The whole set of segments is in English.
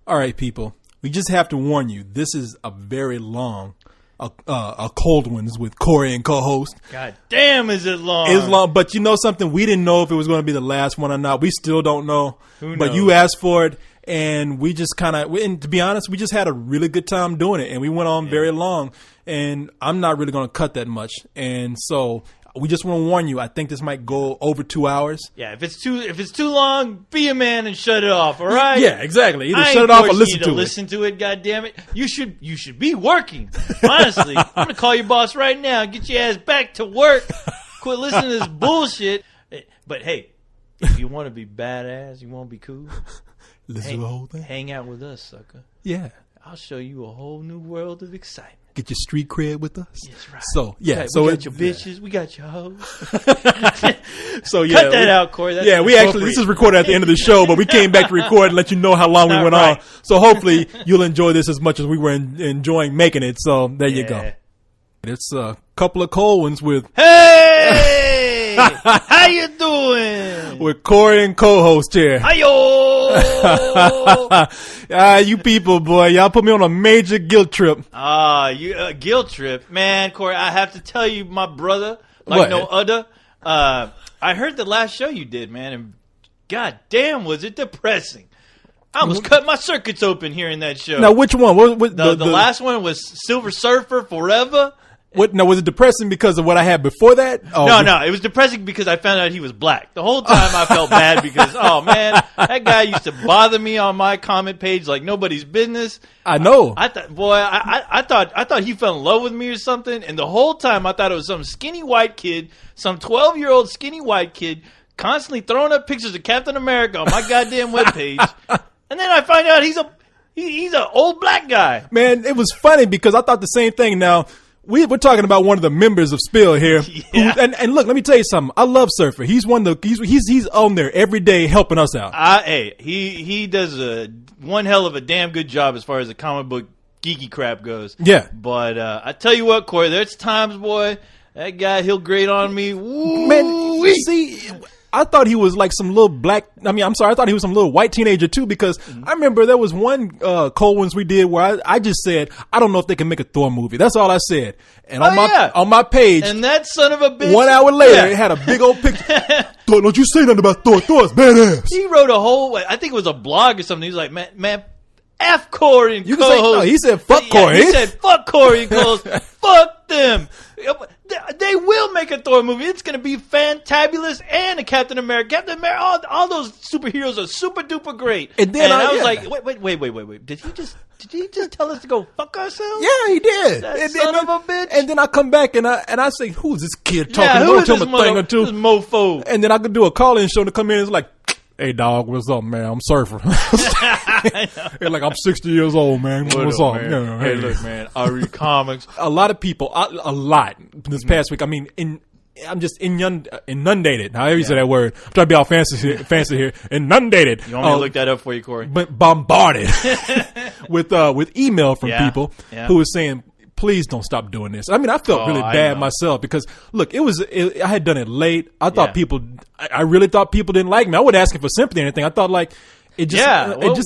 All right, people. We just have to warn you. This is a very long, a cold one with Corey and co-host. God damn, is it long? It's long, but you know something? We didn't know if it was going to be the last one or not. We still don't know. Who knows? But you asked for it, and we just kind of, and to be honest, we just had a really good time doing it, and we went on very long, and I'm not really going to cut that much. And so we just want to warn you. I think this might go over 2 hours. Yeah, if it's too long, be a man and shut it off. All right? Yeah, exactly. Either shut it off or listen to it. God damn it! You should be working. Honestly, I'm gonna call your boss right now. Get your ass back to work. Quit listening to this bullshit. But hey, if you want to be badass, you want to be cool. Listen to the whole thing. Hang out with us, sucker. Yeah, I'll show you a whole new world of excitement. Get your street cred with us. That's right. So yeah, we so got your bitches, we got your hoes. So yeah, cut that out, Corey. That's we actually this is recorded at the end of the show, but we came back to record and let you know how long we went on. So hopefully you'll enjoy this as much as we were enjoying making it. So there you go. It's a couple of cold ones with Hey, how you doing? With Corey and co-host here. Hi-yo. You people, boy, y'all put me on a major guilt trip. Guilt trip, man, Corey. I have to tell you, my brother, like no other. I heard the last show you did, man, and god damn, was it depressing. I almost cut my circuits open hearing that show. Now, which one? The last one was Silver Surfer Forever. Now, was it depressing because of what I had before that? Oh, No, it was depressing because I found out he was black. The whole time I felt bad because, oh man, that guy used to bother me on my comment page like nobody's business. I know. I thought he fell in love with me or something, and the whole time I thought it was some skinny white kid, some 12-year-old skinny white kid, constantly throwing up pictures of Captain America on my goddamn webpage. And then I find out he's an old black guy. Man, it was funny because I thought the same thing. Now, we're talking about one of the members of Spill here. Yeah. And look, let me tell you something. I love Surfer. He's he's on there every day helping us out. He does one hell of a damn good job as far as the comic book geeky crap goes. Yeah. But I tell you what, Corey, there's times, boy, that guy, he'll grate on me. Woo-wee. Man, see, I thought he was like some little black. I thought he was some little white teenager too, because I remember there was one cold ones we did where I just said, I don't know if they can make a Thor movie. That's all I said. And on my page, and that son of a bitch, 1 hour later, it had a big old picture. Thor, don't you say nothing about Thor. Thor's badass. He wrote a whole, I think it was a blog or something. He's like, man, F Corey and you can say, no, he said fuck Corey. He said fuck Corey and goes, fuck them. They will make a Thor movie. It's going to be fantabulous, and a Captain America. All those superheroes are super duper great. And then I was like, wait. Did he just tell us to go fuck ourselves? Yeah, he did. That son of a bitch. And then I come back and I say, who's this kid talking? Yeah, who is this thing or two? This mofo. And then I could do a call-in show to come in. It's like, hey dog, what's up, man? I'm Surfer. Like, I'm 60 years old, man. What's up? Man? Yeah, hey, look, man. I read comics. A lot of people, a lot this past week. I mean, I'm just inundated. However you say that word. I'm trying to be all fancy here. Inundated. You want me to look that up for you, Corey? But bombarded with email from people who were saying, please don't stop doing this. I mean, I felt really bad myself because, look, I had done it late. I thought I really thought people didn't like me. I wasn't asking for sympathy or anything. I thought like, it just,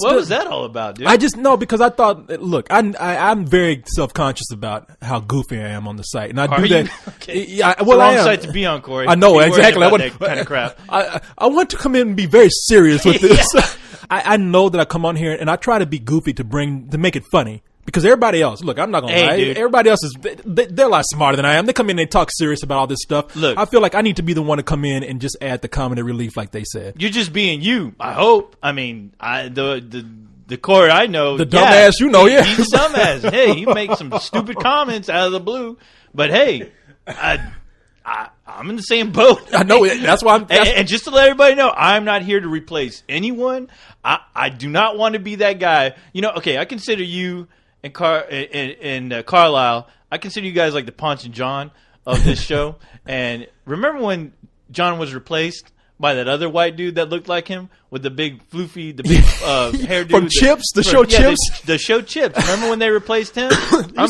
what was that all about, dude? I just know because I thought, look, I'm very self-conscious about how goofy I am on the site, and I do that. Okay. Yeah, it's the wrong site to be on, Corey. I know exactly. That kind of crap. I want to come in and be very serious with this. I know that I come on here and I try to be goofy to make it funny. Because everybody else, look, I'm not going to lie. Dude. Everybody else they're a lot smarter than I am. They come in and they talk serious about all this stuff. Look, I feel like I need to be the one to come in and just add the comedy relief like they said. You're just being you, I hope. I mean, the Corey I know. The dumbass you know, yeah. He's a dumbass. Hey, he makes some stupid comments out of the blue. But hey, I'm in the same boat. I know. That's why and just to let everybody know, I'm not here to replace anyone. I do not want to be that guy. You know, okay, I consider you and Carlisle, I consider you guys like the Ponch and John of this show. And remember when John was replaced by that other white dude that looked like him with the big floofy, the big hairdo from Chips, the show Chips, the show Chips. Remember when they replaced him? I'm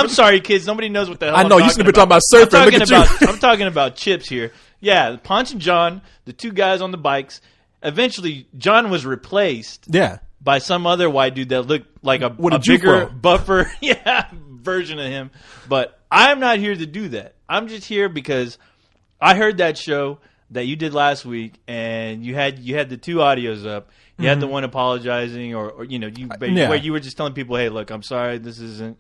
sorry, kids. Nobody knows what the hell I know. You should be talking about Surfer. I'm talking about Chips here. Yeah, Ponch and John, the two guys on the bikes. Eventually, John was replaced. Yeah. by some other white dude that looked like a bigger, buffer version of him. But I'm not here to do that. I'm just here because I heard that show that you did last week, and you had the 2 audios up. You had the one apologizing, or where you were just telling people, hey, look, I'm sorry, this isn't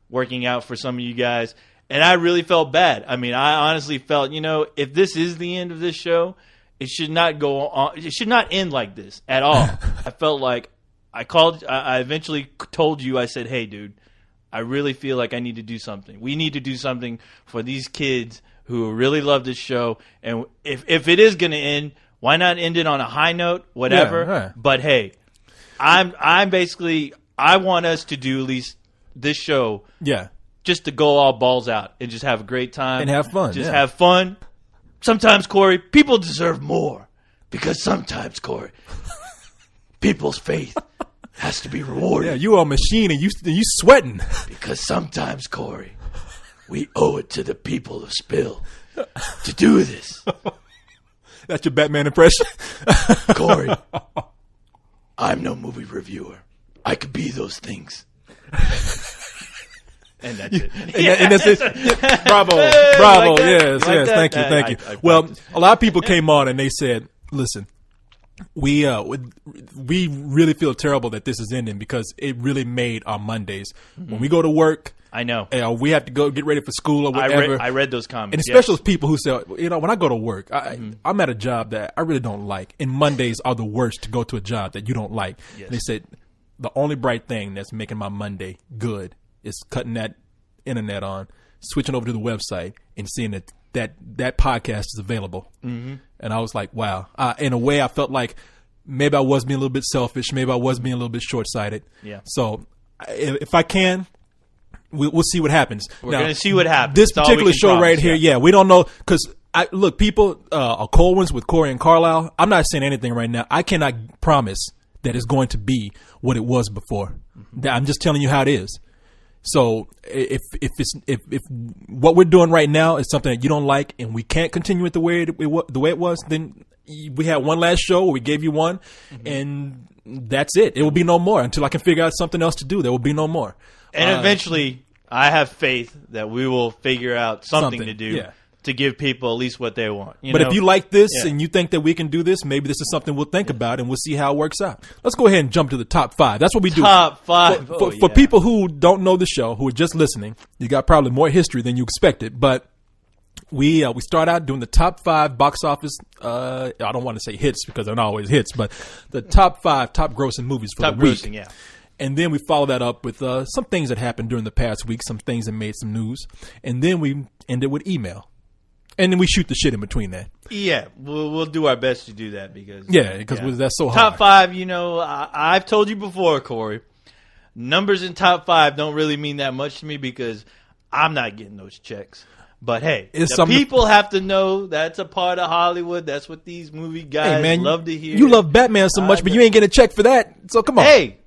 working out for some of you guys. And I really felt bad. I mean, I honestly felt, if this is the end of this show, it should not go on. It should not end like this at all. I felt like I eventually told you, I said, hey, dude, I really feel like I need to do something. We need to do something for these kids who really love this show. And if it is going to end, why not end it on a high note, whatever. Yeah, right. But hey, I'm basically, I want us to do at least this show. Yeah. Just to go all balls out and just have a great time. And have fun. Just have fun. Sometimes, Corey, people deserve more. Because sometimes, Corey, people's faith has to be rewarded. Yeah, you are a machine and you sweating. Because sometimes, Corey, we owe it to the people of Spill to do this. That's your Batman impression? Corey, I'm no movie reviewer. I could be those things. And that's it. And that's it. Bravo. Like yes. Thank you. Well, a lot of people came on and they said, listen, we really feel terrible that this is ending because it really made our Mondays. When we go to work, I know. We have to go get ready for school or whatever. I read those comments. And especially those people who say, when I go to work, I'm at a job that I really don't like. And Mondays are the worst to go to a job that you don't like. Yes. And they said, the only bright thing that's making my Monday good is cutting that internet on, switching over to the website, and seeing that podcast is available. Mm-hmm. And I was like, wow. In a way, I felt like maybe I was being a little bit selfish. Maybe I was being a little bit short-sighted. Yeah. So if I can, we'll see what happens. We're going to see what happens. This particular show right here, we don't know. Because, look, people are cold ones with Corey and Carlisle. I'm not saying anything right now. I cannot promise that it's going to be what it was before. Mm-hmm. I'm just telling you how it is. So if what we're doing right now is something that you don't like and we can't continue it the way it was, then we had one last show where we gave you one, and that's it. It will be no more until I can figure out something else to do. There will be no more. And eventually, I have faith that we will figure out something to do to give people at least what they want. But if you like this and you think that we can do this, maybe this is something we'll think about, and we'll see how it works out. Let's go ahead and jump to the top 5. That's what we do. Top 5. For people who don't know the show, who are just listening, you got probably more history than you expected. But we start out doing the top 5 box office. I don't want to say hits because they're not always hits, but the top 5 top grossing movies for the week. Grossing, yeah. And then we follow that up with some things that happened during the past week, some things that made some news. And then we end it with email. And then we shoot the shit in between that. Yeah, we'll do our best to do that because that's so hard. Top 5, I've told you before, Corey, numbers in top 5 don't really mean that much to me because I'm not getting those checks. But hey, people have to know that's a part of Hollywood. That's what these movie guys love to hear. You love Batman so much, but you ain't getting a check for that. So come on. Hey,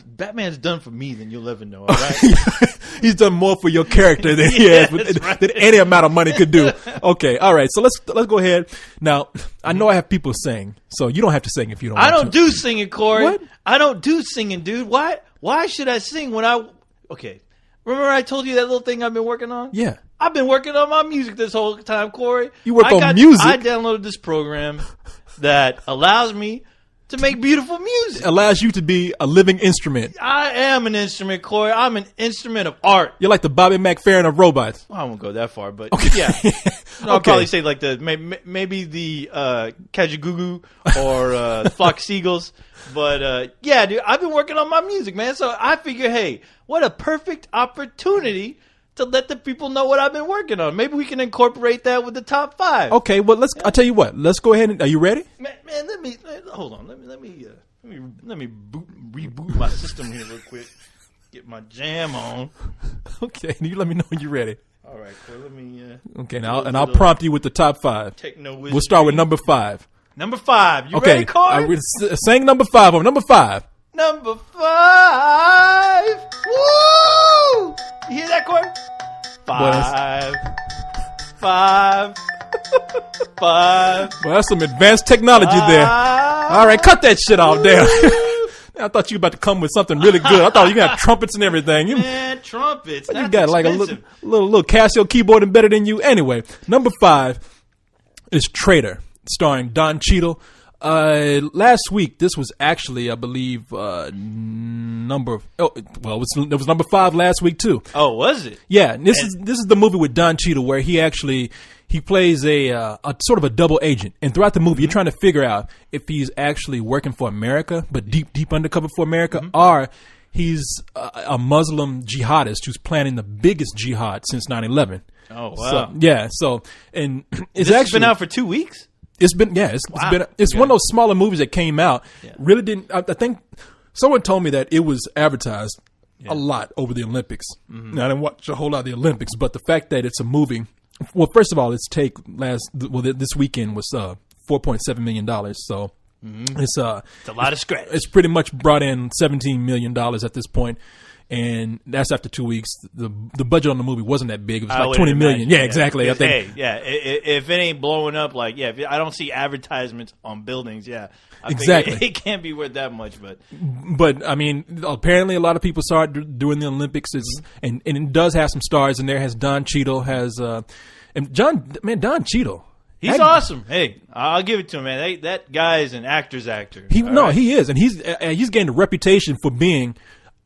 Batman's done for me than you'll ever know, all right? He's done more for your character than he has than any amount of money could do. Okay, all right. So let's go ahead. Now, I know I have people sing, so you don't have to sing if you don't want to. I don't do singing, Corey. What? I don't do singing, dude. Why should I sing when okay. Remember I told you that little thing I've been working on? Yeah. I've been working on my music this whole time, Corey. You work on music? I downloaded this program that allows me to make beautiful music. Allows you to be a living instrument. I am an instrument, Corey. I'm an instrument of art. You're like the Bobby McFerrin of robots. Well, I won't go that far, but yeah. I'll probably say like maybe the Kajagoogoo or the Flock of Seagulls. But yeah, dude, I've been working on my music, man. So I figure, hey, what a perfect opportunity to let the people know what I've been working on. Maybe we can incorporate that with the top 5. Okay, well I'll tell you what. Let's go ahead and are you ready? Man, hold on. Let me reboot my system here real quick. Get my jam on. Okay, you let me know when you're ready. All right, so let me. Okay, now I'll prompt you with the top 5. We'll start with number 5. Number 5. You ready, Corey? We're saying number 5 on number 5. Number 5. Woo! You hear that, Corey? 5. 5. 5. Well, that's some advanced technology there. All right, cut that shit off there. I thought you were about to come with something really good. I thought you got trumpets and everything. Man, trumpets. You got like a little Casio keyboard embedded in you. Anyway, number 5 is Traitor, starring Don Cheadle. Last week, this was actually, I believe, it was number 5 last week too. Oh, was it? Yeah, this is the movie with Don Cheadle where he plays a sort of a double agent, and throughout the movie, you're trying to figure out if he's actually working for America, but deep undercover for America, or he's a Muslim jihadist who's planning the biggest jihad since 9/11. Oh wow! So, yeah, and it's actually been out for 2 weeks. It's been it's one of those smaller movies that came out. Yeah. Really didn't. I think someone told me that it was advertised a lot over the Olympics. Now, I didn't watch a whole lot of the Olympics, but the fact that it's a movie. Well, first of all, its take this weekend was $4.7 million. So it's a lot of scratch. It's pretty much brought in $17 million at this point. And that's after 2 weeks. The budget on the movie wasn't that big. It was like $20 million. Yeah, exactly. I think. If it ain't blowing up, if I don't see advertisements on buildings, exactly. It can't be worth that much. But I mean, apparently a lot of people saw it during the Olympics. And it does have some stars in there. It has Don Cheadle, Don Cheadle. He's awesome. Hey, I'll give it to him, man. That guy is an actor's actor. He is, and he's gained a reputation for being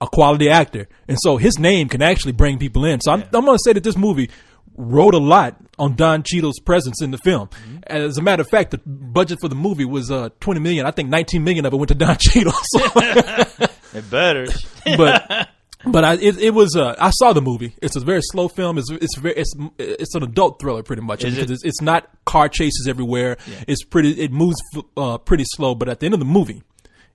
a quality actor, and so his name can actually bring people in. So I'm going to say that this movie wrote a lot on Don Cheadle's presence in the film. As a matter of fact, the budget for the movie was $20 million. I think $19 million of it went to Don Cheadle. So. It better. But I saw the movie. It's a very slow film. It's an adult thriller pretty much. It's not car chases everywhere. Yeah. It moves pretty slow. But at the end of the movie,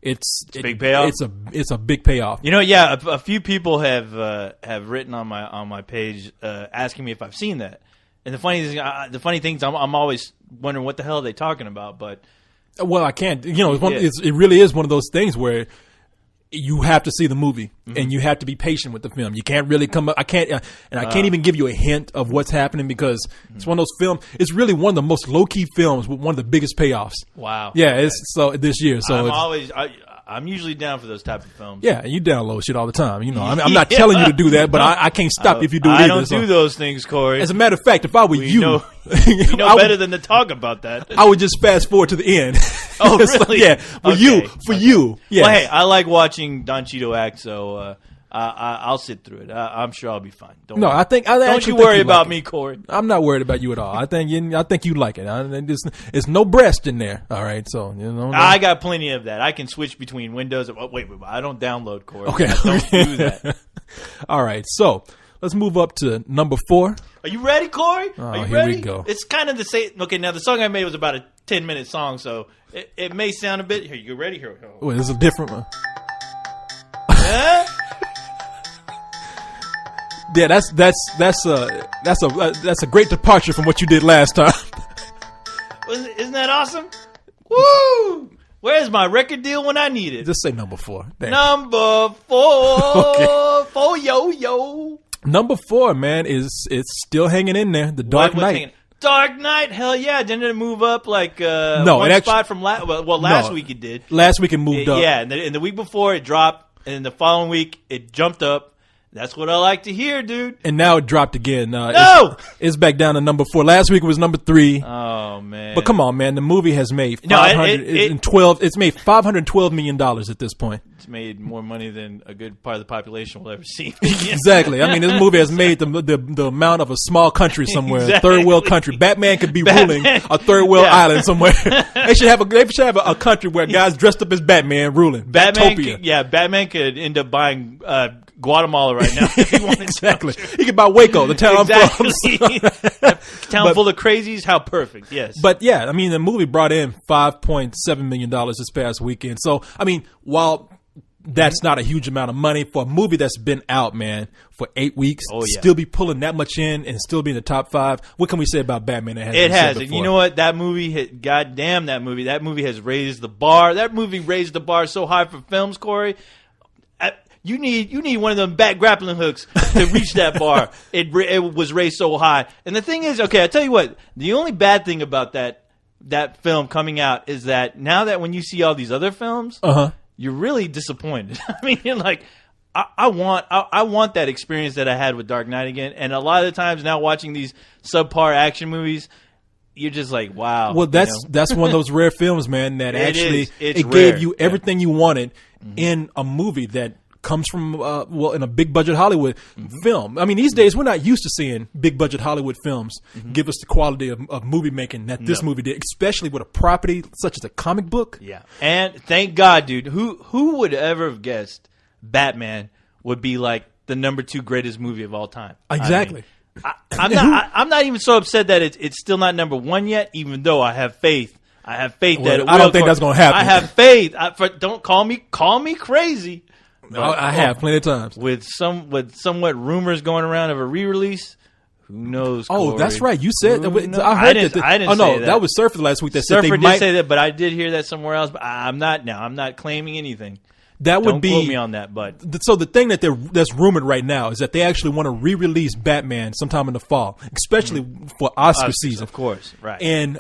it's a big payoff. It's a big payoff. A few people have written on my page asking me if I've seen that. And the funny thing is, I'm always wondering what the hell are they talking about. But I can't. It really is one of those things where you have to see the movie and you have to be patient with the film. You can't really come up. I can't even give you a hint of what's happening because it's one of those films. It's really one of the most low key films with one of the biggest payoffs. Wow. Yeah. Okay. So this year. So I'm usually down for those type of films. Yeah, you download shit all the time. I'm not telling you to do that, but I can't stop you if you do it either. I don't do those things, Corey. As a matter of fact, if I were you know better than to talk about that. I would just fast forward to the end. Oh, really? Yeah, for you. Yes. Well, hey, I like watching Don Cheadle act, so I'll sit through it. I'm sure I'll be fine. Don't you worry about me, Corey. I'm not worried about you at all. I think you like it. It's no breast in there. All right, so I got plenty of that. I can switch between windows. Wait, I don't download, Corey. Okay, don't do that. All right, so let's move up to number 4. Are you ready, Corey? Oh, Are you here ready? we go. It's kind of the same. Okay, now the song I made was about a 10-minute song, so it may sound a bit. Here, you ready? Here. Wait, this is a different one. Yeah. Yeah, that's a great departure from what you did last time. Isn't that awesome? Woo! Where's my record deal when I need it? Just say number 4. Damn. Number 4. Okay. 4 yo. Number 4, man, it's still hanging in there. The Dark Knight. Dark Knight, hell yeah! Didn't it move up like spot from last week? It did. Last week it moved up. Yeah, and the week before it dropped, and the following week it jumped up. That's what I like to hear, dude. And now it dropped again. No! It's back down to number 4. Last week it was number 3. Oh, man. But come on, man. The movie has made it's made $512 million at this point. It's made more money than a good part of the population will ever see. Exactly. I mean, this movie has made the amount of a small country somewhere, exactly. A third world country. Batman could be ruling a third world island somewhere. They should have a country where guys dressed up as Batman ruling. Batman could end up buying Guatemala right now if he wanted exactly. He could buy Waco, the town I'm from. Town full of crazies. How perfect. Yes. But yeah, I mean, the movie brought in $5.7 million this past weekend. So, I mean, while that's not a huge amount of money for a movie that's been out, man, for 8 weeks, still be pulling that much in and still be in the top 5. What can we say about Batman? It has. And you know what? That movie, goddamn that movie. That movie has raised the bar. That movie raised the bar so high for films, Corey. You need one of them back grappling hooks to reach that bar. It was raised so high. And the thing is, okay, I tell you what, the only bad thing about that film coming out is that now that when you see all these other films, you're really disappointed. I mean, you're like, I want that experience that I had with Dark Knight again. And a lot of the times now watching these subpar action movies, you're just like, wow. Well, that's one of those rare films, man, that it gave you everything you wanted in a movie that comes from, in a big budget Hollywood film. I mean, these days we're not used to seeing big budget Hollywood films give us the quality of movie making that this movie did, especially with a property such as a comic book. Yeah. And thank God, dude, who would ever have guessed Batman would be like the number 2 greatest movie of all time? Exactly. I'm not even so upset that it's still not number 1 yet, even though I have faith. That I don't think that's going to happen. I have faith. Don't call me crazy. I have plenty of times with somewhat rumors going around of a re-release. Who knows? Oh, Corey? that's right. You said I heard I didn't say that. That was Surfer last week. That Surfer said they did say that, but I did hear that somewhere else. But I'm not claiming anything. That would Don't quote me on that. But so the thing that's rumored right now is that they actually want to re-release Batman sometime in the fall, especially for Oscar season, of course. Right. And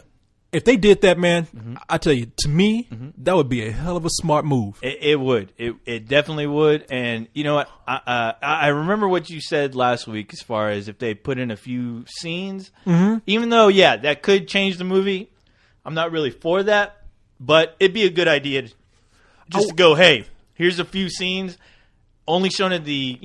if they did that, man, I tell you, to me, that would be a hell of a smart move. It would. It definitely would. And you know what? I remember what you said last week as far as if they put in a few scenes, even though, that could change the movie. I'm not really for that, but it'd be a good idea to go, hey, here's a few scenes only shown at the,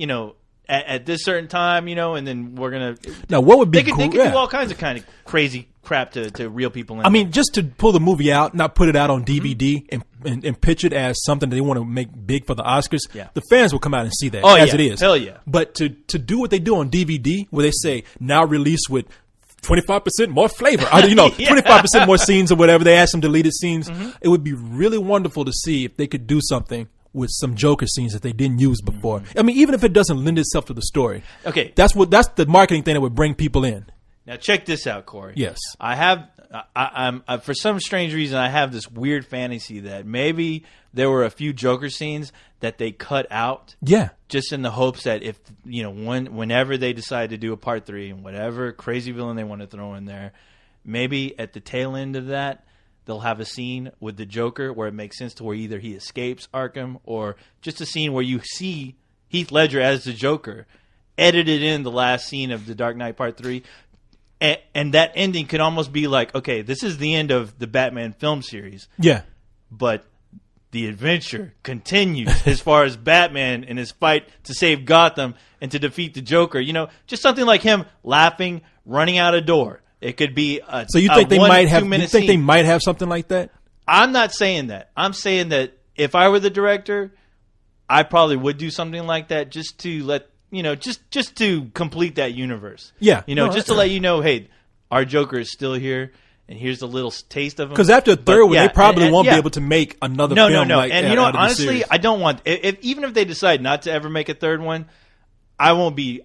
at this certain time, and then we're going to. Now, what would be cool? They could do all kinds of kind of crazy crap to reel people in. I mean, just to pull the movie out, not put it out on DVD and pitch it as something that they want to make big for the Oscars, the fans will come out and see that as it is. Hell yeah. But to do what they do on DVD, where they say, now release with 25% more flavor, 25% more scenes or whatever, they add some deleted scenes, it would be really wonderful to see if they could do something with some Joker scenes that they didn't use before. I mean, even if it doesn't lend itself to the story. Okay. That's the marketing thing that would bring people in. Now check this out, Corey. Yes. I'm for some strange reason I have this weird fantasy that maybe there were a few Joker scenes that they cut out. Yeah. Just in the hopes that if whenever they decide to do a part 3 and whatever crazy villain they want to throw in there, maybe at the tail end of that they'll have a scene with the Joker where it makes sense to where either he escapes Arkham or just a scene where you see Heath Ledger as the Joker edited in the last scene of The Dark Knight Part 3. And that ending could almost be like, okay, this is the end of the Batman film series. Yeah. But the adventure continues as far as Batman and his fight to save Gotham and to defeat the Joker. Just something like him laughing, running out a door. It could be so you think they might have? You think they might have something like that? I'm not saying that. I'm saying that if I were the director, I probably would do something like that just to let just to complete that universe. Yeah, just to let you know, hey, our Joker is still here, and here's a little taste of him. Because after the third one, they probably won't be able to make another film. No. Like, and honestly, I don't want. Even if they decide not to ever make a third one, I won't be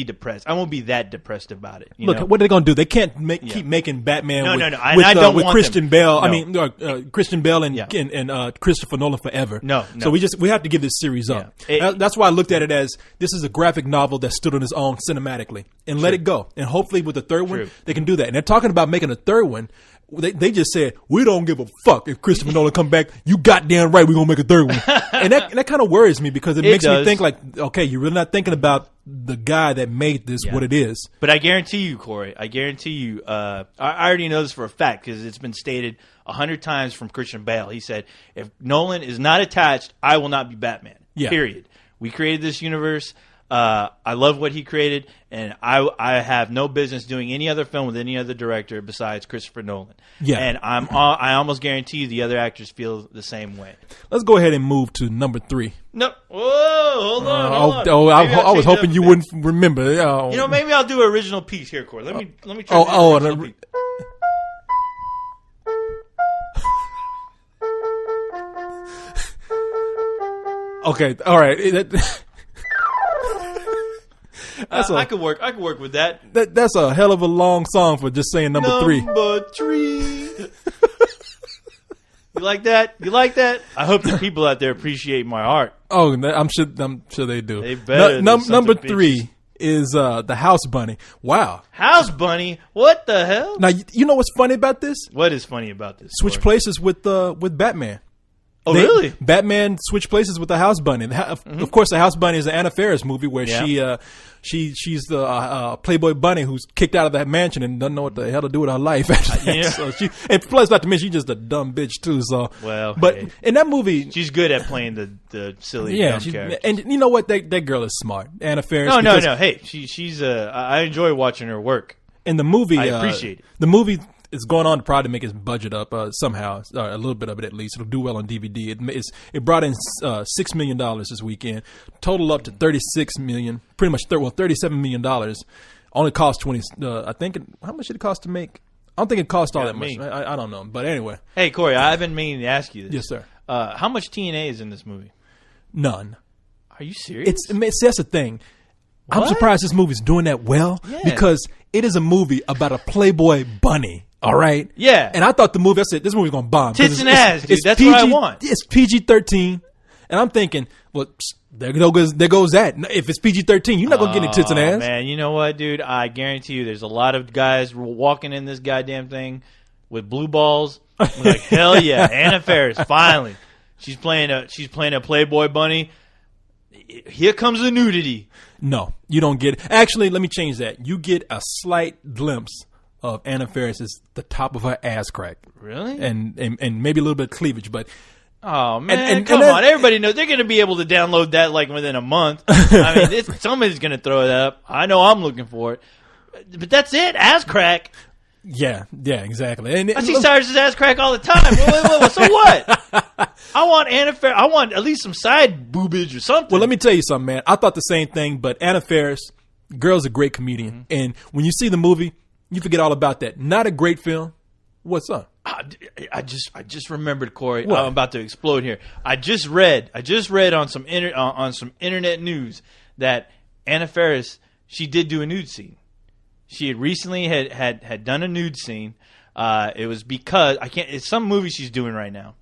depressed. I won't be that depressed about it. Look, what are they going to do? They can't keep making Batman with Christian Bale. No. I mean, Christian Bale and Christopher Nolan forever. No. So we have to give this series up. That's why I looked at it as this is a graphic novel that stood on its own cinematically and let it go. And hopefully with the third one, they can do that. And they're talking about making a third one. They just said, we don't give a fuck if Christopher Nolan come back. You goddamn right, we're going to make a third one. And that kind of worries me because it makes me think like, okay, you're really not thinking about the guy that made this what it is. But I guarantee you, Corey, I already know this for a fact because it's been stated 100 times from Christian Bale. He said, if Nolan is not attached, I will not be Batman. Yeah. Period. We created this universe. I love what he created, and I have no business doing any other film with any other director besides Christopher Nolan. Yeah, and I almost guarantee you the other actors feel the same way. Let's go ahead and move to number 3. No, whoa, hold on. I was hoping you wouldn't remember. Maybe I'll do an original piece here, Corey. Let me try. Original piece. Okay, all right. I could work with that. That's a hell of a long song for just saying number 3. Number 3. You like that? I hope the people out there appreciate my art. Oh, I'm sure they do. They better. Number 3 is the House Bunny. Wow. House Bunny? What the hell? Now you know what's funny about this? What is funny about this? Switch places with Batman. Oh, really? Batman switched places with the House Bunny. Of course, the House Bunny is an Anna Faris movie where she's the Playboy bunny who's kicked out of that mansion and doesn't know what the hell to do with her life. So and plus, not to mention, she's just a dumb bitch too. So, in that movie, she's good at playing the silly dumb character. And you know what? That girl is smart, Anna Faris. No. Hey, she's I enjoy watching her work. In the movie, I appreciate it. The movie is going on to probably make its budget up somehow, a little bit of it at least. It'll do well on DVD. It brought in $6 million this weekend, total up to $36 million, pretty much $37 million. Only cost 20. I think how much did it cost to make? I don't think it cost all that much. I don't know, but anyway. Hey Corey, I've been meaning to ask you this. Yes, sir. How much TNA is in this movie? None. Are you serious? That's the thing. What? I'm surprised this movie's doing that well because it is a movie about a Playboy bunny. All right. Yeah. And I thought the movie, I said, this movie's going to bomb. Tits and ass, dude. That's what I want. It's PG-13. And I'm thinking, well, there goes that. If it's PG-13, you're not going to get any tits and ass. Man, you know what, dude? I guarantee you there's a lot of guys walking in this goddamn thing with blue balls. Like, hell yeah. Anna Faris, finally. She's playing a Playboy bunny. Here comes the nudity. No, you don't get it. Actually, let me change that. You get a slight glimpse of Anna Faris's the top of her ass crack. Really? And maybe a little bit of cleavage, but oh man, come on! Everybody knows they're going to be able to download that like within a month. I mean, somebody's going to throw it up. I know I'm looking for it, but that's it. Ass crack. Yeah, exactly. And I see Cyrus's ass crack all the time. So what? I want Anna Faris. I want at least some side boobage or something. Well, let me tell you something, man. I thought the same thing, but Anna Faris, girl's a great comedian, and when you see the movie, you forget all about that. Not a great film. What's up? I just remembered, Corey. What? I'm about to explode here. I just read on some internet news that Anna Faris, she did do a nude scene. She had recently had done a nude scene. It was because it's some movie she's doing right now.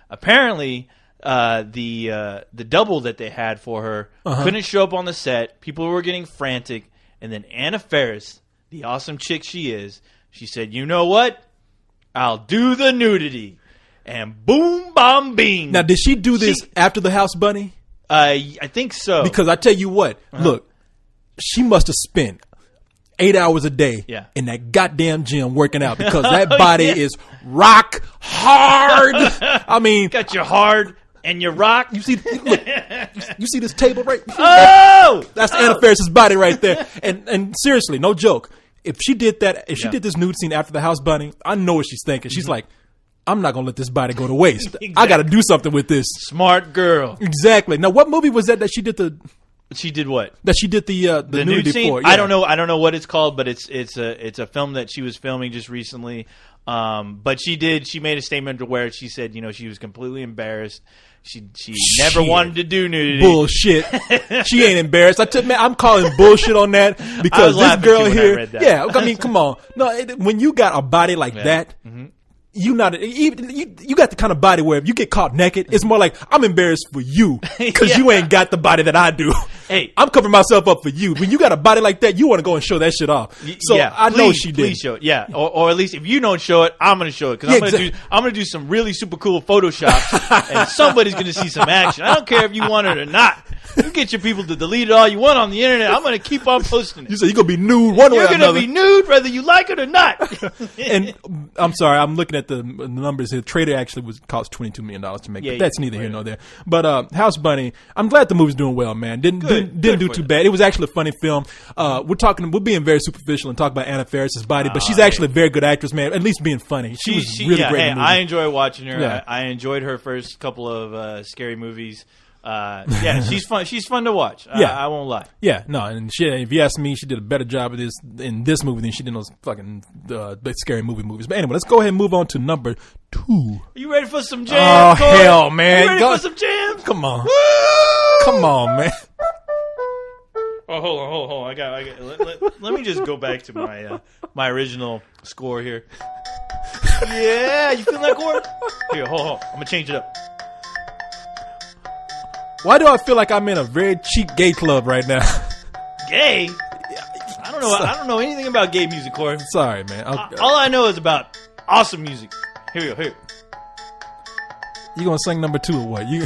Apparently, the double that they had for her couldn't show up on the set. People were getting frantic, and then Anna Faris, the awesome chick she is, she said, "You know what? I'll do the nudity." And boom, bam, bing. Now, did she do this after the House Bunny? I think so. Because I tell you what, look, she must have spent 8 hours a day in that goddamn gym working out because that body is rock hard. I mean, got your hard and your rock. You see, look, you see this table right? That's Anna Faris's body right there. And seriously, no joke. If she did that, if she did this nude scene after the House Bunny, I know what she's thinking. She's like, I'm not going to let this body go to waste. Exactly. I got to do something with this. Smart girl. Exactly. Now, what movie was that she did the... She did what? That she did the nude scene for? Yeah. I don't know what it's called, but it's a film that she was filming just recently. But she made a statement where she said, she was completely embarrassed. She never wanted to do nudity. Bullshit. She ain't embarrassed. I'm calling bullshit on that because this girl here. Yeah, I mean, come on. No, when you got a body like that. Mm-hmm. You got the kind of body where if you get caught naked, it's more like I'm embarrassed for you because you ain't got the body that I do. Hey, I'm covering myself up for you. When you got a body like that, you want to go and show that shit off. So I know she did. Please show it. Yeah, or at least if you don't show it, I'm going to show it because I'm going to do some really super cool Photoshop and somebody's going to see some action. I don't care if you want it or not. You get your people to delete it all you want on the internet. I'm going to keep on posting it. You say you're going to be nude one way or another. You're going to be nude whether you like it or not. And I'm sorry, I'm looking at the numbers here. Trader actually cost $22 million to make, but that's neither here nor there. But House Bunny, I'm glad the movie's doing well, man. Didn't do too bad. It was actually a funny film. We're being very superficial and talk about Anna Faris's body, but she's actually a very good actress, man. At least being funny. She was really great. Hey, in the movie. I enjoy watching her. Yeah. I enjoyed her first couple of scary movies. She's fun. She's fun to watch. I won't lie. Yeah, no, and if you ask me, she did a better job of this in this movie than she did in those fucking scary movies. But anyway, let's go ahead and move on to number 2. Are you ready for some jams? Oh hell, man! You ready for some jams? Come on, Woo! Come on, man. Oh, hold on. I got. Let me just go back to my original score here. Yeah, you feel that chord? Here, hold on. I'm gonna change it up. Why do I feel like I'm in a very cheap gay club right now? Gay? I don't know. I don't know anything about gay music, Corey. Sorry, man. All I know is about awesome music. Here we go. Here. You gonna sing number 2 or what? You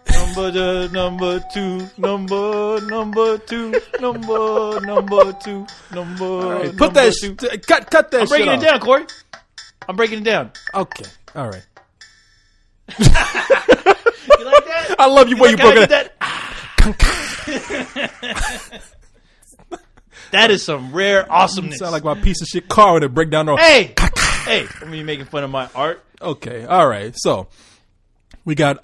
number 2, number 2, number 2, number 2. Right, put that. Cut that. I'm breaking it down, Corey. I'm breaking it down. Okay. All right. You like that? I love you when you broke it. That is some rare awesomeness. You sound like my piece of shit car with a breakdown. Hey, let me making fun of my art. Okay, all right. So we got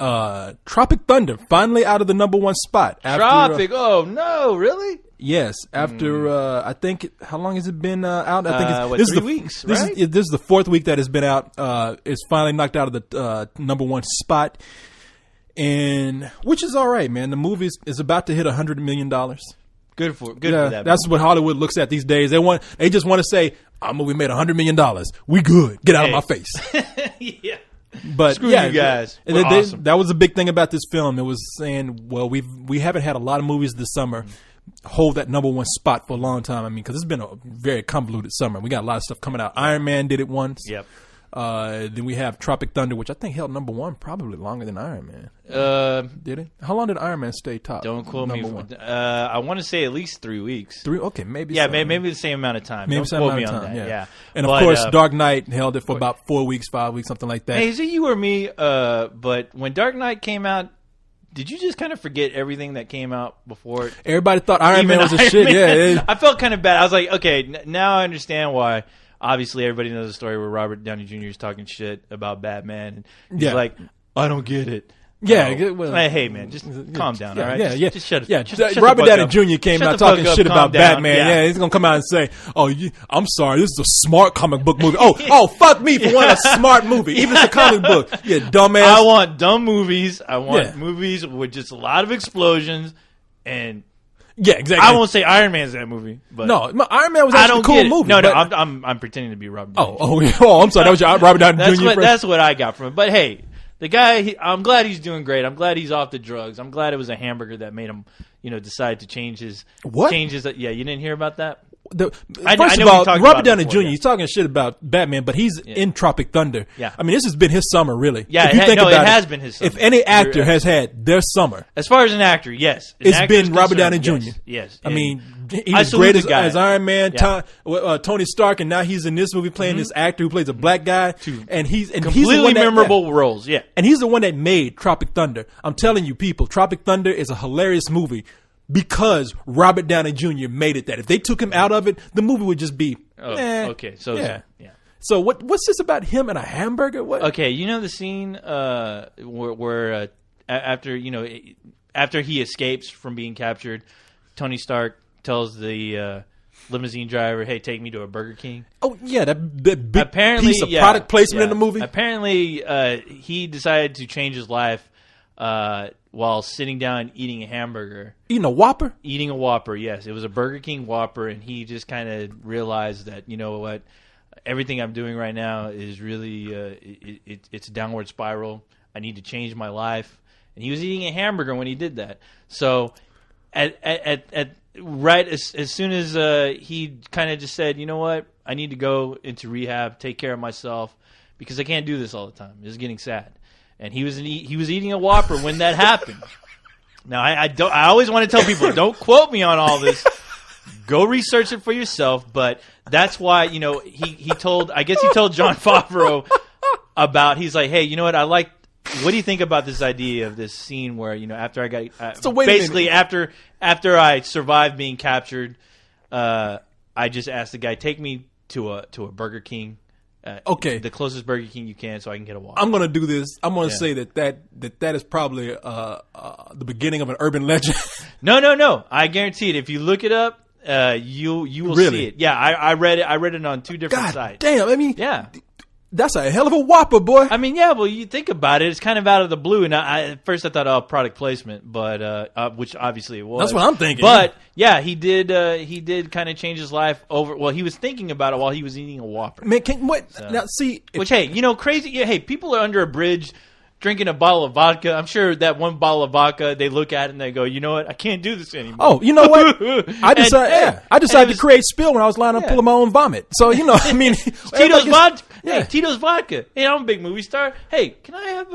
Tropic Thunder finally out of the number 1 spot. Tropic? Oh no, really? Yes. After I think how long has it been out? I think it's 3 weeks. Right? This is the 4th week that it's been out. It's finally knocked out of the number 1 spot, and which is all right, man. The movie is about to hit $100 million. Good for that. That's what Hollywood looks at these days. They just want to say, "Our movie made $100 million. We good. Get out of my face." Yeah. But screw you guys. Awesome. That was a big thing about this film. It was saying, well, we haven't had a lot of movies this summer hold that number 1 spot for a long time. I mean, because it's been a very convoluted summer. We got a lot of stuff coming out. Iron Man did it once. Yep. Then we have Tropic Thunder, which I think held number 1 probably longer than Iron Man. Did it? How long did Iron Man stay top? Don't quote me. I want to say at least 3 weeks. 3? Okay, maybe. Yeah, maybe the same amount of time. Maybe Don't same quote amount me of on time. that. Yeah. And of course, Dark Knight held it for about 4 weeks, 5 weeks, something like that. Hey, is it you or me? But when Dark Knight came out, did you just kind of forget everything that came out before it? Everybody thought Iron Man was a shit. Yeah, I felt kind of bad. I was like, okay, now I understand why. Obviously, everybody knows the story where Robert Downey Jr. is talking shit about Batman. And he's like, I don't get it. Yeah. Well, hey, man, just calm down, all right? Yeah. Just shut yeah. Shut Robert Downey up. Jr. came out talking shit about Batman. Yeah, he's going to come out and say, I'm sorry, this is a smart comic book movie. Fuck me for wanting a smart movie. Even if it's a comic book. Yeah, dumbass. I want dumb movies. I want movies with just a lot of explosions and... Yeah, exactly. I won't say Iron Man's that movie, but no, Iron Man was actually a cool movie. No, I'm pretending to be Robert Downey Jr. I'm sorry. That was your Robert Downey Jr. That's what I got from it. But hey, the guy, I'm glad he's doing great. I'm glad he's off the drugs. I'm glad it was a hamburger that made him, decide to change his changes. Yeah, you didn't hear about that? First of all, Robert Downey Jr., he's talking shit about Batman, but he's in Tropic Thunder. Yeah. I mean, this has been his summer, really. Yeah, it has been his summer. If any actor has had their summer. As far as an actor, yes. It's been Robert Downey Jr. Yes. I mean, he was great as Iron Man, Tony Stark, and now he's in this movie playing this actor who plays a black guy. And he's completely memorable roles, yeah. And he's the one that made Tropic Thunder. I'm telling you, people, Tropic Thunder is a hilarious movie. Because Robert Downey Jr. made it that. If they took him out of it, the movie would just be, okay. So, yeah. So what's this about him and a hamburger? What? Okay, you know the scene where after he escapes from being captured, Tony Stark tells the limousine driver, "Hey, take me to a Burger King." Oh yeah, that big piece of product placement in the movie. Apparently, he decided to change his life while sitting down eating a hamburger. Eating a Whopper? Eating a Whopper, yes. It was a Burger King Whopper, and he just kind of realized that, you know what, everything I'm doing right now is really, it's a downward spiral. I need to change my life. And he was eating a hamburger when he did that. So as soon as he kind of just said, you know what, I need to go into rehab, take care of myself, because I can't do this all the time. It's getting sad. And he was eating a Whopper when that happened. Now I always want to tell people, don't quote me on all this. Go research it for yourself. But that's why he told Jon Favreau about, he's like, hey, you know what, what do you think about this idea of this scene where after I got basically after I survived being captured, I just asked the guy, take me to a Burger King. Okay, the closest Burger King you can, so I can get a Whopper. I'm gonna do this. I'm gonna say that is probably the beginning of an urban legend. No. I guarantee it. If you look it up, you will see it. Yeah, I read it. I read it on 2 different sites. Damn, I mean, yeah. That's a hell of a Whopper, boy. I mean, yeah, well, you think about it, it's kind of out of the blue. And at first I thought, product placement, but which obviously it was. That's what I'm thinking. But yeah, he did kind of change his life over. Well, he was thinking about it while he was eating a Whopper. Man, now see, hey, crazy. Yeah, hey, people are under a bridge drinking a bottle of vodka. I'm sure that one bottle of vodka, they look at it and they go, you know what? I can't do this anymore. Oh, you know what? I decided to create spill when I was lying up pulling my own vomit. So, you know, I mean. Tito's vodka. Yeah. Hey, Tito's vodka. Hey, I'm a big movie star. Hey, can I have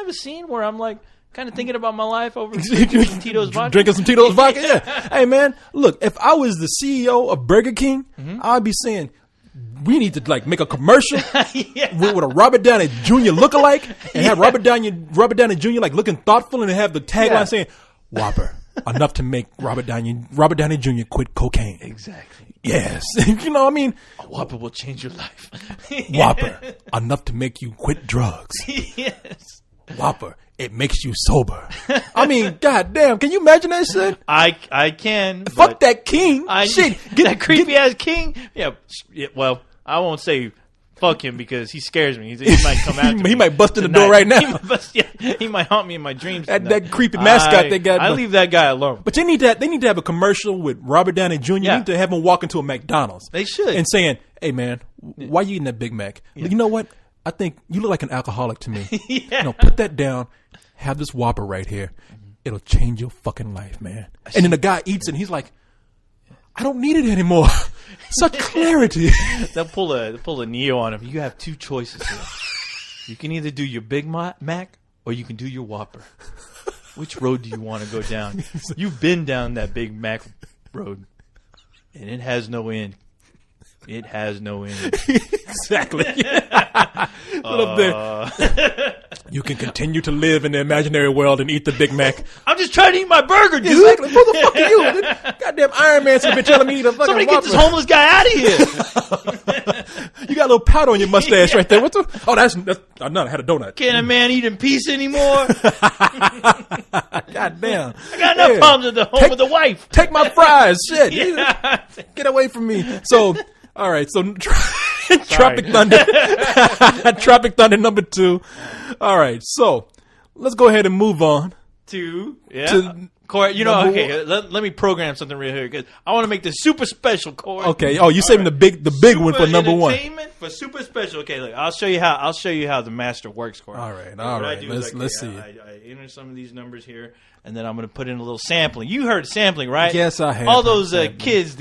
a scene where I'm like, kind of thinking about my life over drinking Tito's vodka? Drinking some Tito's vodka? Yeah. Hey, man, look, if I was the CEO of Burger King, I'd be saying, we need to like make a commercial with a Robert Downey Jr. lookalike and have Robert Downey Jr. like looking thoughtful and have the tagline saying, Whopper, enough to make Robert Downey Jr. quit cocaine. Exactly. Yes. You know, I mean, a Whopper will change your life. Whopper, enough to make you quit drugs. Yes. Whopper, it makes you sober. I mean, goddamn, can you imagine that shit? I can. Fuck that king. Shit, that creepy ass king. Yeah. Well, I won't say fuck him because he scares me. He might come after me. He might bust in the door right now. He might haunt me in my dreams. That creepy mascot they got. I leave that guy alone. But they need to have a commercial with Robert Downey Jr. You need to have him walk into a McDonald's. They should. And saying, hey man, why you eating that Big Mac? Yeah. You know what? I think you look like an alcoholic to me. You know, put that down. Have this Whopper right here. It'll change your fucking life, man. And then the guy eats it and he's like, I don't need it anymore. Such clarity. They'll pull a Neo on him. You have two choices here. You can either do your Big Mac or you can do your Whopper. Which road do you want to go down? You've been down that Big Mac road, and it has no end. It has no end. Exactly. You can continue to live in the imaginary world and eat the Big Mac. I'm just trying to eat my burger, dude. Exactly. Who the fuck are you? Goddamn Iron Man should be telling me to fucking Somebody get this homeless guy out of here. You got a little powder on your mustache right there. What the? Oh, that's I had a donut. Can't a man eat in peace anymore? Goddamn. I got enough problems at the home with the wife. Take my fries. Shit. Get away from me. So, all right. So, Tropic Thunder. Tropic Thunder number 2. All right. So, let's go ahead and move on. To Corey, you know, okay, let me program something real here because I want to make this super special, Corey. Okay. Oh, you saving the big one for number 1. Entertainment for super special. Okay, look, I'll show you how the master works, Corey. All right. Let's see. I enter some of these numbers here, and then I'm going to put in a little sampling. You heard sampling, right? Yes, I have. All those kids,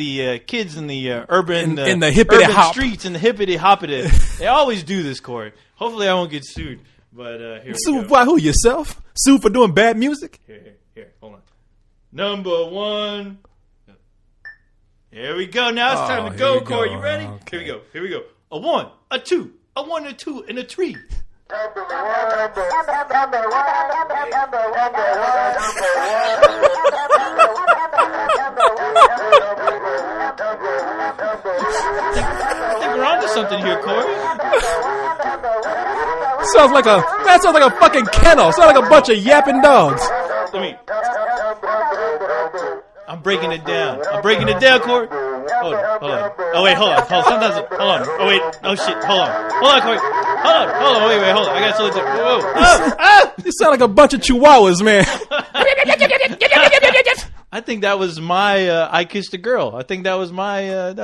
kids in the urban in the hippity hop streets and the hippity hoppity. They always do this, Corey. Hopefully, I won't get sued. But here we go. Why? Who, yourself? Sue for doing bad music? Here, hold on. Number 1. Here we go. Now it's time to go, Corey. You ready? Okay. Here we go. A 1, a 2, a 1, a 2, and a 3. I think we're onto something here, Corey. Sounds like a fucking kennel. Sounds like a bunch of yapping dogs. I'm breaking it down. Corey. Hold on. Oh wait, hold on. Sometimes, hold on. Oh wait. Oh shit. Hold on, Corey. Hold on. Wait. Hold on. I got to slow it down. You sound like a bunch of chihuahuas, man. I think that was my I Kissed a Girl. I think that was my hit.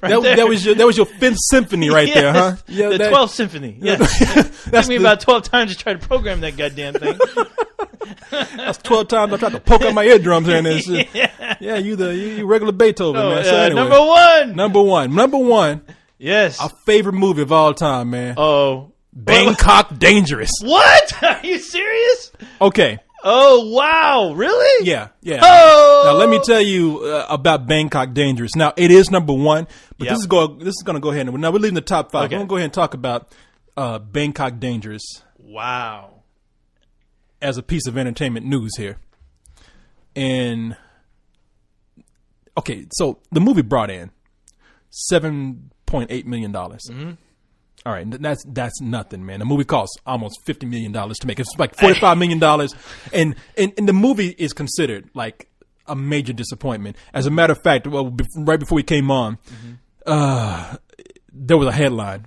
That was your 5th symphony right there, huh? Yeah, the 12th symphony. Yeah. Took me about 12 times to try to program that goddamn thing. That's 12 times I tried to poke out my eardrums here and this shit. Yeah, you regular Beethoven, man. So anyway, Number one. Yes. Our favorite movie of all time, man. Oh. Bangkok Dangerous. What? Are you serious? Okay. Oh, wow. Really? Yeah. Oh. Now, let me tell you about Bangkok Dangerous. Now, it is number 1, but this is going to go ahead. Now, we're leaving the top 5. Okay. I'm going to go ahead and talk about Bangkok Dangerous. Wow. As a piece of entertainment news here. And, okay, so the movie brought in $7.8 million. Mm-hmm. All right, that's nothing, man. The movie costs almost $50 million to make. It's like $45 million. And the movie is considered like a major disappointment. As a matter of fact, right before we came on, there was a headline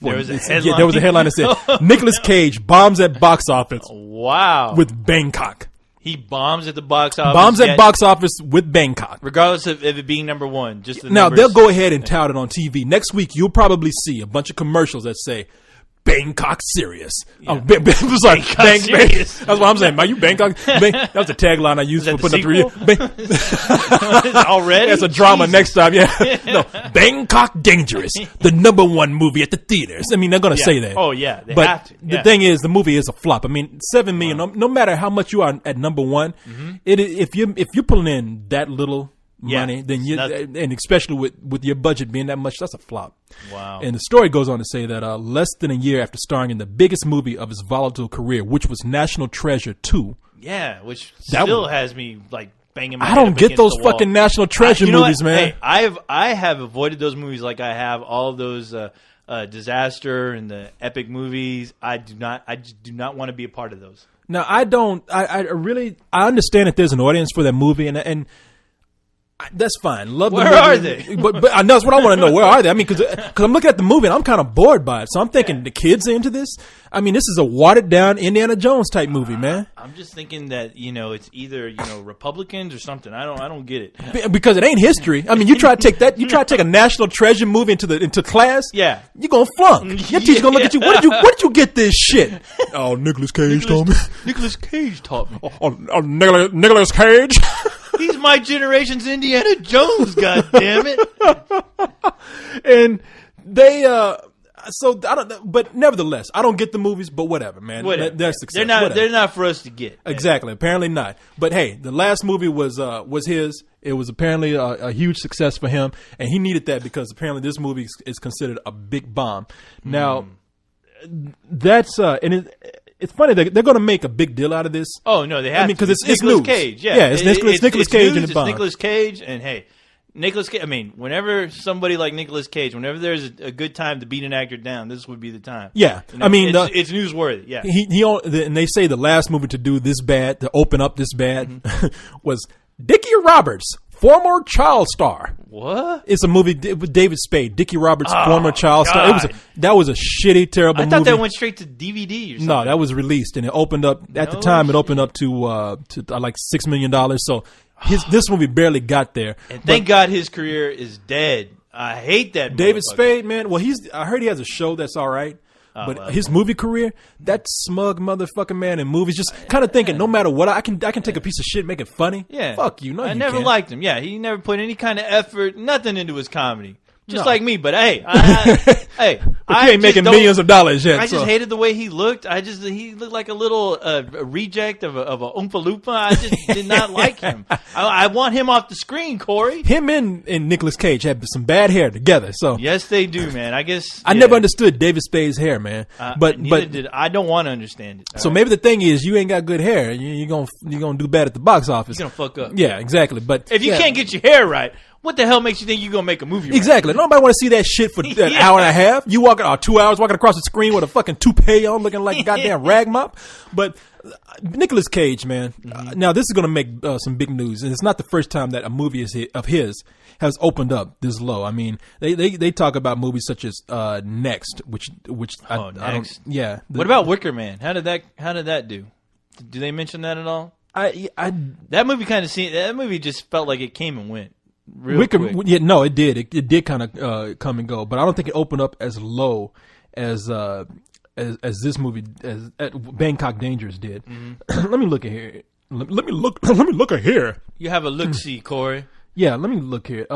there was a headline that said Nicolas Cage bombs at box office. Wow. With Bangkok. He bombs at the box office. Bombs at box office with Bangkok. Regardless of it being number 1. Just the now, numbers. They'll go ahead and tout it on TV. Next week, you'll probably see a bunch of commercials that say Bangkok serious. Yeah. Sorry, Serious. That's what I'm saying. Are you Bangkok? That was the tagline I used for putting up the review. Already? It's a drama next time. Yeah. No, Bangkok Dangerous, the #1 movie at the theaters. I mean, they're going to say that. Oh, yeah. They but have to. The thing is, the movie is a flop. I mean, $7 million, no matter how much you are at #1, if you're pulling in that little money, then and especially with your budget being that much, that's a flop. Wow. And the story goes on to say that less than a year after starring in the biggest movie of his volatile career, which was National Treasure 2. Yeah, which still has me like banging my I head don't up get against those the wall. fucking National Treasure movies, man. Hey, I have avoided those movies like I have all of those disaster and the epic movies. I just do not want to be a part of those. Now, I understand that there's an audience for that movie, and that's fine. Love the movie. Where are they? But I know that's what I want to know. Where are they? I mean, because I'm looking at the movie and I'm kind of bored by it. So I'm thinking the kids are into this. I mean, this is a watered down Indiana Jones type movie, man. I'm just thinking that it's either Republicans or something. I don't get it because it ain't history. I mean, you try to take that. You try to take a National Treasure movie into class. Yeah, you're gonna flunk. Your teacher's gonna look at you. Where did you get this shit? Oh, Nicolas Cage taught me. Nicolas Cage taught me. Nicolas Cage. He's my generation's Indiana Jones, God damn it. And they so I don't know, but nevertheless, I don't get the movies, but whatever, man. Whatever. They're success. They're not for us to get. Exactly. Apparently not. But hey, the last movie was his. It was apparently a huge success for him, and he needed that because apparently this movie is considered a big bomb. Now, that's and it's funny they're going to make a big deal out of this. Oh no, they have. I mean, because it's Nicolas news. Cage. Yeah, it's Nicolas Cage and the bomb. It's Nicolas Cage, and hey, Nicolas Cage. I mean, whenever somebody like Nicolas Cage, whenever there's a good time to beat an actor down, this would be the time. Yeah, I mean, it's newsworthy. Yeah, and they say the last movie to do this bad, to open up this bad, was Dickie Roberts, former child star. What? It's a movie with David Spade, Dickie Roberts, former child star. That was a shitty, terrible movie. I thought that went straight to DVD or something. No, that was released, and it opened up at the time. It opened up to like $6 million. So this movie barely got there. And thank God his career is dead. I hate that. David Spade, man. Well, I heard he has a show that's all right. But his movie career, that smug motherfucking man in movies, just kind of thinking, no matter what, I can take a piece of shit and make it funny. Yeah, fuck you. No, I you never can't. liked him. Yeah, he never put any kind of effort, nothing into his comedy. Just like me, but hey, but you ain't making millions of dollars yet. I just hated the way he looked. He looked like a little reject of a Oompa Loompa. I just did not like him. I want him off the screen, Corey. Him and Nicolas Cage had some bad hair together. So yes, they do, man. I guess I never understood David Spade's hair, man. But I don't want to understand it. So maybe the thing is, you ain't got good hair. You're gonna do bad at the box office. You're gonna fuck up. Yeah, exactly. But if you can't get your hair right, what the hell makes you think you're going to make a movie right? Exactly. Nobody want to see that shit for an hour and a half. You walking 2 hours walking across the screen with a fucking toupee on looking like a goddamn rag mop. But Nicolas Cage, man, now this is going to make some big news. And it's not the first time that a movie of his has opened up this low. I mean, they talk about movies such as Next, which Next. I don't, yeah. What about Wicker Man? How did that do? Do they mention that at all? That movie just felt like it came and went. Yeah, no, it did. It did kind of come and go, but I don't think it opened up as low as this movie as Bangkok Dangerous did. Let me look at here. Let me look at here. You have a look-see, Corey. Yeah, let me look here.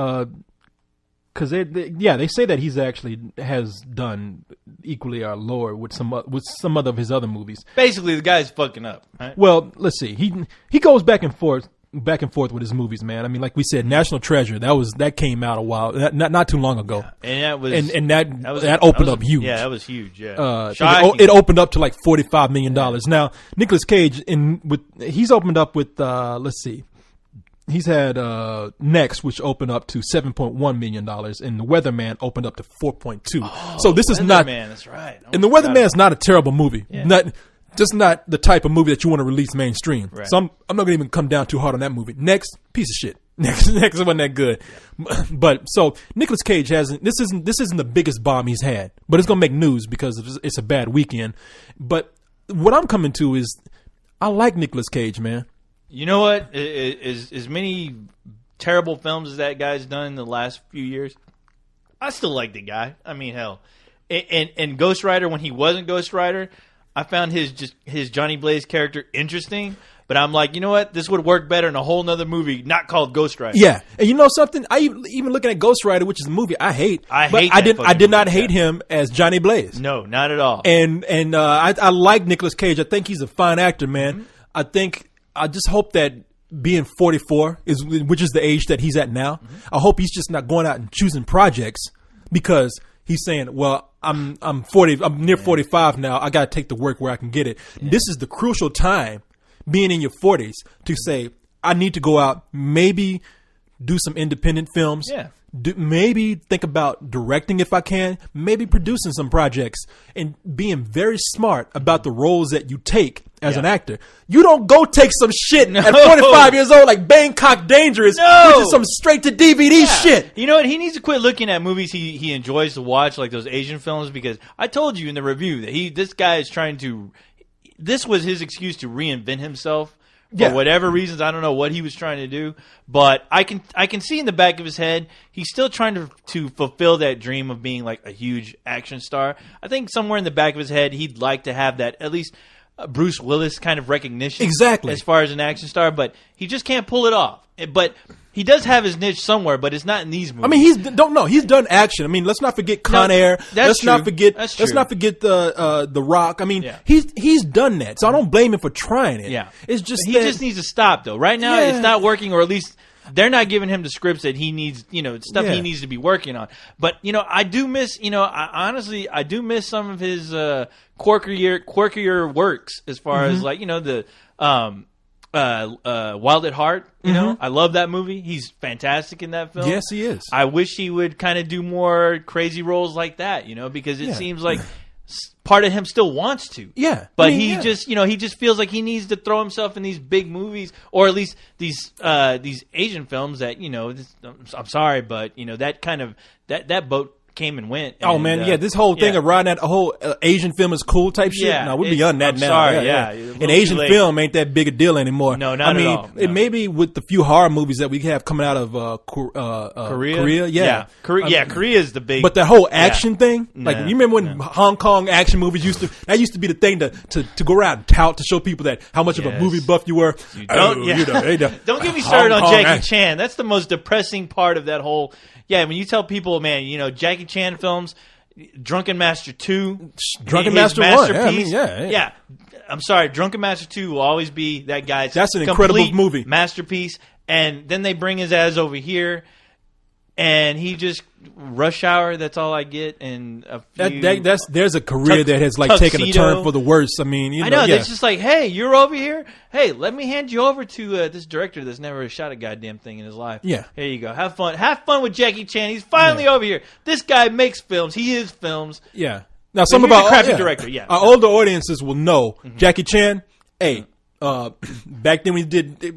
Because they say that he's actually has done equally or lower with some other of his other movies. Basically, the guy's fucking up. Right? Well, let's see. He goes back and forth with his movies, man. I mean, like we said, National Treasure, that came out a while, not too long ago, and that opened up huge. Yeah, that was huge. Yeah, it opened up to like $45 million. Now Nicolas Cage he's opened up with let's see, he's had Next, which opened up to $7.1 million, and The Weatherman opened up to 4.2. So this is not. That's right. And The Weatherman's not a terrible movie. Yeah. Just not the type of movie that you want to release mainstream. Right. So I'm not going to even come down too hard on that movie. Next, piece of shit. Next wasn't that good. Yeah. But so Nicolas Cage hasn't. This isn't the biggest bomb he's had, but it's going to make news because it's a bad weekend. But what I'm coming to is I like Nicolas Cage, man. You know what? As many terrible films as that guy's done in the last few years, I still like the guy. I mean, hell. in Ghost Rider when he wasn't Ghost Rider, I found his Johnny Blaze character interesting. But I'm like, you know what? This would work better in a whole nother movie not called Ghost Rider. Yeah, and you know something? I even looking at Ghost Rider, which is a movie I hate. I did not hate him as Johnny Blaze. No, not at all. And I like Nicolas Cage. I think he's a fine actor, man. Mm-hmm. I just hope that being 44 which is the age that he's at now. Mm-hmm. I hope he's just not going out and choosing projects because he's saying, well, I'm 40. I'm near 45 now. I got to take the work where I can get it. Yeah. This is the crucial time. Being in your 40s to say, I need to go out, maybe do some independent films. Yeah. Maybe think about directing if I can, maybe producing some projects and being very smart about the roles that you take as an actor. You don't go take some shit at 45 years old like Bangkok Dangerous, which is some straight to DVD shit. You know what? He needs to quit looking at movies he enjoys to watch, like those Asian films, because I told you in the review that this guy is trying to... This was his excuse to reinvent himself for whatever reasons. I don't know what he was trying to do, but I can see in the back of his head he's still trying to fulfill that dream of being like a huge action star. I think somewhere in the back of his head he'd like to have that at least Bruce Willis kind of recognition, exactly, as far as an action star, but he just can't pull it off. But he does have his niche somewhere, but it's not in these movies. I mean, he's done action. I mean, let's not forget Con Air. Let's not forget the Rock. I mean, he's done that. So I don't blame him for trying it. Yeah, it's just he just needs to stop though. Right now, it's not working, or at least they're not giving him the scripts that he needs. Stuff he needs to be working on. But I do miss. I do miss some of his quirkier works as far as like the. Wild at Heart, I love that movie. He's fantastic in that film. Yes, he is. I wish he would kind of do more crazy roles like that, because it seems like part of him still wants to. Yeah. But he just feels like he needs to throw himself in these big movies, or at least these Asian films that, I'm sorry, but that kind of that boat came and went. This whole thing of riding that whole Asian film is cool type shit. No, we're beyond that now. Sorry, An Asian film ain't that big a deal anymore. No, not at all. It may be with the few horror movies that we have coming out of Korea. Korea is the big. But the whole action thing, like you remember when Hong Kong action movies used to be the thing to go around and tout to show people that how much of a movie buff you were. Don't get me started on Jackie Chan. That's the most depressing part of that whole. Yeah, when you tell people, man, Jackie Chan films, Drunken Master 2, Drunken Master 1, yeah. I'm sorry, Drunken Master 2 will always be that guy's. That's an incredible movie, masterpiece. And then they bring his ass over here, and he just Rush Hour. That's all I get. And there's a career that has like taken a turn for the worse. I mean, I know. It's just like, hey, you're over here. Hey, let me hand you over to this director that's never shot a goddamn thing in his life. Yeah, here you go. Have fun. Have fun with Jackie Chan. He's finally over here. This guy makes films. He is films. Yeah. Now some of our crappy director. Yeah, our older audiences will know Jackie Chan. Hey, back then we did.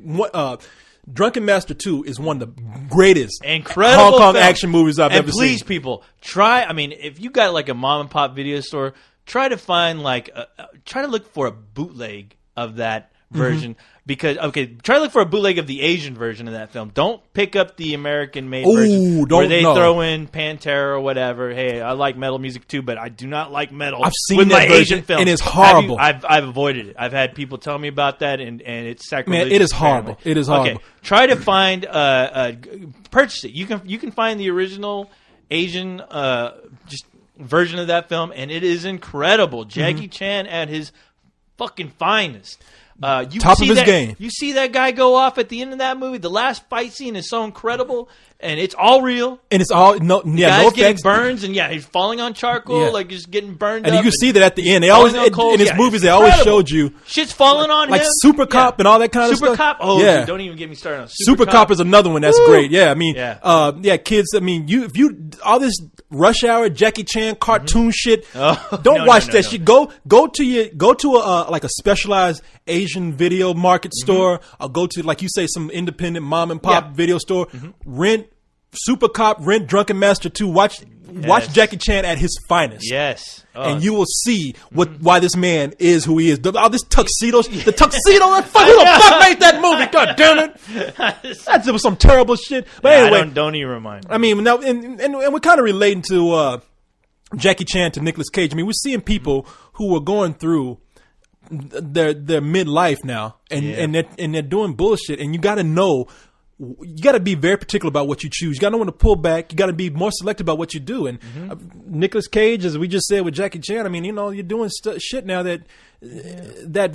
Drunken Master 2 is one of the greatest incredible Hong Kong action movies I've ever seen. And please, people, try. I mean, if you got like a mom and pop video store, try to find try to look for a bootleg of that version. Because try to look for a bootleg of the Asian version of that film. Don't pick up the American-made version where they throw in Pantera or whatever. Hey, I like metal music too, but I do not like metal. I've seen with that my Asian film, and it's horrible. I've avoided it. I've had people tell me about that, and it's sacrilegious. Man, it is horrible. It is horrible. Okay, try to find purchase it. You can find the original Asian just version of that film, and it is incredible. Jackie Chan at his fucking finest. Top of his game. You see that guy go off at the end of that movie. The last fight scene is so incredible, and it's all real. And it's all guy's getting burns, and he's falling on charcoal, like just getting burned. And you can see that at the end. They always in his movies they always showed you shit's falling on like him, Super Cop and all that kind of stuff. Super Cop. Oh, dude, don't even get me started on Super Cop is another one that's great. Yeah, I mean, kids. I mean, if you all this Rush Hour, Jackie Chan cartoon shit. Don't watch that shit. Go to a like a specialized Asian video market store, or go to, like you say, some independent mom and pop video store. Rent Super Cop, rent Drunken Master 2. Watch Jackie Chan at his finest. Yes. And you will see why this man is who he is. All this tuxedos, the tuxedo. Who the fuck made that movie? God damn it! That was some terrible shit. But anyway, don't even remind me. I mean, now and we're kind of relating to Jackie Chan to Nicolas Cage. I mean, we're seeing people who are going through their midlife now, and they're doing bullshit, and you got to know. You got to be very particular about what you choose. You got to know when to pull back. You got to be more selective about what you do. And Nicolas Cage, as we just said with Jackie Chan, I mean, you're doing shit now that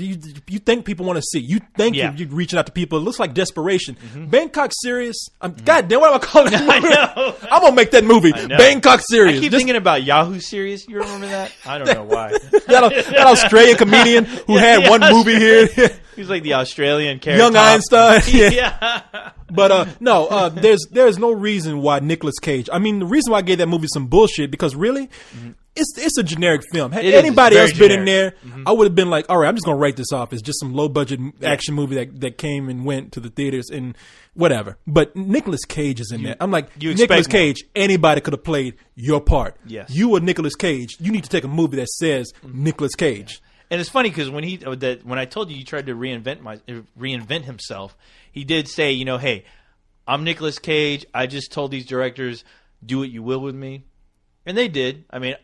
you think people want to see. You think you're reaching out to people. It looks like desperation. Bangkok Serious. God damn, what am I calling it? I know. I'm gonna make that movie. Bangkok Serious. I keep thinking about Yahoo Serious. You remember that? I don't know why. that Australian comedian who had one movie here. He's like the Australian character. Young Einstein. But no, there's no reason why Nicolas Cage. I mean, the reason why I gave that movie some bullshit because really, it's a generic film. Had anybody else been in there, I would have been like, all right, I'm just gonna write this off. It's just some low budget action movie that came and went to the theaters and whatever. But Nicolas Cage is in there. I'm like, Nicolas Cage. Anybody could have played your part. Yes, you are Nicolas Cage. You need to take a movie that says Nicolas Cage. And it's funny because when I told you he tried to reinvent himself, he did say, hey, I'm Nicolas Cage. I just told these directors, do what you will with me. And they did. I mean,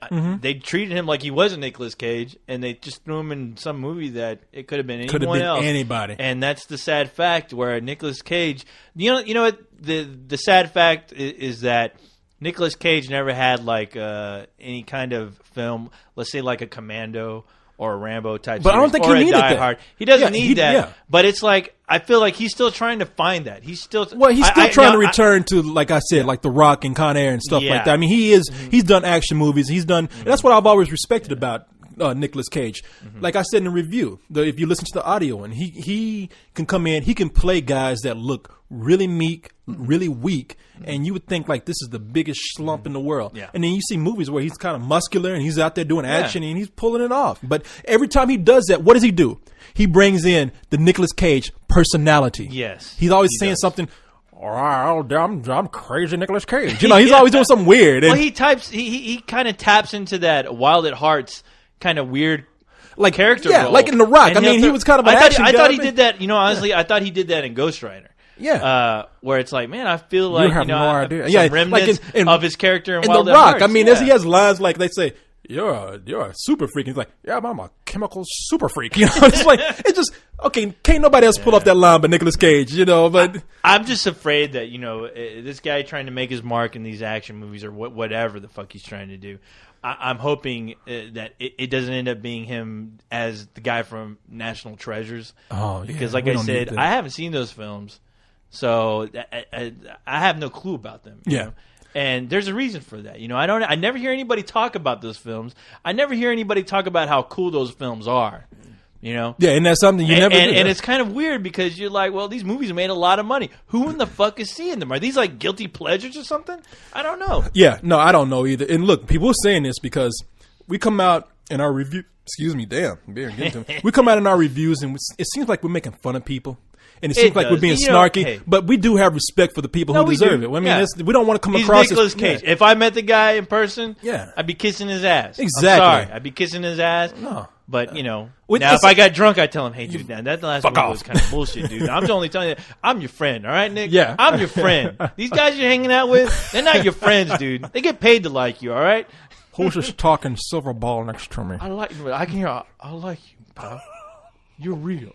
they treated him like he wasn't Nicolas Cage, and they just threw him in some movie that it could have been anyone else. Anybody. And that's the sad fact where Nicolas Cage, you know what? The sad fact is that Nicolas Cage never had like any kind of film, let's say like a Commando or a Rambo type but series, I don't think or he needed Die that. Hard. He doesn't need that. Yeah. But it's like I feel like he's still trying to find that. He's still trying to return to, like I said, like The Rock and Con Air and stuff like that. I mean, he's done action movies. He's done. And that's what I've always respected about Nicolas Cage. Like I said in the review, if you listen to the audio, and he can come in, he can play guys that look really meek, really weak, and you would think like this is the biggest slump in the world. And then you see movies where he's kind of muscular and he's out there doing action and he's pulling it off. But every time he does that, what does he do? He brings in the Nicolas Cage personality. Yes, he's always saying something. I'm crazy Nicolas Cage. He's always doing something weird. Well, he kind of taps into that Wild at Heart's kind of weird like character role. Like in The Rock. I mean, he was kind of an action guy. I thought he did that. Honestly, I thought he did that in Ghost Rider. Where it's like, man, I feel like you have no idea. Some remnants like of his character in Wild The Rock. Hearts. I mean, he has lines like they say, "You're a super freak." He's like, "Yeah, I'm a chemical super freak." It's like it's just okay. Can't nobody else pull off that line but Nicolas Cage. But I'm just afraid that this guy trying to make his mark in these action movies or whatever the fuck he's trying to do. I'm hoping that it doesn't end up being him as the guy from National Treasures. Because like I said, I haven't seen those films. So I have no clue about them. You know? And there's a reason for that. I never hear anybody talk about those films. I never hear anybody talk about how cool those films are. Yeah, and that's something you never do. And it's kind of weird because you're like, well, these movies made a lot of money. Who in the fuck is seeing them? Are these like guilty pleasures or something? I don't know. Yeah, no, I don't know either. And look, people are saying this because we come out in our review. Excuse me, damn, we come out in our reviews and it seems like we're making fun of people. And it seems like we're being snarky, but we do have respect for the people who deserve it. I mean, we don't want to come across as Nicolas Cage. If I met the guy in person, I'd be kissing his ass. Exactly. I'm sorry, I'd be kissing his ass. No. But, now if I got drunk, I'd tell him, hey, dude, that last movie was kind of bullshit, dude. I'm only telling you, I'm your friend, all right, Nick? Yeah. I'm your friend. These guys you're hanging out with, they're not your friends, dude. They get paid to like you, all right? Who's just talking silver ball next to me? I can hear, I like you, pal. You're real.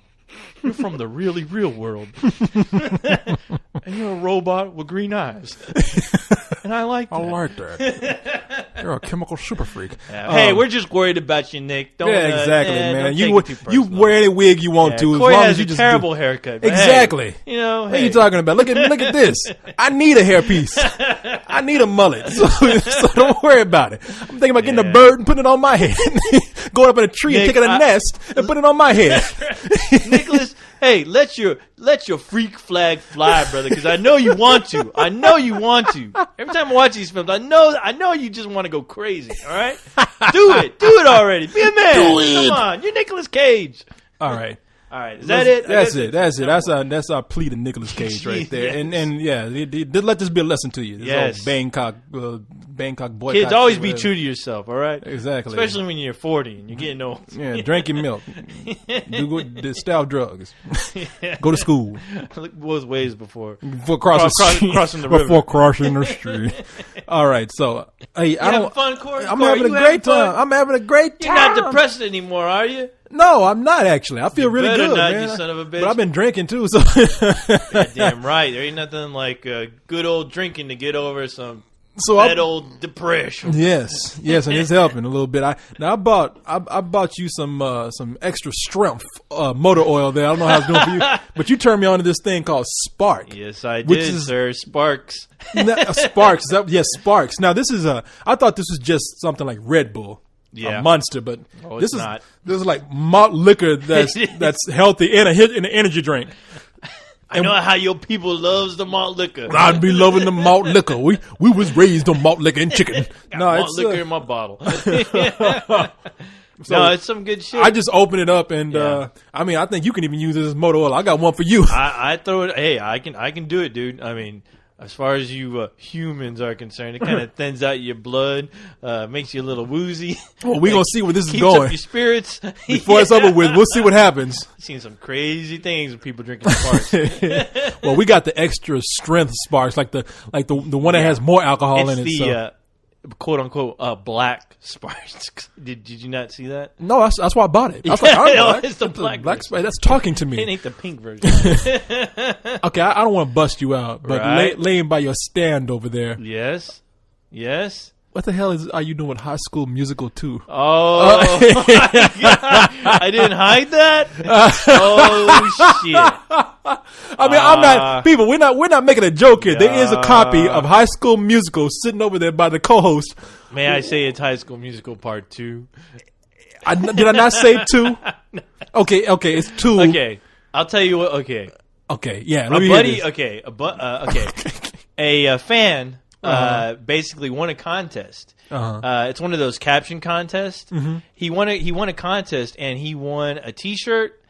You're from the really real world. And you're a robot with green eyes. And I like that. I like that. You're a chemical super freak. Hey, we're just worried about you, Nick. Don't, exactly, man. You wear wear any wig you want to. Corey as long has as you a just terrible haircut. Exactly. Hey, what are you talking about? Look at this. I need a hairpiece. I need a mullet. So don't worry about it. I'm thinking about getting a bird and putting it on my head. Going up in a tree and taking a nest and putting it on my head. Nicholas, hey, let your freak flag fly, brother, because I know you want to. I know you want to. Every time I watch these films, I know you just want to go crazy. All right, do it already. Be a man. Come on, you're Nicolas Cage. All right. Is that it? That's it. That's our plea to Nicolas Cage right there. And let this be a lesson to you. This whole Bangkok boycott. Kids, always be true to yourself. All right. Exactly. Especially when you're 40 and you're getting old. Yeah. Drink your milk. Do style drugs. Go to school. Look both ways before crossing the river. Before crossing the street. All right, so hey, having fun, Corey? I'm having a great time. I'm having a great time. You're not depressed anymore, are you? No, I'm not actually. I feel really good, not, man. You son of a bitch. But I've been drinking too, so yeah, damn right. There ain't nothing like good old drinking to get over some old depression. Yes, and it's helping a little bit. I bought you some extra strength motor oil there. I don't know how it's doing for you, but you turned me on to this thing called Spark. Yes, I did, sir. Sparks. Sparks. Yes, Sparks. Now this is I thought this was just something like Red Bull. Yeah. A Monster, but this is like malt liquor that's healthy in an energy drink. I know how your people loves the malt liquor. I'd be loving the malt liquor. We was raised on malt liquor and chicken. Malt liquor in my bottle. No, it's some good shit. I just open it up and I think you can even use it as motor oil. I got one for you. I throw it. Hey, I can do it, dude. I mean, as far as you humans are concerned, it kind of thins out your blood, makes you a little woozy. Well, we're going to see where this is keeps going. Up your spirits. Before it's over with, we'll see what happens. I've seen some crazy things with people drinking Sparks. Well, we got the extra strength Sparks, like the one that has more alcohol in it. It's the quote unquote black Sparks. Did you not see that? No, that's why I bought it. I was like, it's the black Sparks. That's talking to me. It ain't the pink version. Okay, I don't want to bust you out, but laying by your stand over there. Yes. What the hell are you doing with High School Musical 2? Oh, I didn't hide that? Oh, shit. I mean, I'm not, people, we're not making a joke here. There is a copy of High School Musical sitting over there by the co-host. May I say it's High School Musical Part 2? Did I not say 2? Okay, it's 2. Okay, I'll tell you what, okay, yeah. A buddy, a fan basically won a contest. It's one of those caption contests. Mm-hmm. He won a contest, and he won a T-shirt,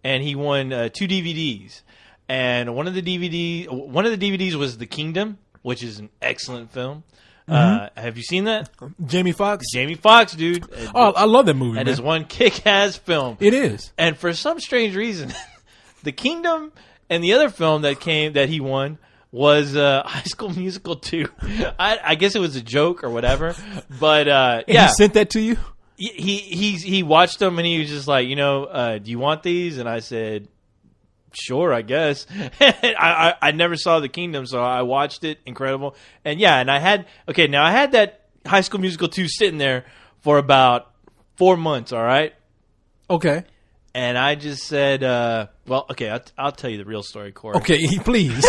and he won 2 DVDs. And one of the DVDs was The Kingdom, which is an excellent film. Mm-hmm. Have you seen that? Jamie Foxx, dude. Oh, I love that movie. That is one kick-ass film. It is. And for some strange reason, The Kingdom and the other film that he won was High School Musical 2. I guess it was a joke or whatever. But yeah, he sent that to you. He watched them and he was just like, do you want these? And I said, sure, I guess. I never saw The Kingdom, so I watched it. Incredible. And yeah, and I had that High School Musical 2 sitting there for about 4 months, all right? Okay. And I just said, well, okay, I'll tell you the real story, Corey. Okay, please.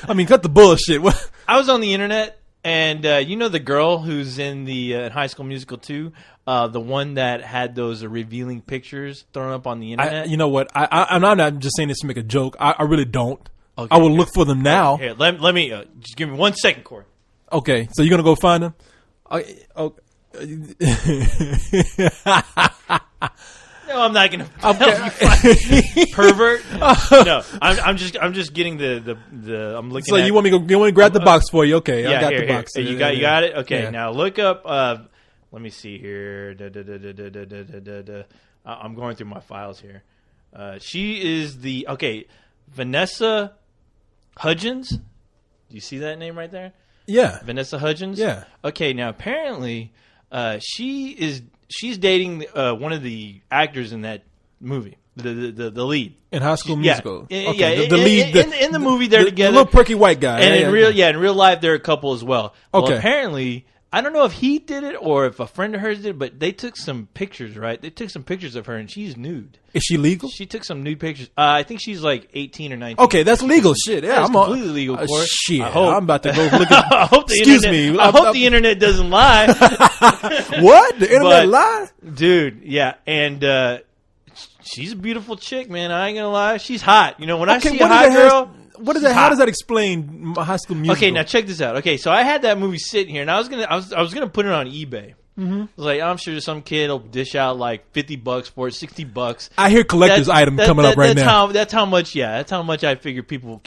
I mean, cut the bullshit. I was on the internet, and the girl who's in the High School Musical 2, the one that had those revealing pictures thrown up on the internet? You know what? I'm not just saying this to make a joke. I really don't. Okay, I will look for them now. Here, let me, just give me 1 second, Corey. Okay, so you're going to go find them? No, I'm not gonna help you find pervert. No, I'm just getting the I'm looking. So you want me to grab the box for you? Okay, yeah, I got the box. You got it. Okay, now look up. Let me see here. I'm going through my files here. She is Vanessa Hudgens. Do you see that name right there? Yeah, Vanessa Hudgens. Yeah. Okay, now apparently, she's dating one of the actors in that movie, the lead in High School Musical. Yeah, the lead in the movie they're together, the little perky white guy, and in real life they're a couple as well. Okay, well, apparently I don't know if he did it or if a friend of hers did it, but they took some pictures. Right, they took some pictures of her, and she's nude. Is she legal? She took some nude pictures. I think she's like 18 or 19. Okay, that's legal shit. Yeah, I'm completely legal. Shit, I'm about to go look at. I hope the internet doesn't lie. What? The internet lie? Dude, yeah, and she's a beautiful chick, man. I ain't gonna lie, she's hot. When I see a hot girl. What is that? How does that explain High School Musical? Okay, now check this out. Okay, so I had that movie sitting here, and I was gonna put it on eBay. Mm-hmm. I was like, I'm sure some kid will dish out like $50 for it, $60. I hear collector's item coming up right now. That's how much. Yeah, that's how much I figure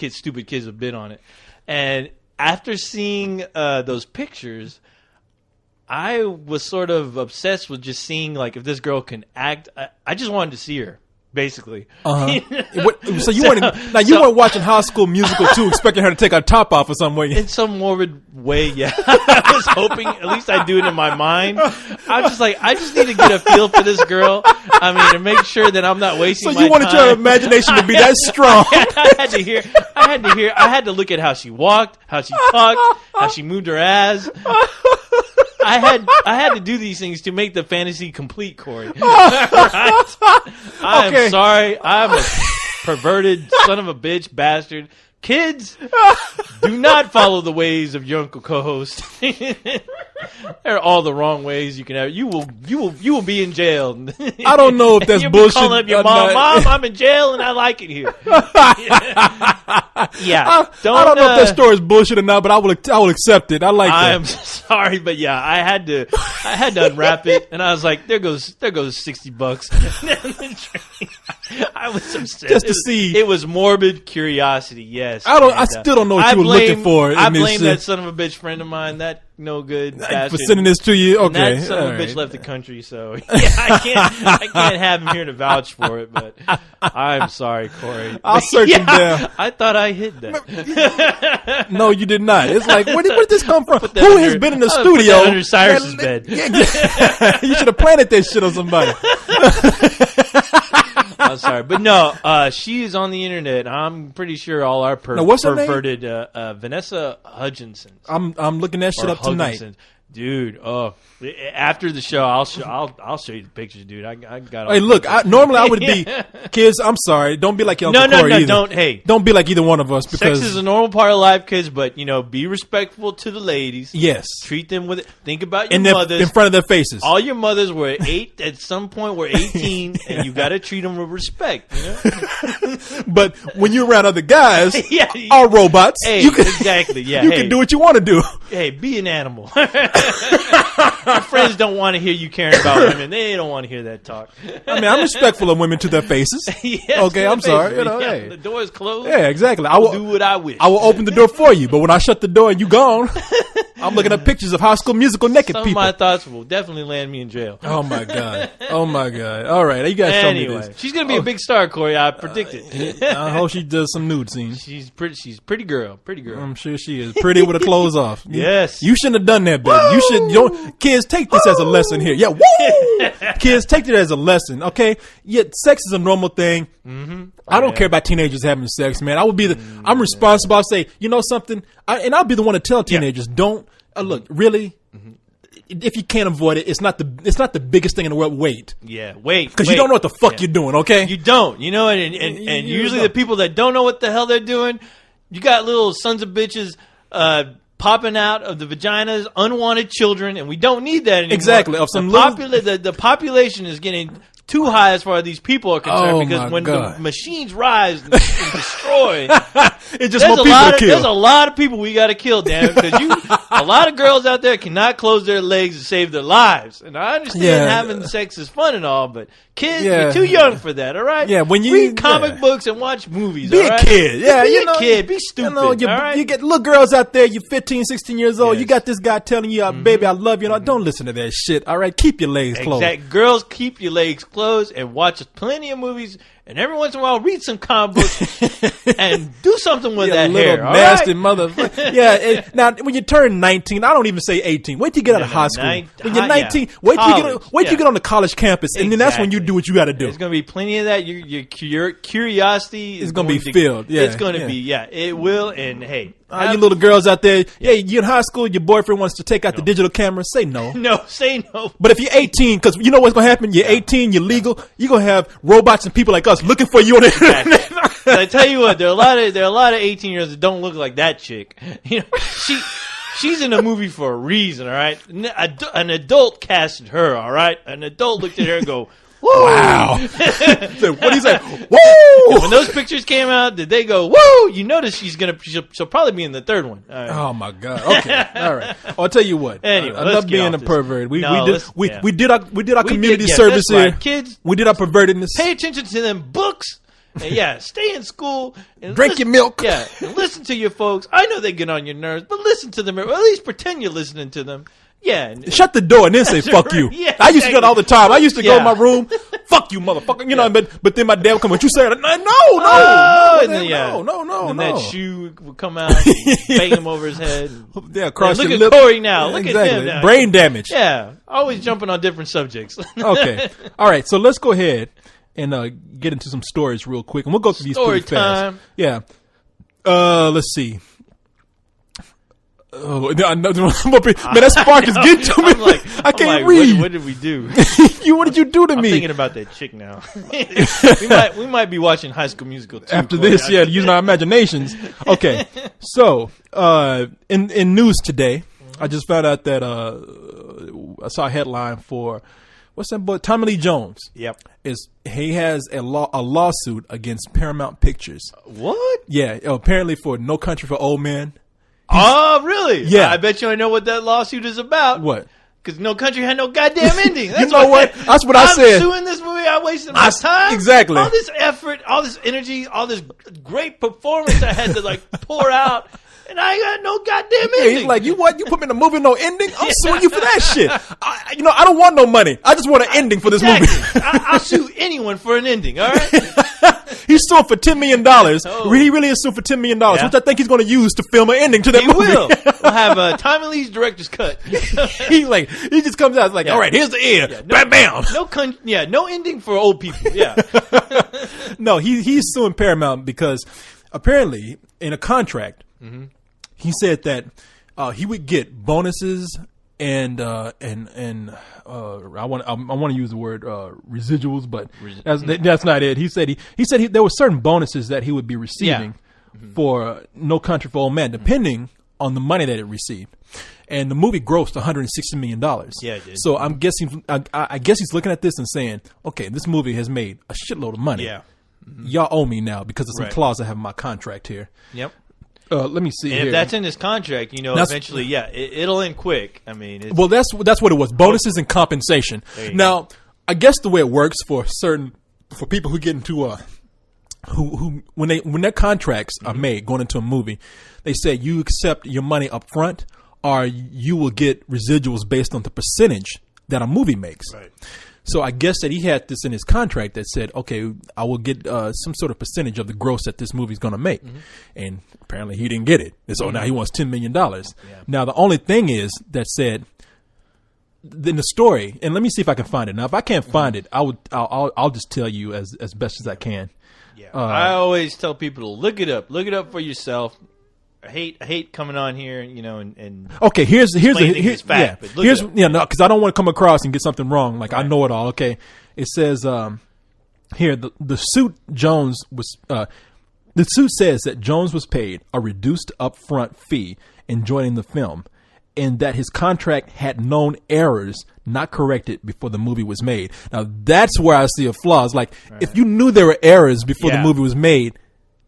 stupid kids would bid on it. And after seeing those pictures, I was sort of obsessed with just seeing like if this girl can act. I just wanted to see her. basically. So you weren't watching High School Musical 2 expecting her to take her top off or something, were you? In some morbid way, yeah. I was hoping, at least I do it in my mind. I was just like, I just need to get a feel for this girl. I mean, to make sure that I'm not wasting my time. So you wanted your imagination to be that strong. I had to look at how she walked, how she talked, how she moved her ass. I had to do these things to make the fantasy complete, Corey. Right? I'm sorry. I'm a perverted son of a bitch bastard. Kids, do not follow the ways of your uncle co-host. They're all the wrong ways you can have. You will be in jail. I don't know if that's bullshit. Calling up your mom, I'm in jail and I like it here. Yeah, I don't know if that story is bullshit or not, but I will accept it. I like that. I'm sorry, but yeah, I had to unwrap it, and I was like, there goes $60. I was upset. Just to see. It was morbid curiosity. Yes, I still don't know what you were looking for. I blame that son of a bitch friend of mine. That no good bastard. For sending this to you. Okay, and that son of a bitch left the country, so yeah, I can't have him here to vouch for it. But I'm sorry, Corey. I'll search him down. I thought I hid that. No, you did not. It's like, where did this come from? Who has been in the studio? Put that under Cyrus's bed. You should have planted that shit on somebody. I'm sorry, but no, she is on the internet. I'm pretty sure all our perverted Vanessa Hudgenson. I'm looking that shit up tonight, dude. Oh, after the show, I'll show you the pictures, dude. I got. Hey, look, normally I would be kids. I'm sorry, don't be like your Uncle Corey either. Don't be like either one of us. Because sex is a normal part of life, kids. But be respectful to the ladies. Yes, treat them with it. Think about your mothers in front of their faces. All your mothers were at some point were 18, and you got to treat them with respect. You know? But when you're around other guys, all robots. Hey, you can, exactly. Yeah, you can do what you want to do. Hey, be an animal. Your friends don't want to hear you caring about women. They don't want to hear that talk. I mean, I'm respectful of women to their faces. Yes, okay, I'm sorry. Hey. The door is closed. Yeah, exactly. I will do what I wish. I will open the door for you, but when I shut the door and you gone, I'm looking at pictures of High School Musical naked people. Some of my thoughts will definitely land me in jail. Oh my god. Oh my god. All right, you guys show me this. She's gonna be a big star, Corey. I predict it. I hope she does some nude scenes. She's pretty. She's pretty girl. Pretty girl. I'm sure she is pretty with her clothes off. Yes. You shouldn't have done that, baby. Kids, take this as a lesson here. Yeah, woo! Kids, take it as a lesson, okay? Yeah, sex is a normal thing. Mm-hmm. I don't care about teenagers having sex, man. I'm responsible. I'll say, you know something? I'll be the one to tell teenagers, don't, look, really? Mm-hmm. If you can't avoid it, it's not the biggest thing in the world. Wait. Yeah, wait. Because you don't know what the fuck you're doing, okay? You don't. You know, and usually the people that don't know what the hell they're doing, you got little sons of bitches, popping out of the vaginas, unwanted children, and we don't need that anymore. Exactly. The population is getting too high as far as these people are concerned, because when the machines rise and destroy, it's just more people to kill. There's a lot of people we got to kill, damn it, because a lot of girls out there cannot close their legs to save their lives. And I understand having sex is fun and all, but kids, you're too young for that, all right? Yeah, when you read comic books and watch movies, be all right? A kid. Yeah, be a kid. Be stupid, all right? You get little girls out there, you're 15, 16 years old, you got this guy telling you, baby, I love you. Don't listen to that shit, all right? Keep your legs closed. Exactly. Girls, keep your legs closed and watch plenty of movies, and every once in a while read some comic books and do something with that little hair. Nasty motherfucker. Yeah. Now, when you turn 19, I don't even say 18. Wait till you get out of high school. When you're 19, wait till you get on the college campus, and then that's when you do what you got to do. There's going to be plenty of that. Your curiosity is going to be filled. Yeah, it's going to be. Yeah, it will. And hey. You little girls out there, you're in high school, your boyfriend wants to take out the digital camera, say no. No, say no. But if you're 18, because you know what's going to happen? You're 18, you're legal, you're going to have robots and people like us looking for you on the internet. So I tell you what, there are a lot of 18-year-olds that don't look like that chick. You know, she's in a movie for a reason, all right? An adult casted her, all right? An adult looked at her and go, woo! Wow. What do you say? Woo! When those pictures came out, did they go, woo? You notice she'll probably be in the third one. Right. Oh my God. Okay. All right. I'll tell you what. Anyway, I love being a pervert. We did our community service here. Right. Kids, we did our pervertedness. Pay attention to them books. And stay in school and drink your milk. Yeah, and listen to your folks. I know they get on your nerves, but listen to them, or at least pretend you're listening to them. Yeah. Shut the door and then say fuck you. Yeah, I used to do that all the time. I used to go in my room, fuck fuck you, motherfucker. You know, but then my dad would come, what you said? No. And that shoe would come out, and bang him over his head. Yeah, cross look your at lip. Corey now. Look at him now. Brain damage. Yeah, always jumping on different subjects. Okay. All right, so let's go ahead and get into some stories real quick. And we'll go through these pretty fast. Yeah. Let's see. Oh, man, that spark is getting to me. I can't read. What did we do? What did you do to me? I'm thinking about that chick now. we might be watching High School Musical too, after this. Yeah, using our imaginations. Okay, so in news today, I just found out that I saw a headline for what's that boy? Tommy Lee Jones. Yep, he has a lawsuit against Paramount Pictures. What? Yeah, apparently for No Country for Old Men. Oh, really? Yeah. I bet you I know what that lawsuit is about. What? Because No Country had no goddamn ending. That's you know what? That's what I said. I'm suing this movie. I wasted my time. Exactly. All this effort, all this energy, all this great performance I had to pour out. And I ain't got no goddamn ending. He's like, you what? You put me in a movie with no ending? I'm suing you for that shit. I don't want no money. I just want an ending for this movie. I'll sue anyone for an ending, all right? He's suing for $10 million. Oh. He really is suing for $10 million, which I think he's going to use to film an ending to that movie. He will. We'll have Tommy Lee's director's cut. he just comes out all right, here's the end. Bam, bam. No ending for old people. Yeah. No, he's suing Paramount because apparently in a contract, he said that he would get bonuses and I want to use the word residuals, but that's not it. He said there were certain bonuses that he would be receiving for No Country for Old Men, depending on the money that it received. And the movie grossed $160 million. Yeah, it did. So I'm guessing, I guess he's looking at this and saying, okay, this movie has made a shitload of money. Yeah. Y'all owe me now because of some clause I have in my contract here. Yep. Let me see. And here. if that's in his contract, eventually, it'll end quick. I mean, that's what it was: bonuses and compensation. Now, I guess the way it works for people who get into when their contracts are made going into a movie, they say you accept your money up front, or you will get residuals based on the percentage that a movie makes. Right. So I guess that he had this in his contract that said, okay, I will get some sort of percentage of the gross that this movie's going to make. And apparently he didn't get it. And so now he wants $10 million. Yeah. Now, the only thing is that said in the story, and let me see if I can find it. Now, if I can't find it, I'll just tell you as best as I can. Yeah. I always tell people to look it up. Look it up for yourself. I hate coming on here, and okay. Here's because I don't want to come across and get something wrong. Like I know it all. Okay, it says here the suit says that Jones was paid a reduced upfront fee in joining the film, and that his contract had known errors not corrected before the movie was made. Now that's where I see a flaw. It's like if you knew there were errors before the movie was made,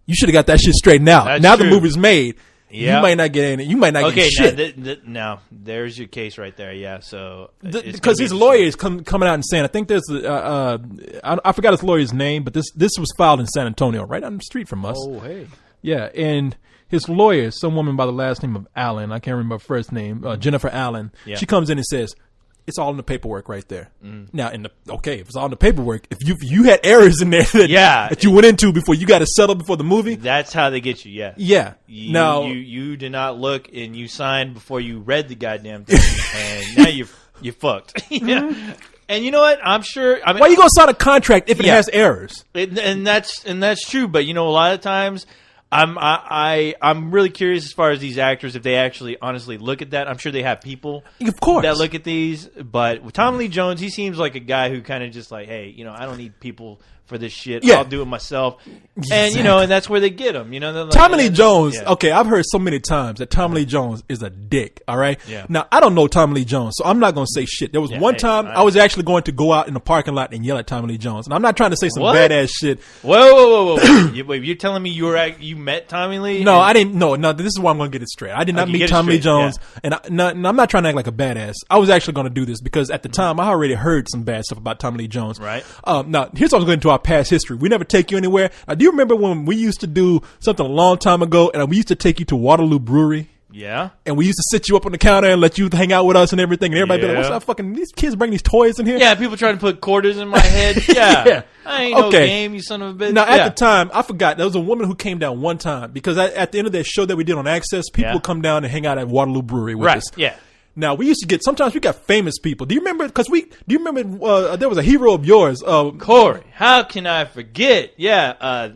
you should have got that shit straightened out. That's now true. The movie's made. Yep. You might not get any. You might not get shit. Now there's your case right there. Yeah. So because his lawyer is coming out and saying, I think there's I forgot his lawyer's name, but this was filed in San Antonio, right down the street from us. Oh, hey. Yeah, and his lawyer, some woman by the last name of Allen, I can't remember her first name, Jennifer Allen. Yeah. She comes in and says, it's all in the paperwork right there. Now, if it's all in the paperwork, if you had errors in there that you went into before you got to settle before the movie, that's how they get you. Yeah, yeah. You did not look and you signed before you read the goddamn thing, and now you're fucked. And you know what? I'm sure. I mean, why are you gonna sign a contract if it has errors? And that's true. But a lot of times. I'm really curious as far as these actors, if they actually honestly look at that. I'm sure they have people that look at these. But with Tommy Lee Jones, he seems like a guy who kind of just like, hey, I don't need people for this shit. Yeah. I'll do it myself. Exactly. And, and that's where they get him. Like, Tommy Lee Jones, okay, I've heard so many times that Tommy Lee Jones is a dick, all right? Yeah. Now, I don't know Tommy Lee Jones, so I'm not going to say shit. There was one time I was actually going to go out in the parking lot and yell at Tommy Lee Jones. And I'm not trying to say some badass shit. Whoa. You're telling me you met Tommy Lee? No, I didn't. No, this is why I'm going to get it straight. I did not meet Tommy Lee Jones. Yeah. And I'm not trying to act like a badass. I was actually going to do this because at the time, I already heard some bad stuff about Tommy Lee Jones. Right. Now, here's what I'm going to do our past history. We never take you anywhere. Do you remember when we used to do something a long time ago and we used to take you to Waterloo Brewery? Yeah. And we used to sit you up on the counter and let you hang out with us and everything. And everybody be like, what's up, fucking, these kids bring these toys in here? Yeah, people trying to put quarters in my head. Yeah. I ain't no game, you son of a bitch. Now, at the time, I forgot, there was a woman who came down one time because at the end of that show that we did on Access, people would come down and hang out at Waterloo Brewery with us. Yeah. Now, we used to get, sometimes we got famous people. Do you remember, there was a hero of yours? Corey. How can I forget? Yeah,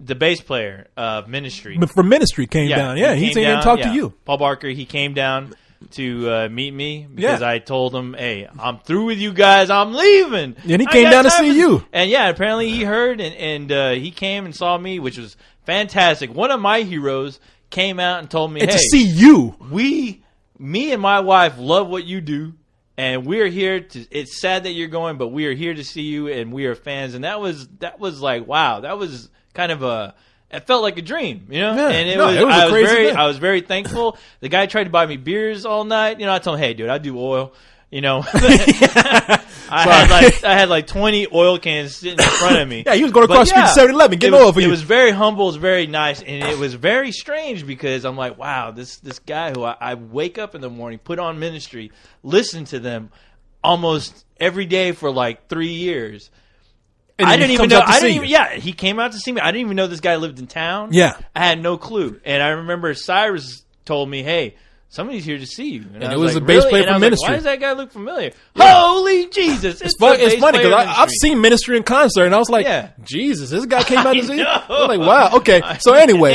the bass player of Ministry. From Ministry came down. Yeah, he came and talked to you. Paul Barker, he came down to meet me because I told him, hey, I'm through with you guys. I'm leaving. And he came down to see you. And apparently he heard and he came and saw me, which was fantastic. One of my heroes came out and told me, to see you. Me and my wife love what you do. And we're here to. It's sad that you're going, but we are here to see you, and we are fans. And that was like, wow, that was kind of it felt like a dream, you know. Yeah. And I was very thankful. The guy tried to buy me beers all night. You know, I told him, hey, dude, I do oil. You know, I had like 20 oil cans sitting in front of me. Yeah, he was going across the street to 7-Eleven, getting oil for you. It was very humble, it was very nice, and it was very strange because I'm like, wow, this guy who I wake up in the morning, put on Ministry, listen to them almost every day for like 3 years. I didn't even know. He came out to see me. I didn't even know this guy lived in town. Yeah, I had no clue, and I remember Cyrus told me, hey, somebody's here to see you. And it was a bass player from Ministry. Why does that guy look familiar? Yeah. Holy Jesus. It's funny because I've seen Ministry in concert, and I was like, Jesus, this guy came out to see you? I was like, wow. Okay. So anyway,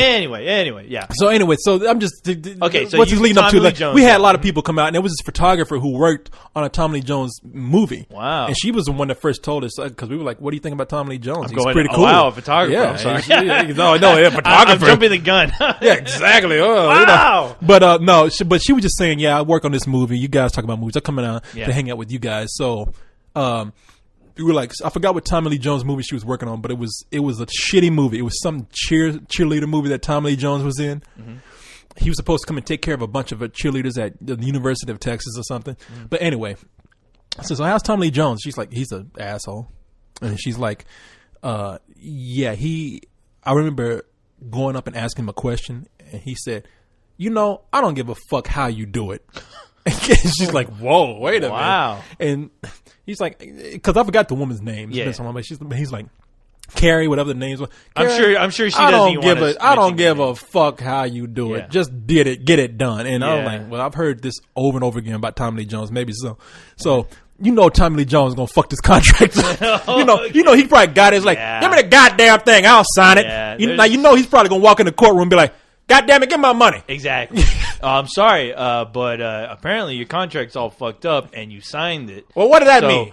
yeah. So I'm just, okay, so what's this leading up to? Like, Jones we had a lot of people come out, and there was this photographer who worked on a Tommy Lee Jones movie. Wow. And she was the one that first told us, because we were like, what do you think about Tommy Lee Jones? He's pretty cool. Wow, a photographer. Yeah. I'm sorry. No, photographer. I'm jumping the gun. Yeah, exactly. Wow. But no, but she was just saying, I work on this movie. You guys talk about movies. I'm coming out to hang out with you guys. So, we were like, I forgot what Tommy Lee Jones movie she was working on, but it was a shitty movie. It was some cheerleader movie that Tommy Lee Jones was in. Mm-hmm. He was supposed to come and take care of a bunch of cheerleaders at the University of Texas or something. Mm-hmm. But anyway, I said, so how's Tommy Lee Jones? She's like, he's an asshole. And she's like, I remember going up and asking him a question, and he said, I don't give a fuck how you do it. And she's like, whoa, wait a minute. And he's like, because I forgot the woman's name. Yeah. He's like, Carrie, whatever the names were. Carrie, I'm sure she doesn't I don't give a fuck how you do it. Just get it done. And I'm like, well, I've heard this over and over again about Tommy Lee Jones. Maybe so. So, Tommy Lee Jones is going to fuck this contract. He probably got it. It's like, give me the goddamn thing. I'll sign it. Yeah, he's probably going to walk in the courtroom and be like, God damn it, give me my money. Exactly. I'm sorry, but apparently your contract's all fucked up and you signed it. Well, what did that mean?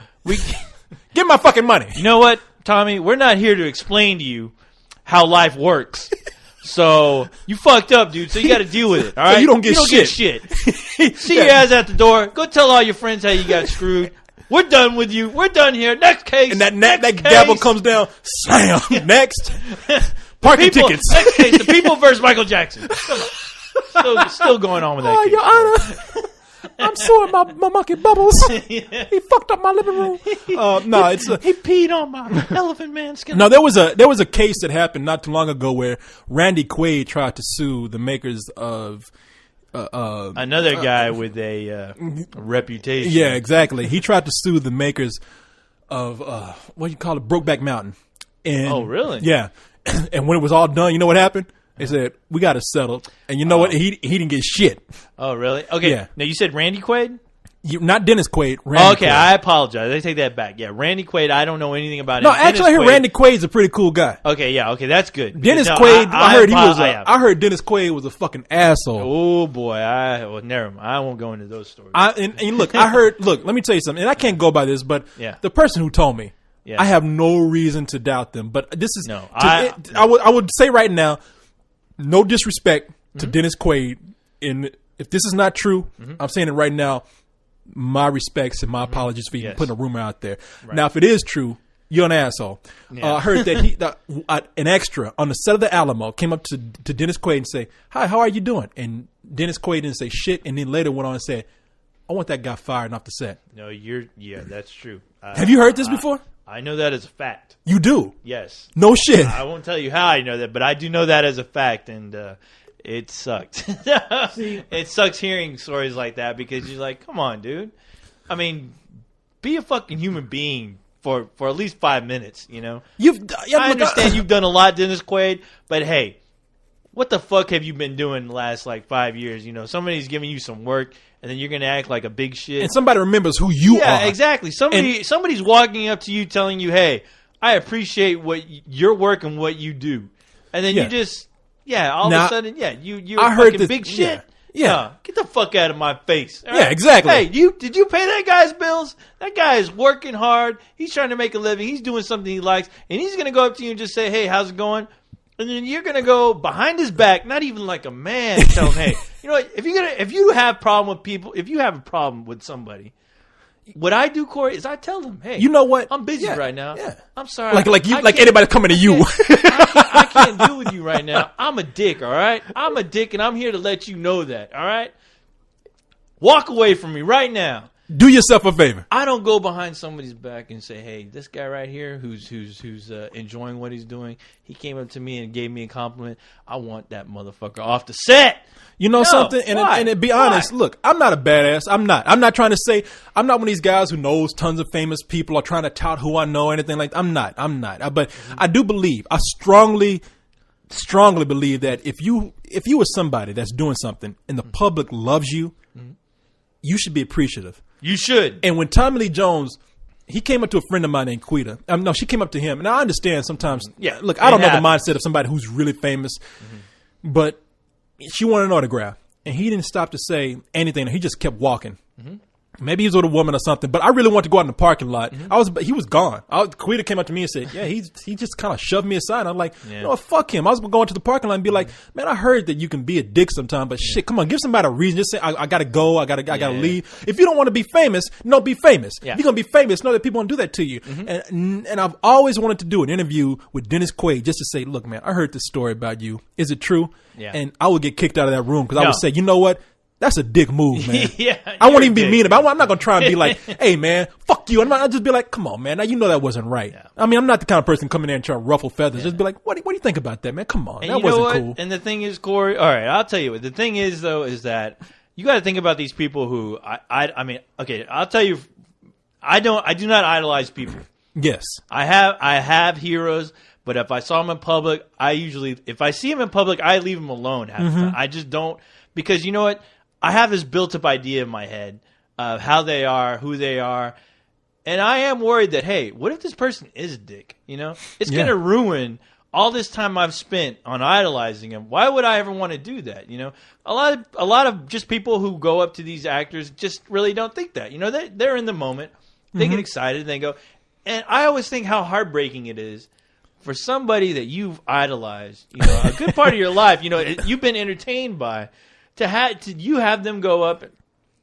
Give my fucking money. You know what, Tommy? We're not here to explain to you how life works. So you fucked up, dude. So you got to deal with it. All right. So you don't get shit. See your ass at the door. Go tell all your friends how you got screwed. We're done with you. We're done here. Next case. And that gavel comes down. Slam. Next. Parking tickets. Next case. The people versus Michael Jackson. Still going on with that case. Your Honor. I'm suing my monkey Bubbles. He fucked up my living room. No, it's he peed on my elephant man skin. No, there was a case that happened not too long ago where Randy Quaid tried to sue the makers of another guy with a reputation. Yeah, exactly. He tried to sue the makers of what do you call it, Brokeback Mountain. And, oh, really? Yeah. And when it was all done, you know what happened? They said, we got to settle. And you know what? He didn't get shit. Oh, really? Okay. Yeah. Now, you said Randy Quaid? Not Dennis Quaid. Randy Quaid. I apologize. I take that back. Yeah, Randy Quaid, I don't know anything about him. No, actually, I heard Randy Quaid's a pretty cool guy. Okay, yeah. Okay, that's good. Dennis Quaid, I heard Dennis Quaid was a fucking asshole. Oh, boy. Never mind. I won't go into those stories. And look, let me tell you something. And I can't go by this, but the person who told me, I have no reason to doubt them. But this is, I would say right now, no disrespect to Dennis Quaid. And if this is not true, I'm saying it right now. My respects and my apologies for even putting a rumor out there. Right. Now, if it is true, you're an asshole. Yeah. I heard that an extra on the set of the Alamo came up to Dennis Quaid and say, "Hi, how are you doing?" And Dennis Quaid didn't say shit, and then later went on and said, "I want that guy fired off the set." No, that's true. Have you heard this before? I know that as a fact. You do? Yes. No shit. I won't tell you how I know that, but I do know that as a fact, and it sucked. It sucks hearing stories like that because you're like, come on, dude. I mean, be a fucking human being for at least 5 minutes, you know? I understand you've done a lot, Dennis Quaid, but hey, what the fuck have you been doing the last, 5 years? You know, somebody's giving you some work, and then you're going to act like a big shit. And somebody remembers who you are. Yeah, exactly. Somebody's walking up to you telling you, hey, I appreciate your work and what you do. And then you just, all of a sudden, you're fucking big shit. Yeah. Get the fuck out of my face. Right? Yeah, exactly. Hey, did you pay that guy's bills? That guy is working hard. He's trying to make a living. He's doing something he likes. And he's going to go up to you and just say, hey, how's it going? And then you're going to go behind his back, not even like a man, tell him, hey, you know what? If you have a problem with people, if you have a problem with somebody, what I do, Corey, is I tell them, hey, you know what? I'm busy right now. Yeah. I'm sorry. Like anybody coming to you. I can't deal with you right now. I'm a dick, all right? I'm a dick, and I'm here to let you know that, all right? Walk away from me right now. Do yourself a favor. I don't go behind somebody's back and say, hey, this guy right here who's enjoying what he's doing, he came up to me and gave me a compliment. I want that motherfucker off the set. You know something? And to be honest, look, I'm not a badass. I'm not trying to say, I'm not one of these guys who knows tons of famous people or trying to tout who I know or anything like that. I'm not. But I do believe, I strongly believe that if you are somebody that's doing something and the public loves you, you should be appreciative. You should. And when Tommy Lee Jones, he came up to a friend of mine named Quita. No, she came up to him. And I understand sometimes. Yeah, look, I don't know the mindset of somebody who's really famous. But she wanted an autograph. And he didn't stop to say anything. He just kept walking. Maybe he was with a woman or something. But I really wanted to go out in the parking lot. He was gone. Quita came up to me and said, yeah, he just kind of shoved me aside. I'm like, you know what, fuck him. I was going to the parking lot and be like, man, I heard that you can be a dick sometimes, but shit, come on, give somebody a reason. Just say, I got to go. I got to leave. If you don't want to be famous, no, be famous. If you're going to be famous, know that people won't do that to you. And I've always wanted to do an interview with Dennis Quaid just to say, look, man, I heard this story about you. Is it true? Yeah. And I would get kicked out of that room because I would say, you know what? That's a dick move, man. I won't even be mean about it. I'm not going to try and be like, hey, man, fuck you. I'll just be like, come on, man. Now, you know that wasn't right. Yeah. I mean, I'm not the kind of person coming in and trying to ruffle feathers. Just be like, what do you think about that, man? Come on. And that wasn't cool. And the thing is, Corey, all right, I'll tell you what. The thing is, though, is that you got to think about these people who, I mean, okay, I'll tell you, I do not idolize people. Yes. I have heroes. But if I saw them in public, if I see them in public, I leave them alone half the time. I just don't, because you know what? I have this built-up idea in my head of how they are, who they are, and I am worried that, hey, what if this person is a dick? You know, it's going to ruin all this time I've spent on idolizing him. Why would I ever want to do that? You know, a lot of just people who go up to these actors just really don't think that. You know, they're in the moment, they get excited, and they go. And I always think how heartbreaking it is for somebody that you've idolized. You know, a good part of your life. You know, you've been entertained by. To have them go up,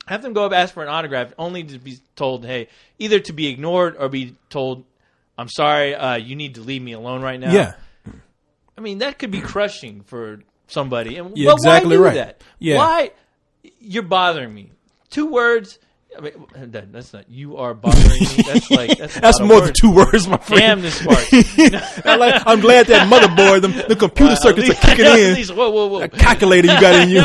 ask for an autograph, only to be told, hey, either to be ignored or be told, I'm sorry, you need to leave me alone right now. Yeah. I mean, that could be crushing for somebody. And, yeah, exactly why do right. that? Yeah. Why? You're bothering me. 2 words. I mean, that's not. You are bothering me. That's more than 2 words, my friend. Damn this part. I'm glad that motherboard, the computer circuits are kicking in. Least, whoa. A calculator you got in you.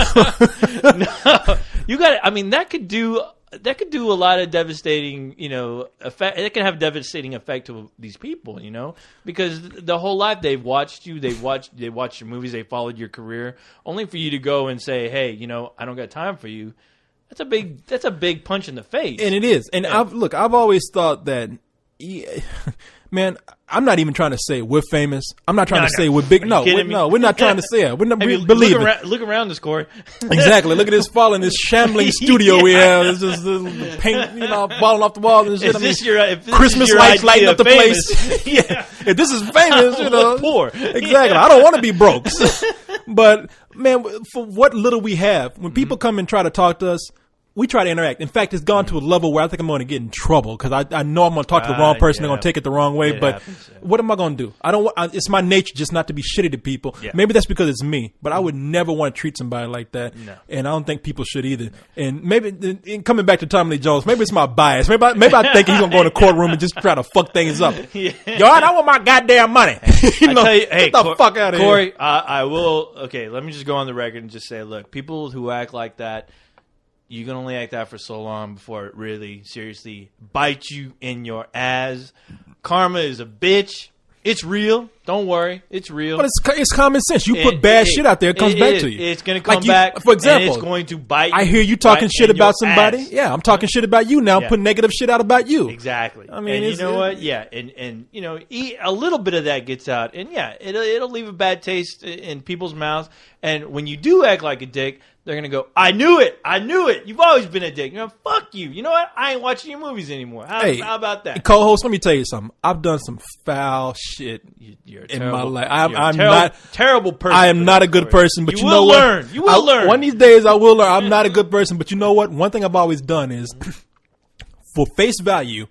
No, you got. I mean, that could do a lot of devastating, you know, effect. It can have devastating effect to these people, you know, because the whole life they've watched you, they watched your movies, they followed your career, only for you to go and say, hey, you know, I don't got time for you. That's a big punch in the face. And it is. And I've always thought that, man, I'm not even trying to say we're famous. I'm not trying to say we're big. No, we're not trying to say it. We're not, believe it. Look around this, Corey. Exactly. Look at this falling, this shambling studio we have. It's just the paint, you know, falling off the walls and shit. If this Christmas is lights lighting up the famous, place. Yeah. If this is famous, you know. Poor. Exactly. I don't want to be broke. But, man, for what little we have, when people come and try to talk to us, we try to interact. In fact, it's gone to a level where I think I'm going to get in trouble because I know I'm going to talk to the wrong person. They're going to take it the wrong way. But what am I going to do? It's my nature just not to be shitty to people. Yeah. Maybe that's because it's me, but I would never want to treat somebody like that. No. And I don't think people should either. And maybe coming back to Tommy Lee Jones, maybe it's my bias. Maybe I think he's going to go in the courtroom and just try to fuck things up. Yeah. Yo, I want my goddamn money. Tell you, hey, get the fuck out of here. Corey, I will. Okay, let me just go on the record and just say, look, people who act like that, you can only act that for so long before it really seriously bites you in your ass. Karma is a bitch. It's real. Don't worry. It's real. But it's common sense. You put bad shit out there, it comes back to you. It's going to come back. For example, and it's going to bite you. I hear you talking shit about somebody. Ass. Yeah, I'm talking shit about you now. I'm putting negative shit out about you. Exactly. I mean, and you know what? Yeah, and you know, a little bit of that gets out, and yeah, it'll leave a bad taste in people's mouths. And when you do act like a dick, they're going to go, I knew it. You've always been a dick. You know, fuck you. You know what? I ain't watching your movies anymore. How about that? Co-host, let me tell you something. I've done some foul shit in my life. I'm not terrible person. I am not a good person, but you know what? You will learn. One of these days I will learn. I'm not a good person, but you know what? One thing I've always done is, for face value,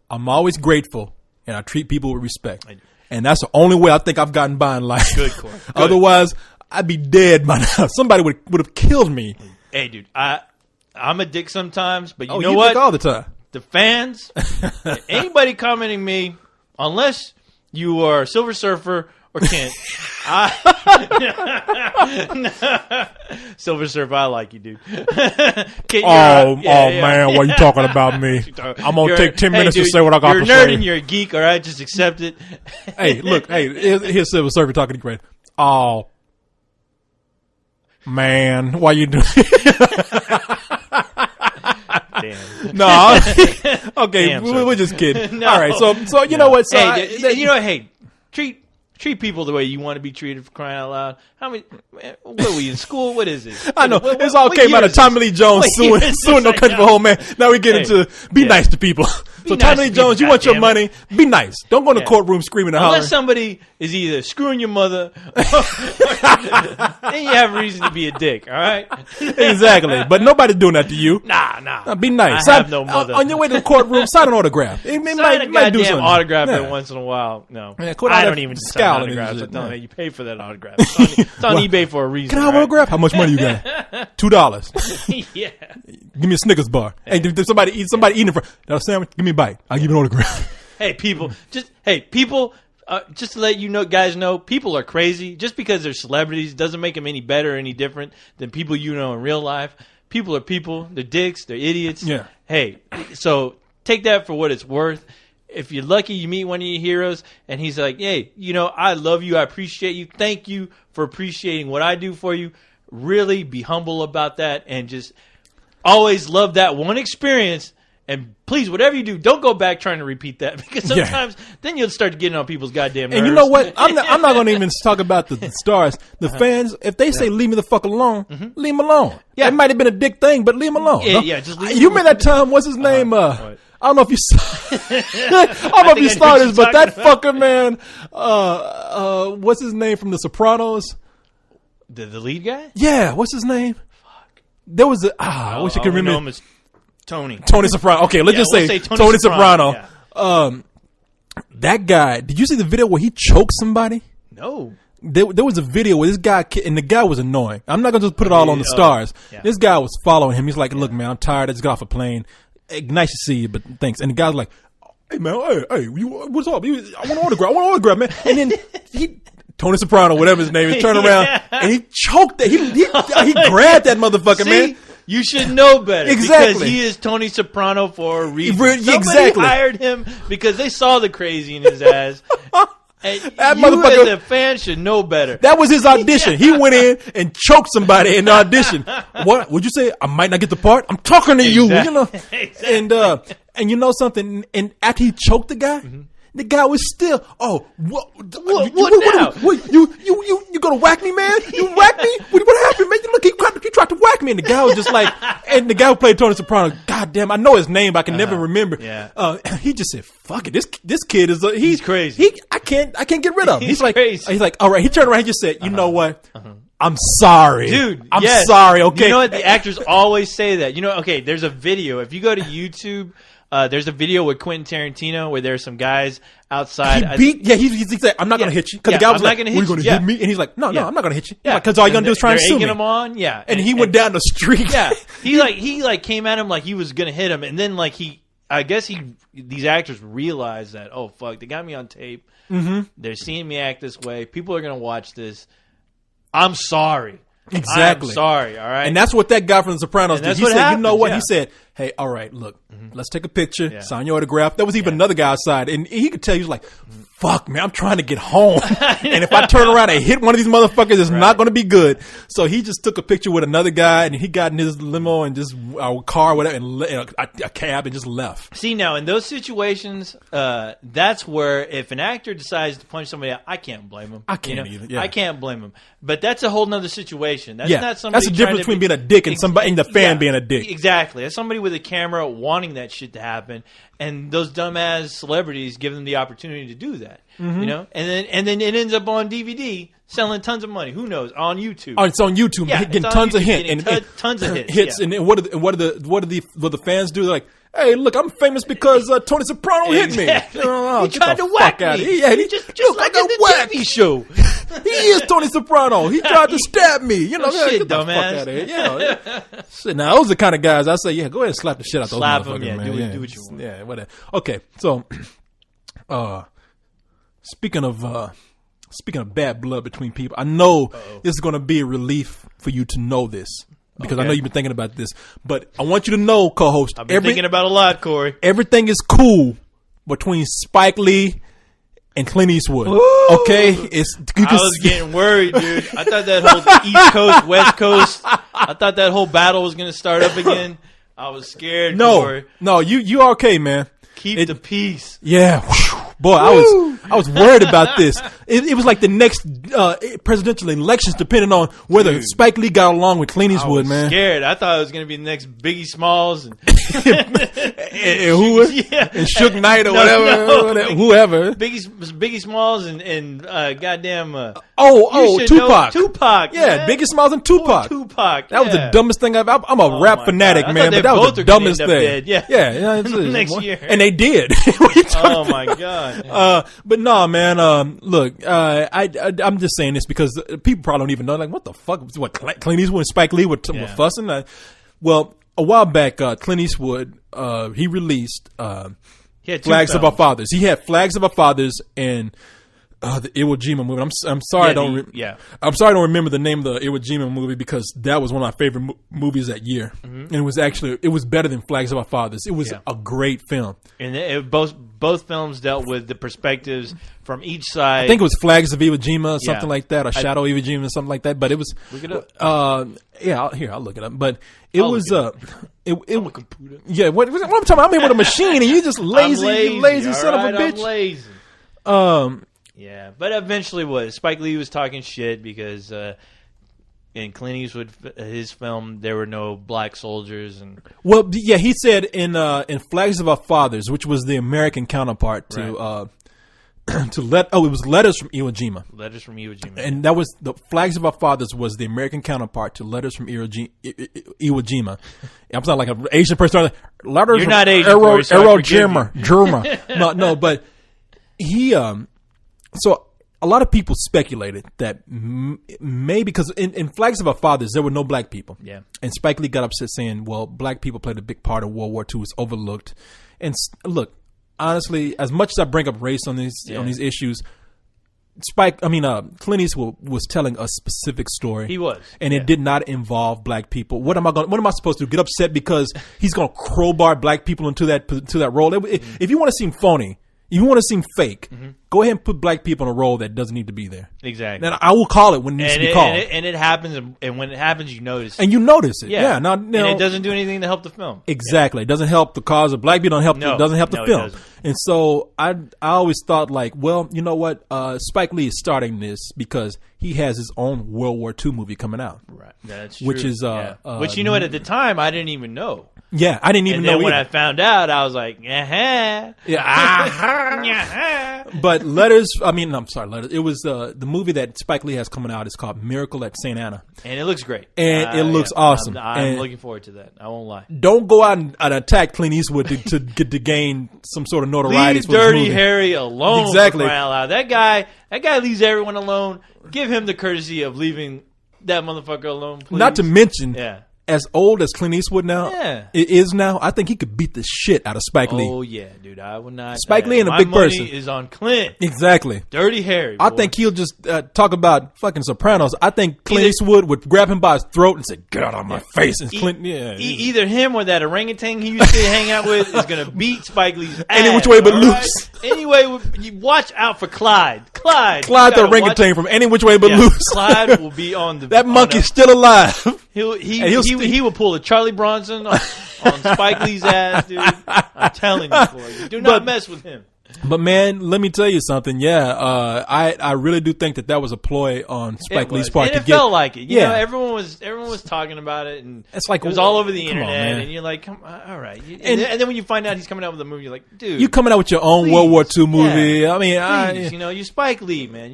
I'm always grateful and I treat people with respect. And that's the only way I think I've gotten by in life. Good, Corey. Otherwise, I'd be dead by now. Somebody would have killed me. Hey, dude, I'm a dick sometimes, but you know you what? Dick all the time. The fans, anybody commenting me, unless you are a Silver Surfer or Kent, Silver Surfer, I like you, dude. Kent, man, what are you talking about me? I'm gonna take 10 minutes to say what I got to say. You're a nerd and you're a geek, all right? Just accept it. Hey, look, here's Silver Surfer talking to you. Oh. Man, why you doing? Damn. No, okay, we're just kidding. No. All right, so you know what? So hey, treat people the way you want to be treated, for crying out loud. How many? What were we in school? What is it? I know this all came out of Tommy Lee Jones suing No Country for Old Men. Now we get into be nice to people. So Tommy Lee Jones, you want your money? Be nice. Don't go in the courtroom screaming and hollering. Unless somebody is either screwing your mother, then you have reason to be a dick. All right? Exactly. But nobody's doing that to you. Nah. Be nice. I have no mother. On your way to the courtroom, sign an autograph. Sign a goddamn autograph every once in a while. No, I don't even sign autographs. You pay for that autograph. It's on eBay for a reason. Can I have an autograph? How much money you got? $2. Yeah. Give me a Snickers bar. Hey, if somebody eating it for that sandwich, give me a bite. I'll give you an autograph. Hey, people, just to let you know, guys know, people are crazy. Just because they're celebrities doesn't make them any better or any different than people you know in real life. People are people. They're dicks. They're idiots. Yeah. Hey, so take that for what it's worth. If you're lucky, you meet one of your heroes, and he's like, hey, you know, I love you. I appreciate you. Thank you for appreciating what I do for you. Really be humble about that and just always love that one experience. And please, whatever you do, don't go back trying to repeat that, because sometimes then you'll start getting on people's goddamn nerves. And you know what? I'm not going to even talk about the stars. The fans, if they say leave me the fuck alone, leave them alone. Yeah. It might have been a dick thing, but leave them alone. Yeah, just leave You remember that time, what's his name? I don't know if you saw this, but that fucker, man, what's his name from The Sopranos? The lead guy? Yeah, what's his name? Fuck. There was I wish I could remember. Tony Soprano. Okay, let's just say Tony Soprano. Yeah. That guy, did you see the video where he choked somebody? No. There was a video where this guy, and the guy was annoying. I'm not going to just put it all on the stars. Yeah. This guy was following him. He's like, look, man, I'm tired. I just got off a plane. Hey, nice to see you, but thanks. And the guy's like, hey, man, hey, what's up? I want an autograph, man. And then Tony Soprano, whatever his name is, turned around and he choked that. He grabbed that motherfucker, man. You should know better. Exactly. Because he is Tony Soprano for a reason. Somebody hired him because they saw the crazy in his ass. And that you motherfucker, as a fan should know better. That was his audition. He went in and choked somebody in the audition. What would you say? I might not get the part. I'm talking to you, you know. Exactly. And you know something? And after he choked the guy, the guy was still. Oh, what now? You gonna whack me, man? You whack me? What happened, man? Look, he tried to whack me, and the guy was just like, and the guy who played Tony Soprano, goddamn, I know his name, but I can never remember. Yeah. He just said, "Fuck it, this kid is he's crazy. I can't get rid of him." He's like crazy. He's like, all right. He turned around. He just said, "You know what? I'm sorry, dude. I'm sorry. Okay, you know what? The actors always say that. You know, okay. There's a video. If you go to YouTube, there's a video with Quentin Tarantino where there's some guys outside. He's like, I'm not gonna hit you because the guy was like, "Are you gonna hit me?" And he's like, "No, I'm not gonna hit you." Yeah, because all you're gonna do is try and sue me. Him on, and he went down the street. Yeah, he came at him like he was gonna hit him, and then like I guess these actors realized that, oh fuck, they got me on tape. Mm-hmm. They're seeing me act this way. People are gonna watch this. I'm sorry. Exactly. I'm sorry. All right. And that's what that guy from The Sopranos did. He said, happens, you know what? He said, hey, all right, look, let's take a picture, sign your autograph. There was even another guy outside, and he could tell, he was like, fuck, man, I'm trying to get home. And if I turn around and hit one of these motherfuckers, it's not going to be good. So he just took a picture with another guy, and he got in his limo and just a car, whatever, and a cab, and just left. See, now in those situations, that's where if an actor decides to punch somebody out, I can't blame him. I can't either. Yeah. I can't blame him. But that's a whole nother situation. That's not somebody. That's the difference between being a dick and somebody and the fan being a dick. Exactly. That's somebody with a camera wanting that shit to happen, and those dumbass celebrities give them the opportunity to do that. Mm-hmm. You know, and then it ends up on DVD selling tons of money. Who knows? On YouTube. Oh, it's on YouTube. Getting tons of hits and tons of hits. Yeah. And what do the fans do? They're like, hey, look, I'm famous because Tony Soprano hit me. He tried to whack me. Yeah, he just like a whack. TV show. He is Tony Soprano. He tried to stab me. You know, shit, get the dumbass. fuck out of here. Yeah. Shit, now those are the kind of guys I say, go ahead and slap the shit out those motherfuckers, him, man. Do what you want. Yeah, whatever. Okay, so speaking of bad blood between people, I know this is going to be a relief for you to know this. Because I know you've been thinking about this. But I want you to know, co-host. I've been thinking about a lot, Corey. Everything is cool between Spike Lee and Clint Eastwood. Ooh. Okay? I was getting worried, dude. I thought that whole East Coast, West Coast, I thought that whole battle was going to start up again. I was scared, Corey. No, you okay, man. Keep the peace. Yeah. Boy, I was worried about this. It was like the next presidential elections, depending on whether Spike Lee got along with Clint Eastwood, man. Scared. I thought it was going to be the next Biggie Smalls and who was? Yeah. And Suge Knight or whatever, whoever. Biggie Smalls and goddamn. Tupac. Tupac. Yeah, Biggie Smalls and Tupac. Tupac. That was the dumbest thing I'm a rap fanatic, man, but that was the dumbest thing. Yeah. Next year, and they did. Oh my god. But no, man. Look, I'm just saying this because people probably don't even know. Like, what the fuck? What Clint Eastwood and Spike Lee were fussing? Well, a while back, Clint Eastwood he released Flags of Our Fathers. He had Flags of Our Fathers and the Iwo Jima movie. I'm sorry, I'm sorry I don't remember the name of the Iwo Jima movie because that was one of my favorite movies that year, and it was better than Flags of Our Fathers. It was a great film, and both films dealt with the perspectives from each side. I think it was Flags of Iwo Jima, or something like that, or Shadow Iwo Jima, or something like that. But it was look it up. I'll look it up. But it was I'm a computer. Yeah, what I'm talking about? I'm here with a machine, and you just lazy son of a bitch. I'm lazy. Yeah, but eventually Spike Lee was talking shit because in Clint Eastwood, his film, there were no black soldiers. He said in Flags of Our Fathers, which was the American counterpart to it was Letters from Iwo Jima. Letters from Iwo Jima. And that was the Flags of Our Fathers was the American counterpart to Letters from Iwo Jima. I'm sounding like an Asian person. Letters You're not Asian, Iwo Jima. No, but he so a lot of people speculated that maybe because in Flags of Our Fathers there were no black people. Yeah. And Spike Lee got upset saying, well, black people played a big part of World War II. It's overlooked. And look, honestly, as much as I bring up race on these issues, Clint Eastwood was telling a specific story. He was. And it did not involve black people. What am I supposed to do? Get upset because he's going to crowbar black people into that role? If you want to seem phony, if you want to seem fake, go ahead and put black people in a role that doesn't need to be there. Exactly. And I will call it when it needs to be called. And it happens, and when it happens, you notice it. And you notice it. Yeah. Now, and it doesn't do anything to help the film. Exactly. It doesn't help the cause of black people. Doesn't help the film. And so I always thought like, well, you know what? Spike Lee is starting this because he has his own World War II movie coming out. Right. That's true. Which is which, you know what, at the time I didn't even know. Yeah, I didn't even and know. Then when I found out, I was like, yeah. But Letters. I'm sorry, Letters. It was the movie that Spike Lee has coming out. It's called Miracle at St. Anna, and it looks great. And it looks awesome. I'm looking forward to that. I won't lie. Don't go out and attack Clint Eastwood to gain some sort of notoriety. Leave Dirty Harry alone. Exactly. That guy leaves everyone alone. Give him the courtesy of leaving that motherfucker alone, please. Not to mention, as old as Clint Eastwood now is now, I think he could beat the shit out of Spike Lee. Oh yeah, dude, I would not. Spike Lee and a big person. My money is on Clint. Exactly. Dirty Harry. Boy. I think he'll just talk about fucking Sopranos. I think Clint Eastwood would grab him by his throat and say, "Get out of my face!" And Clint, either him or that orangutan he used to hang out with is gonna beat Spike Lee's ass. Any which way but loose. Anyway, you watch out for Clyde. Clyde the orangutan from Any Which Way But Loose. Clyde will be on the. That monkey's still alive. He will pull a Charlie Bronson on Spike Lee's ass, dude. I'm telling you, boy. Do not mess with him. But man, let me tell you something. Yeah, I really do think that was a ploy on Spike Lee's part. And it felt like it. You know, everyone was talking about it, and it's like it was all over the internet. And you're like, all right. And then when you find out he's coming out with a movie, you're like, dude, you coming out with your own World War II movie. Yeah, I mean, you're Spike Lee, man.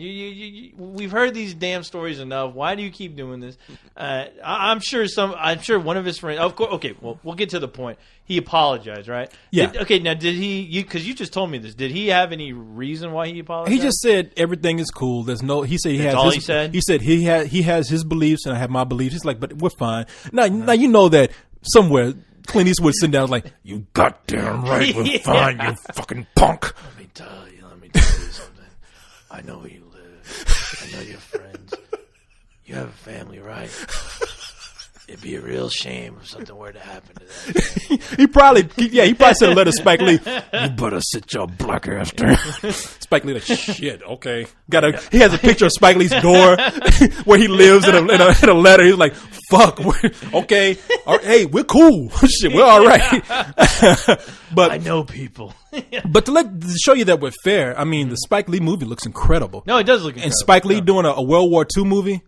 We've heard these damn stories enough. Why do you keep doing this? I'm sure one of his friends. Of course, okay. Well, we'll get to the point. He apologized, right? Yeah. Now did he? Because you just told me this. Did he have any reason why he apologized? He just said everything is cool. There's no. He said he said. He said he has his beliefs and I have my beliefs. He's like, but we're fine. Now you know that somewhere Clint Eastwood sitting down like, you goddamn right, we're fine. You fucking punk. Let me tell you something. I know where you live. I know your friends. You have a family, right? It'd be a real shame if something were to happen to that. he probably said a letter to Spike Lee. You better sit your black ass down. Spike Lee like, shit, okay. He has a picture of Spike Lee's door where he lives in a letter. He's like, fuck, okay. Hey, we're cool. Shit, we're all right. But I know people. But to show you that we're fair, I mean, the Spike Lee movie looks incredible. No, it does look incredible. And Spike Lee doing a World War II movie.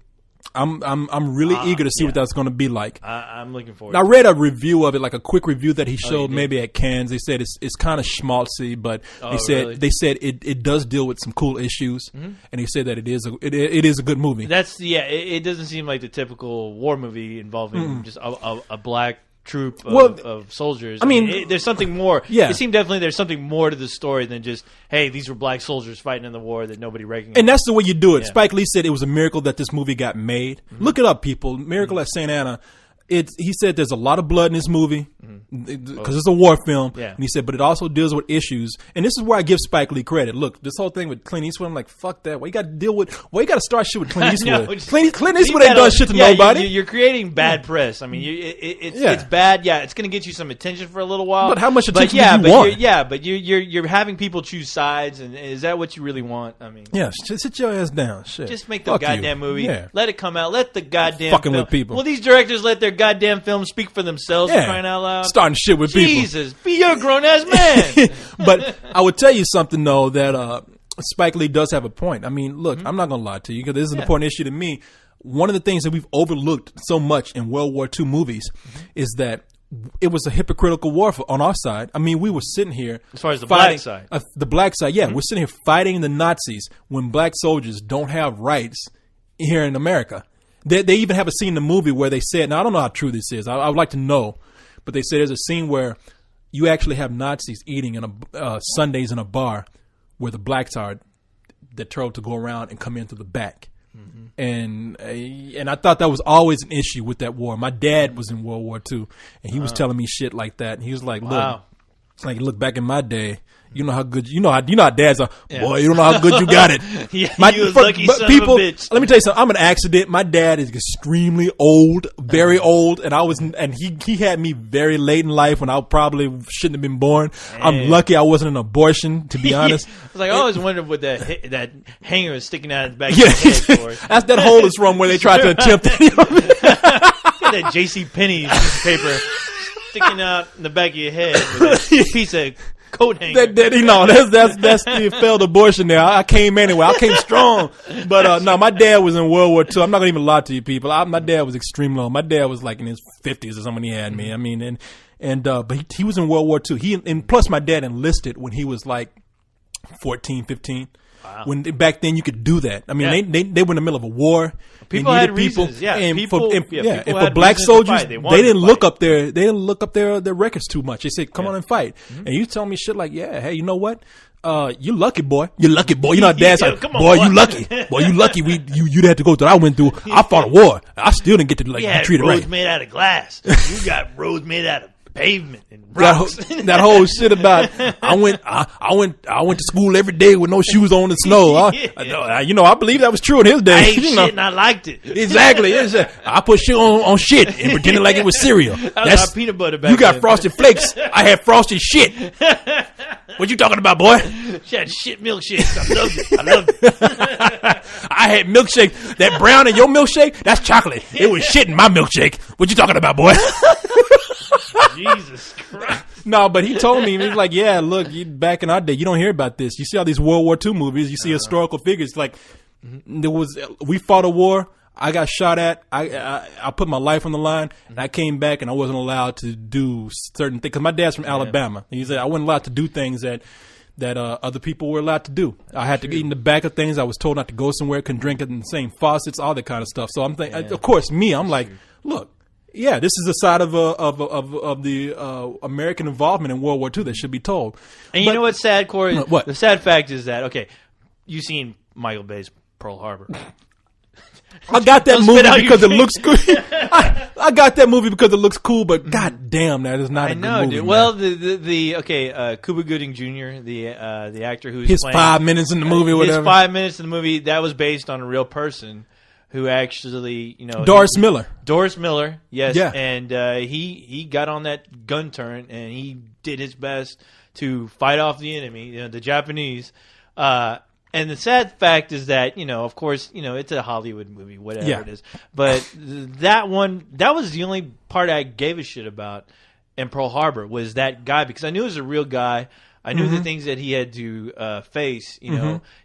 I'm really eager to see what that's going to be like. I'm looking forward. I read a review of it, like a quick review that he showed maybe at Cannes. They said it's kind of schmaltzy, but they said it does deal with some cool issues, and he said that it is a good movie. It doesn't seem like the typical war movie involving just a black troop of soldiers. I mean, there's something more. Yeah. It seemed definitely there's something more to the story than just, hey, these were black soldiers fighting in the war that nobody recognized. And that's the way you do it. Yeah. Spike Lee said it was a miracle that this movie got made. Look it up, people. Miracle at St. Anna. He said there's a lot of blood in this movie because it's a war film. Yeah. And he said, but it also deals with issues. And this is where I give Spike Lee credit. Look, this whole thing with Clint Eastwood, I'm like, fuck that. Why you got to deal with? Why you got to start shit with Clint Eastwood? Clint Eastwood ain't done shit to nobody. You're creating bad press. I mean, it's bad. Yeah, it's going to get you some attention for a little while. But how much attention do you want? But you're having people choose sides, and is that what you really want? I mean, yeah, sit your ass down. Shit. Just make the goddamn movie. Yeah. Let it come out. Let the goddamn fucking with people. Well, these directors let their goddamn films speak for themselves. For crying out loud. Starting shit with people. Jesus, be your grown ass man. But I would tell you something though that Spike Lee does have a point. I mean, look, I'm not gonna lie to you because this is an important issue to me. One of the things that we've overlooked so much in World War II movies is that it was a hypocritical war on our side. I mean, we were sitting here as far as the black side. The black side, we're sitting here fighting the Nazis when black soldiers don't have rights here in America. They even have a scene in the movie where they said, now I don't know how true this is. I would like to know, but they said there's a scene where you actually have Nazis eating in Sundays in a bar where the blacks are deterred to go around and come in through the back. And I thought that was always an issue with that war. My dad was in World War II, and he was telling me shit like that. And he was like, look, back in my day, you know how good you know how dads are. Yeah. Boy, you don't know how good you got it. You was lucky son of a bitch. Let me tell you something. I'm an accident. My dad is extremely old, very old, and he had me very late in life when I probably shouldn't have been born. Man. I'm lucky I wasn't an abortion, to be honest. I was like, I always wondered what that hanger is sticking out of the back of your head for. That's that hole is from where they tried to attempt it. That J.C. Penney piece of paper sticking out in the back of your head with a piece of coat hanger. That's the failed abortion there. I came anyway. I came strong. But no, my dad was in World War II. I'm not going to even lie to you people. My dad was extremely low. My dad was like in his 50s or something when he had me. I mean, but he was in World War II. And plus my dad enlisted when he was like 14, 15. Wow. When back then you could do that. I mean, they were in the middle of a war. People had reasons. Yeah, and people, and for black soldiers, they didn't look up their their records too much. They said, "Come on and fight." Mm-hmm. And you tell me shit like, "Yeah, hey, you know what? You lucky boy. You lucky boy. You know, dad's like, boy, you lucky. Boy, you lucky. You had to go through what I went through. I fought a war. I still didn't get to be treated right. Roads made out of glass. You got roads made out of pavement and rocks. That whole shit about I went to school every day with no shoes on in the snow. I believe that was true in his day. I ate shit and I liked it. Exactly. I put shit on shit and pretended like it was cereal. That's peanut butter back You got then. Frosted Flakes. I had frosted shit. What you talking about, boy? She had shit milkshakes. I loved it. I had milkshake. That brown in your milkshake, that's chocolate. It was shit in my milkshake. What you talking about, boy? Jesus Christ. No, but he told me, he was like, yeah, look, back in our day, you don't hear about this. You see all these World War II movies, you see historical figures. Like, we fought a war, I got shot at, I put my life on the line, and I came back and I wasn't allowed to do certain things. Because my dad's from Alabama. He said I wasn't allowed to do things that other people were allowed to do. I had to eat in the back of things. I was told not to go somewhere, couldn't drink it in the same faucets, all that kind of stuff. So I'm thinking, of course, I'm like, look. Yeah, this is a side of the American involvement in World War II that should be told. And you know what's sad, Corey? What? The sad fact is that, okay, you've seen Michael Bay's Pearl Harbor. I got that movie because it looks good. I got that movie because it looks cool, but god damn, that is not a good movie. Dude. Well, Cuba Gooding Jr., the actor who's his playing, 5 minutes in the movie, whatever. His 5 minutes in the movie, that was based on a real person. Who actually, Doris Miller. Doris Miller, yes. Yeah. And he got on that gun turret and he did his best to fight off the enemy, the Japanese. And the sad fact is that, of course, it's a Hollywood movie, whatever it is. But that was the only part I gave a shit about in Pearl Harbor was that guy because I knew it was a real guy. I knew the things that he had to face.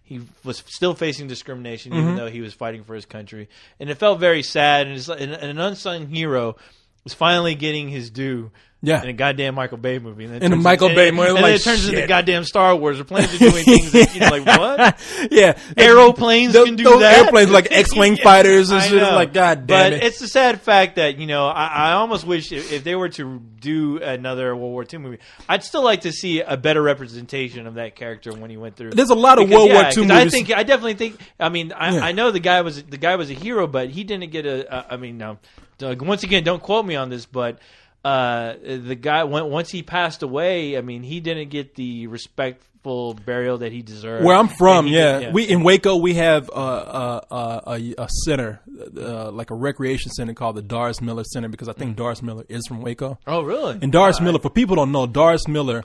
He was still facing discrimination, even though he was fighting for his country, and it felt very sad. And an unsung hero was finally getting his due. Yeah. In a goddamn Michael Bay movie. In a Michael Bay movie. And then it turns into goddamn Star Wars. The planes are doing things that, like, what? Yeah. Aeroplanes can do those that. Airplanes like X-Wing fighters and shit. Like, god damn it. But it's a sad fact that, I almost wish if they were to do another World War II movie, I'd still like to see a better representation of that character when he went through. There's a lot of World War II movies. I definitely think, I know the guy was a hero, but he didn't get once again, don't quote me on this, but the guy once he passed away, he didn't get the respectful burial that he deserved. Where I'm from, we in Waco we have a center, like a recreation center called the Doris Miller Center because I think Doris Miller is from Waco. Oh, really? And Doris Miller, for people who don't know, Doris Miller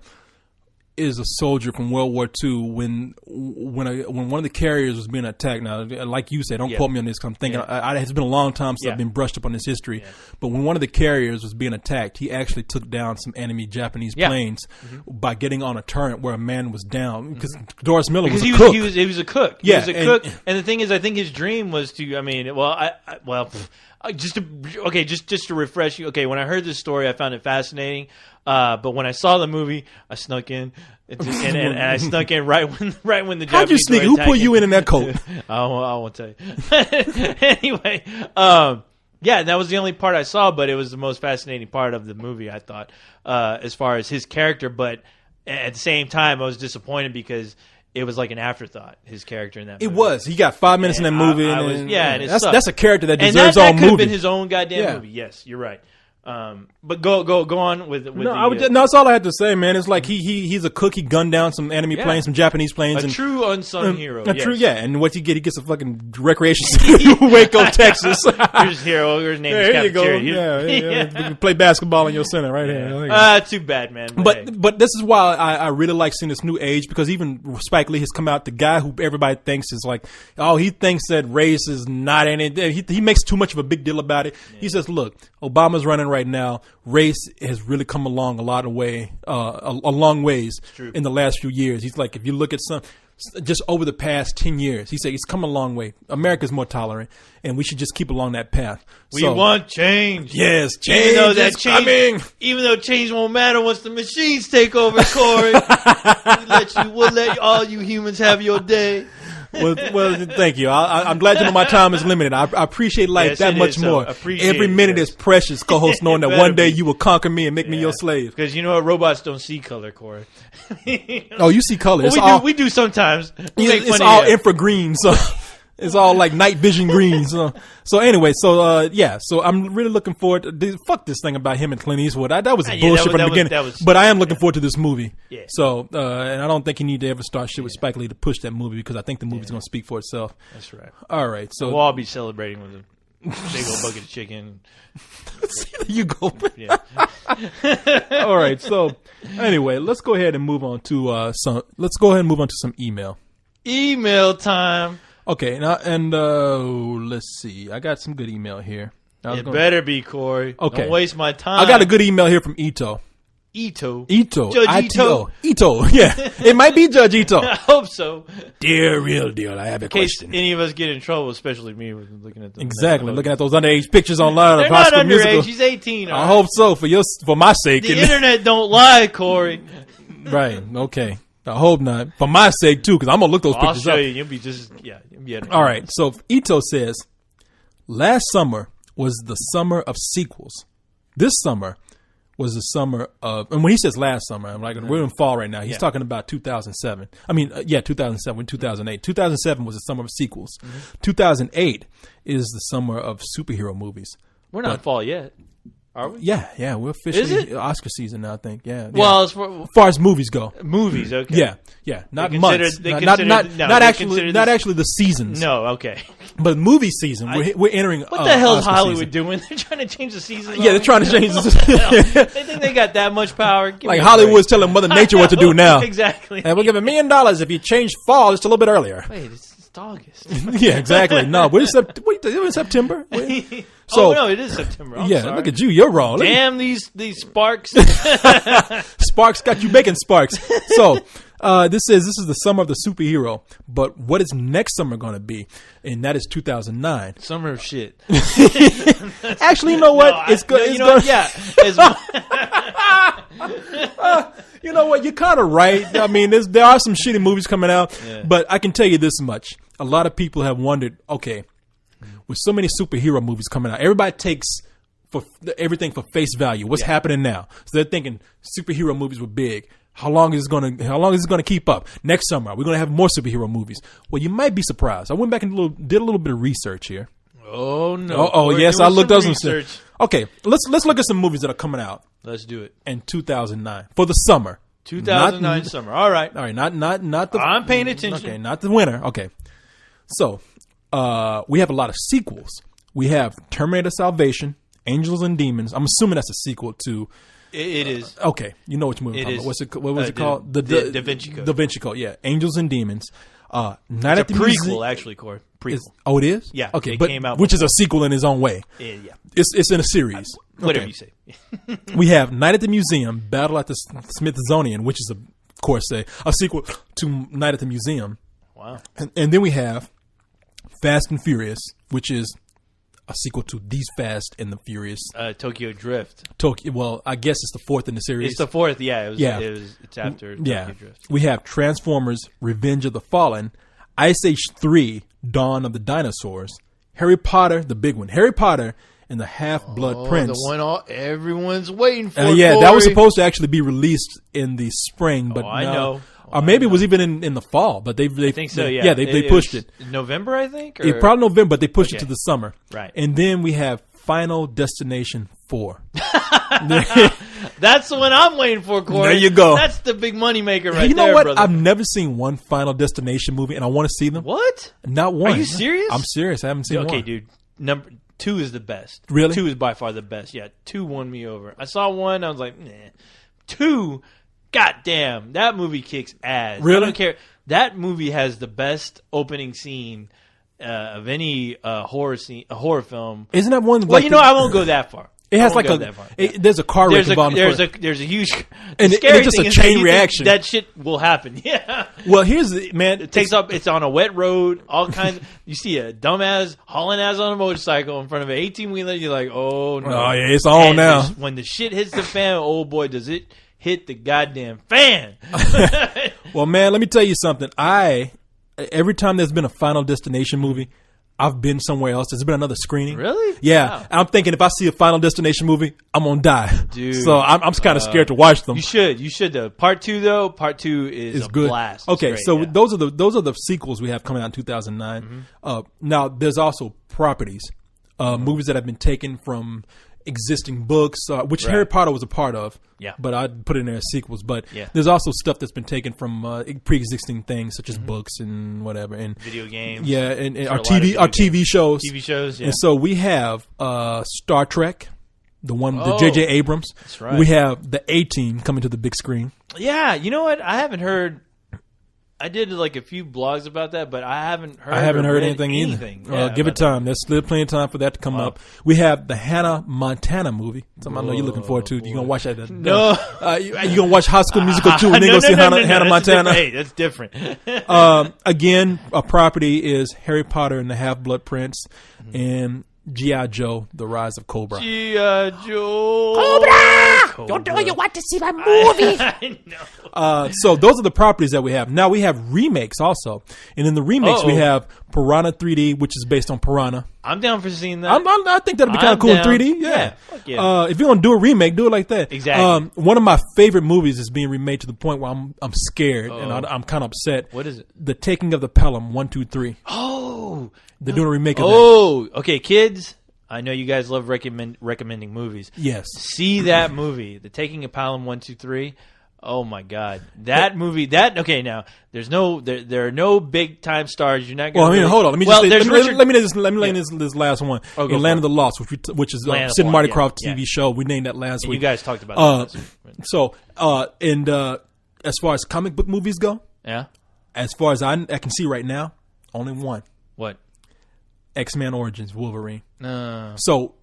is a soldier from World War II when one of the carriers was being attacked. Now, like you said, don't quote me on this because I'm thinking it's been a long time since I've been brushed up on this history. Yeah. But when one of the carriers was being attacked, he actually took down some enemy Japanese planes by getting on a turret where a man was down. Because Doris Miller was a cook. He was a cook. He was a cook. And the thing is, I think his dream was to. Just to refresh you. Okay, when I heard this story, I found it fascinating. But when I saw the movie, I snuck in, and I snuck in right when the Japanese. How'd you sneak? Who put you in that coat? I won't tell you. Anyway, that was the only part I saw, but it was the most fascinating part of the movie. I thought, as far as his character, but at the same time, I was disappointed because. It was like an afterthought, his character in that movie. It was. He got 5 minutes in that movie. That's a character that deserves his own movie. And that could have been his own goddamn movie. Yes, you're right. But go on with that's all I had to say, man. It's like he's a cook. He gunned down some enemy planes, some Japanese planes. A true unsung hero. And what he get? He gets a fucking recreation center in Waco, Texas. Here's his hero. His name is cafeteria. You can play basketball in your center right here. Too bad, man. But this is why I really like seeing this new age because even Spike Lee has come out. The guy who everybody thinks is like, he thinks that race is not in it. He makes too much of a big deal about it. Yeah. He says, look, Obama's running right now. Race has really come along a long ways in the last few years. He's like, if you look at just over the past 10 years, he said it's come a long way. America's more tolerant, and we should just keep along that path. We want change. Yes, change is coming. Even though change won't matter once the machines take over, Corey. We'll let all you humans have your day. Well, thank you. I'm glad you know my time is limited. I appreciate life that much more. Every minute is precious, co-host, knowing that one day you will conquer me and make me your slave. Because you know what? Robots don't see color, Corey. Oh, you see color. Well, we do sometimes. It's all infrared green, so it's all like night vision green. So anyway, so I'm really looking forward to fuck this thing about him and Clint Eastwood. That was bullshit from the beginning. But I am looking forward to this movie. Yeah. So and I don't think you need to ever start shit with Spike Lee to push that movie, because I think the movie's going to speak for itself. That's right. All right. So we'll all be celebrating with a big old bucket of chicken. There you go. Yeah. All right. So anyway, let's go ahead and move on to some email. Email time. Okay, now let's see. I got some good email here. Better be, Corey. Okay. Don't waste my time. I got a good email here from Ito. Ito. Judge Ito. Ito. Yeah, it might be Judge Ito. I hope so. Dear real deal, I have a question. In case any of us get in trouble, especially me, looking at them. Exactly, looking at those underage pictures online. They're not underage. She's 18. I hope so, for my sake. The internet don't lie, Corey. Right. Okay. I hope not. For my sake, too, because I'm going to look those pictures up. I'll show you. You'll be all right. So, Ito says, last summer was the summer of sequels. This summer was the summer of, and when he says last summer, I'm like, we're in fall right now. He's talking about 2007. 2007, 2008. 2007 was the summer of sequels. 2008 is the summer of superhero movies. We're not in fall yet. Are we? Yeah, we're officially Oscar season now, I think. Yeah. Well, as far as movies go. Movies, okay. Yeah. Not months. Not actually the seasons. No, okay. But movie season, we're entering. What the hell is Hollywood doing? They're trying to change the season. Yeah, they're trying to change the season. They think they got that much power. Like Hollywood's telling Mother Nature what to do now. Exactly. And we'll give $1 million if you change fall just a little bit earlier. Wait, it's August. Yeah, exactly. No, we're in September. So, no, it is September. I'm sorry. Look at you. You're wrong. Damn these sparks. Sparks got you making sparks. So this is the summer of the superhero. But what is next summer going to be? And that is 2009. Summer of shit. Actually, you know what? No, it's good. You know what? You're kind of right. I mean, there are some shitty movies coming out. Yeah. But I can tell you this much. A lot of people have wondered, okay, with so many superhero movies coming out, everybody takes everything for face value. What's happening now? So they're thinking superhero movies were big. How long is it going to keep up? Next summer, we're going to have more superhero movies. Well, you might be surprised. I went back and did a little bit of research here. Oh no! Oh yes, I looked up some research. Okay, let's look at some movies that are coming out. Let's do it in 2009 for the summer. 2009 summer. All right. Not the. I'm paying attention. Okay, not the winter. Okay, so we have a lot of sequels. We have Terminator Salvation, Angels and Demons. I'm assuming that's a sequel to. It is. Okay, you know which movie. What was it called? The Da Vinci Code. Da Vinci Code. Yeah, Angels and Demons. Night at the prequel, actually, Corey. Prequel. It is? Yeah. Okay, but came out which is a sequel in its own way. Yeah. It's in a series. Whatever you say. We have Night at the Museum, Battle at the Smithsonian, which is, of course, a sequel to Night at the Museum. Wow. And then we have Fast and Furious, which is a sequel to These Fast and the Furious. Tokyo Drift. Well, I guess it's the fourth in the series. It's the fourth, yeah. It's after Tokyo Drift. We have Transformers, Revenge of the Fallen, Ice Age 3, Dawn of the Dinosaurs, Harry Potter, the big one, Harry Potter and the Half-Blood Prince. The one everyone's waiting for. That was supposed to actually be released in the spring, but I know. Or maybe it was even in the fall, but they think so. Yeah, they pushed it. November, I think. Probably November, but they pushed it to the summer. Right. And then we have Final Destination 4. That's the one I'm waiting for, Corey. There you go. That's the big money maker right there, You know what? brother. I've never seen one Final Destination movie, and I want to see them. What? Not one. Are you serious? I'm serious. I haven't seen one. Okay, dude. Number 2 is the best. Really? 2 is by far the best. Yeah, 2 won me over. I saw 1, I was like, nah. 2, goddamn, that movie kicks ass. Really? I don't care. That movie has the best opening scene of any horror film. Isn't that one? Well, I won't go that far. It has like there's a car wreck involved. There's a huge and it's just a chain reaction. That shit will happen. Yeah. Well, here's the man. It's on a wet road. All kinds. You see a dumbass hauling ass on a motorcycle in front of an 18-wheeler. You're like, oh no. Oh yeah, it's on now. When the shit hits the fan, oh boy, does it hit the goddamn fan. Well, man, let me tell you something. Every time there's been a Final Destination movie, I've been somewhere else. There's been another screening. Really? Yeah. Wow. I'm thinking if I see a Final Destination movie, I'm gonna die. Dude. So I'm kind of scared to watch them. You should. Part 2 though. Part 2 is good. Blast. Okay, so those are the sequels we have coming out in 2009. Now there's also properties, movies that have been taken from existing books, which Harry Potter was a part of. Yeah. But I'd put it in there as sequels. But there's also stuff that's been taken from pre-existing things such as books and whatever, and video games. Yeah, and our TV shows. TV shows. Yeah. And so we have Star Trek, the J.J. Abrams. That's right. We have the A-Team coming to the big screen. Yeah, you know what? I haven't heard. I did like a few blogs about that, but I haven't heard. anything either. Give it time. There's still plenty of time for that to come up. We have the Hannah Montana movie. Something I know you're looking forward to. You gonna watch that? No. You gonna watch High School Musical 2 and then go see Hannah Montana? Hey, that's different. Again, a property is Harry Potter and the Half-Blood Prince and G.I. Joe: The Rise of Cobra. G.I. Joe. Cobra! Don't know you want to see my movie. I know. So those are the properties that we have. Now we have remakes also. And in the remakes we have Piranha 3D, which is based on Piranha. I'm down for seeing that. I think that'd be kind of cool in 3D. Yeah. Fuck yeah. If you're going to do a remake, do it like that. Exactly. One of my favorite movies is being remade to the point where I'm scared and I'm kind of upset. What is it? The Taking of the Pelham 1, 2, 3. Oh. They're doing a remake of that. Oh, okay, kids. I know you guys love recommending movies. Yes. See that movie, The Taking of Pelham 1, 2, 3. Oh my God, that movie. Okay, now there are no big time stars. You're not going. Well, hold on. Let me lay this last one. In Land of the Lost, which is Sid and Marty Krofft TV show. We named that last week. You guys talked about that. So, as far as comic book movies go, as far as I can see right now, only one. What? X-Men Origins Wolverine. No. So.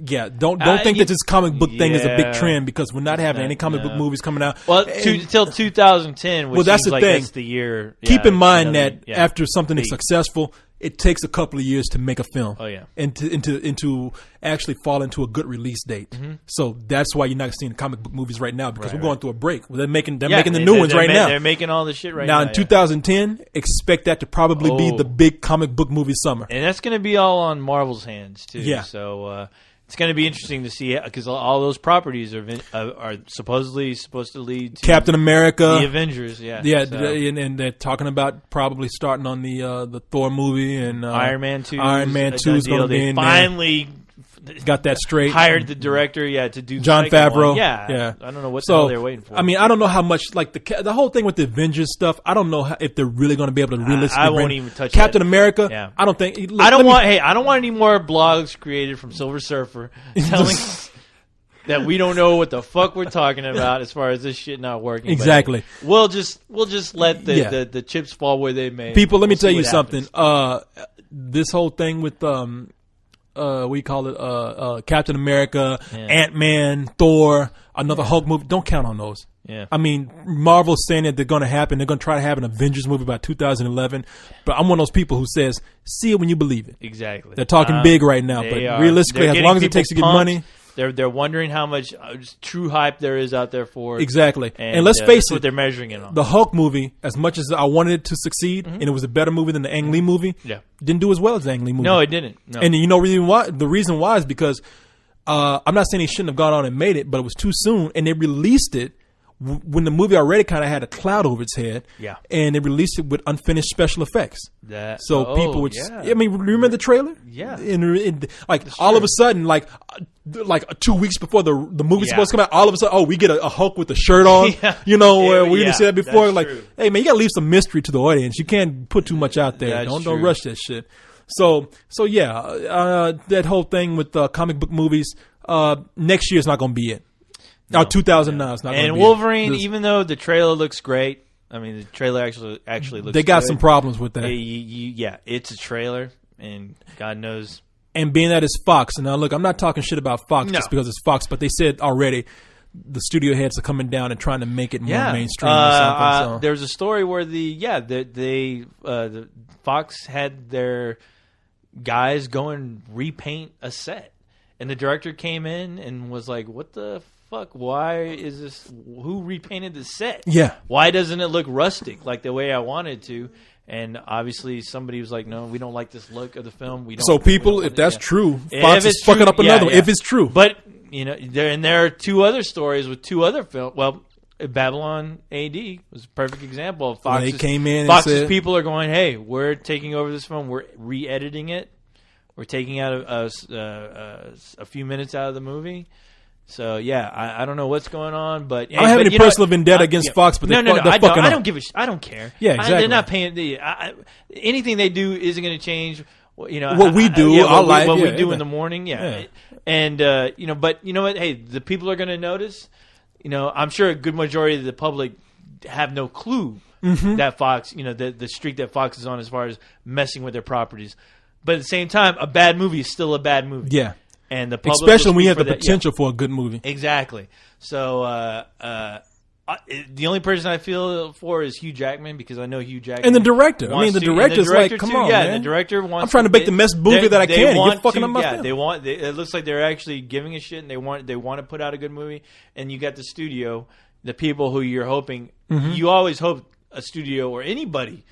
Yeah, don't think that this comic book thing is a big trend because we're not having any comic book movies coming out. Well, until 2010, which that's the thing. That's the year. Keep in mind that after something is successful, it takes a couple of years to make a film. Oh yeah, and to actually fall into a good release date. Mm-hmm. So that's why you're not seeing comic book movies right now because we're going through a break. They're making the new ones right now. They're making all the shit right now. Now in 2010, expect that to probably be the big comic book movie summer, and that's going to be all on Marvel's hands too. Yeah. So. It's going to be interesting to see because all those properties are supposedly supposed to lead to Captain America, the Avengers, yeah, and they're talking about probably starting on the Thor movie and Iron Man 2. Iron Man 2 is going to be in finally there. Got that straight. Hired the director, to do John Favreau. Yeah. I don't know what the hell they're waiting for. I mean, I don't know how much like the whole thing with the Avengers stuff. I don't know if they're really going to be able to realistically. I won't even touch Captain that. America. Yeah. I don't think. I don't want any more blogs created from Silver Surfer telling that we don't know what the fuck we're talking about as far as this shit not working. Exactly. We'll just let the chips fall where they may. People, let me tell you something. This whole thing with we call it Captain America, Ant-Man, Thor, another Hulk movie. Don't count on those. Yeah. I mean, Marvel's saying that they're going to happen. They're going to try to have an Avengers movie by 2011. But I'm one of those people who says, see it when you believe it. Exactly. They're talking big right now. But realistically, as long as it takes to get money. They're wondering how much true hype there is out there for it. Exactly. And let's face it. What they're measuring it on. The Hulk movie, as much as I wanted it to succeed, and it was a better movie than the Ang Lee movie, didn't do as well as the Ang Lee movie. No, it didn't. No. And you know why? The reason why is because I'm not saying he shouldn't have gone on and made it, but it was too soon, and they released it when the movie already kind of had a cloud over its head. Yeah. And they released it with unfinished special effects. People would just, I mean, remember the trailer? Yeah. All of a sudden, like 2 weeks before the movie's supposed to come out, all of a sudden, we get a Hulk with a shirt on. We didn't see that before. Like, true. Hey man, you gotta leave some mystery to the audience. You can't put too much out there. Don't rush that shit. So that whole thing with comic book movies, next year's not gonna be it. 2009 is not going to be. And Wolverine, even though the trailer looks great, I mean, the trailer actually looks. They got good. some problems with that. It's a trailer, and God knows And being that it's Fox, and now look, I'm not talking shit about Fox just because it's Fox, but they said already the studio heads are coming down and trying to make it more mainstream or something. So. There's a story where the Fox had their guys go and repaint a set, and the director came in and was like, "What the fuck? Why is this? Who repainted the set? Yeah, why doesn't it look rustic like the way I wanted to?" And obviously, somebody was like, "No, we don't like this look of the film. We don't." So, people, if that's true, Fox is fucking up another one. If it's true, but there are two other stories with two other films. Well, Babylon AD was a perfect example of Fox's. They came in. Fox's and said, people are going, "Hey, we're taking over this film. We're re-editing it. We're taking out a few minutes out of the movie." So I don't know what's going on, but I don't have any personal vendetta against Fox, but no, I don't give a I don't care. Yeah, exactly. They're not paying anything they do isn't going to change. What we do, what we do in the morning, and but you know what? Hey, the people are going to notice. I'm sure a good majority of the public have no clue that Fox, the streak that Fox is on as far as messing with their properties. But at the same time, a bad movie is still a bad movie. Yeah. And the public, especially when you have the potential for a good movie. Exactly. So the only person I feel for is Hugh Jackman, because I know Hugh Jackman and the director. The director's like, come on, man. The director wants. I'm trying to make the best movie that I can. You're fucking up my film. It looks like they're actually giving a shit, and they want to put out a good movie. And you got the studio, the people who you're hoping. You always hope a studio or anybody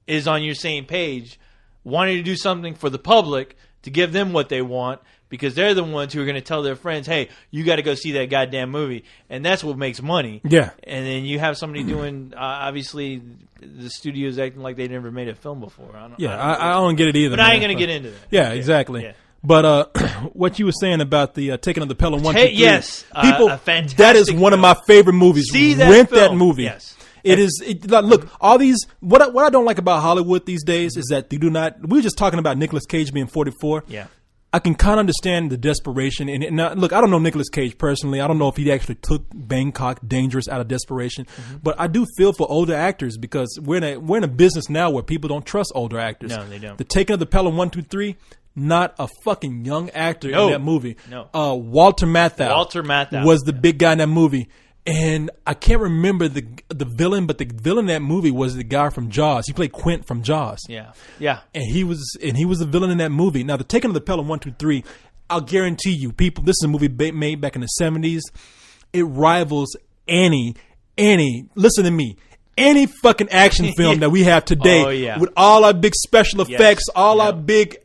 is on your same page, wanting to do something for the public to give them what they want. Because they're the ones who are going to tell their friends, "Hey, you got to go see that goddamn movie," and that's what makes money. Yeah. And then you have somebody doing. Obviously, the studio's acting like they never made a film before. I don't get it either. But I ain't going to get into that. Yeah, exactly. Yeah. But what you were saying about the Taking of the Pelham 1, 2, 3, yes, people, a fantastic that is one of my favorite movies. See that Rent film. That movie. Yes. Look, all these. What I don't like about Hollywood these days is that they do not. We were just talking about Nicolas Cage being 44. Yeah. I can kind of understand the desperation. And look, I don't know Nicolas Cage personally. I don't know if he actually took Bangkok Dangerous out of desperation. But I do feel for older actors, because we're in a business now where people don't trust older actors. No, they don't. The Taking of the Pelham 1, 2, 3, not a fucking young actor in that movie. No. Walter Matthau was the big guy in that movie. And I can't remember the villain, but the villain in that movie was the guy from Jaws. He played Quint from Jaws. Yeah. And he was the villain in that movie. Now, the Taking of the Pelham 1, 2, 3, I'll guarantee you, people, this is a movie made back in the 70s. It rivals any, listen to me, any fucking action film that we have today, with all our big special effects, our big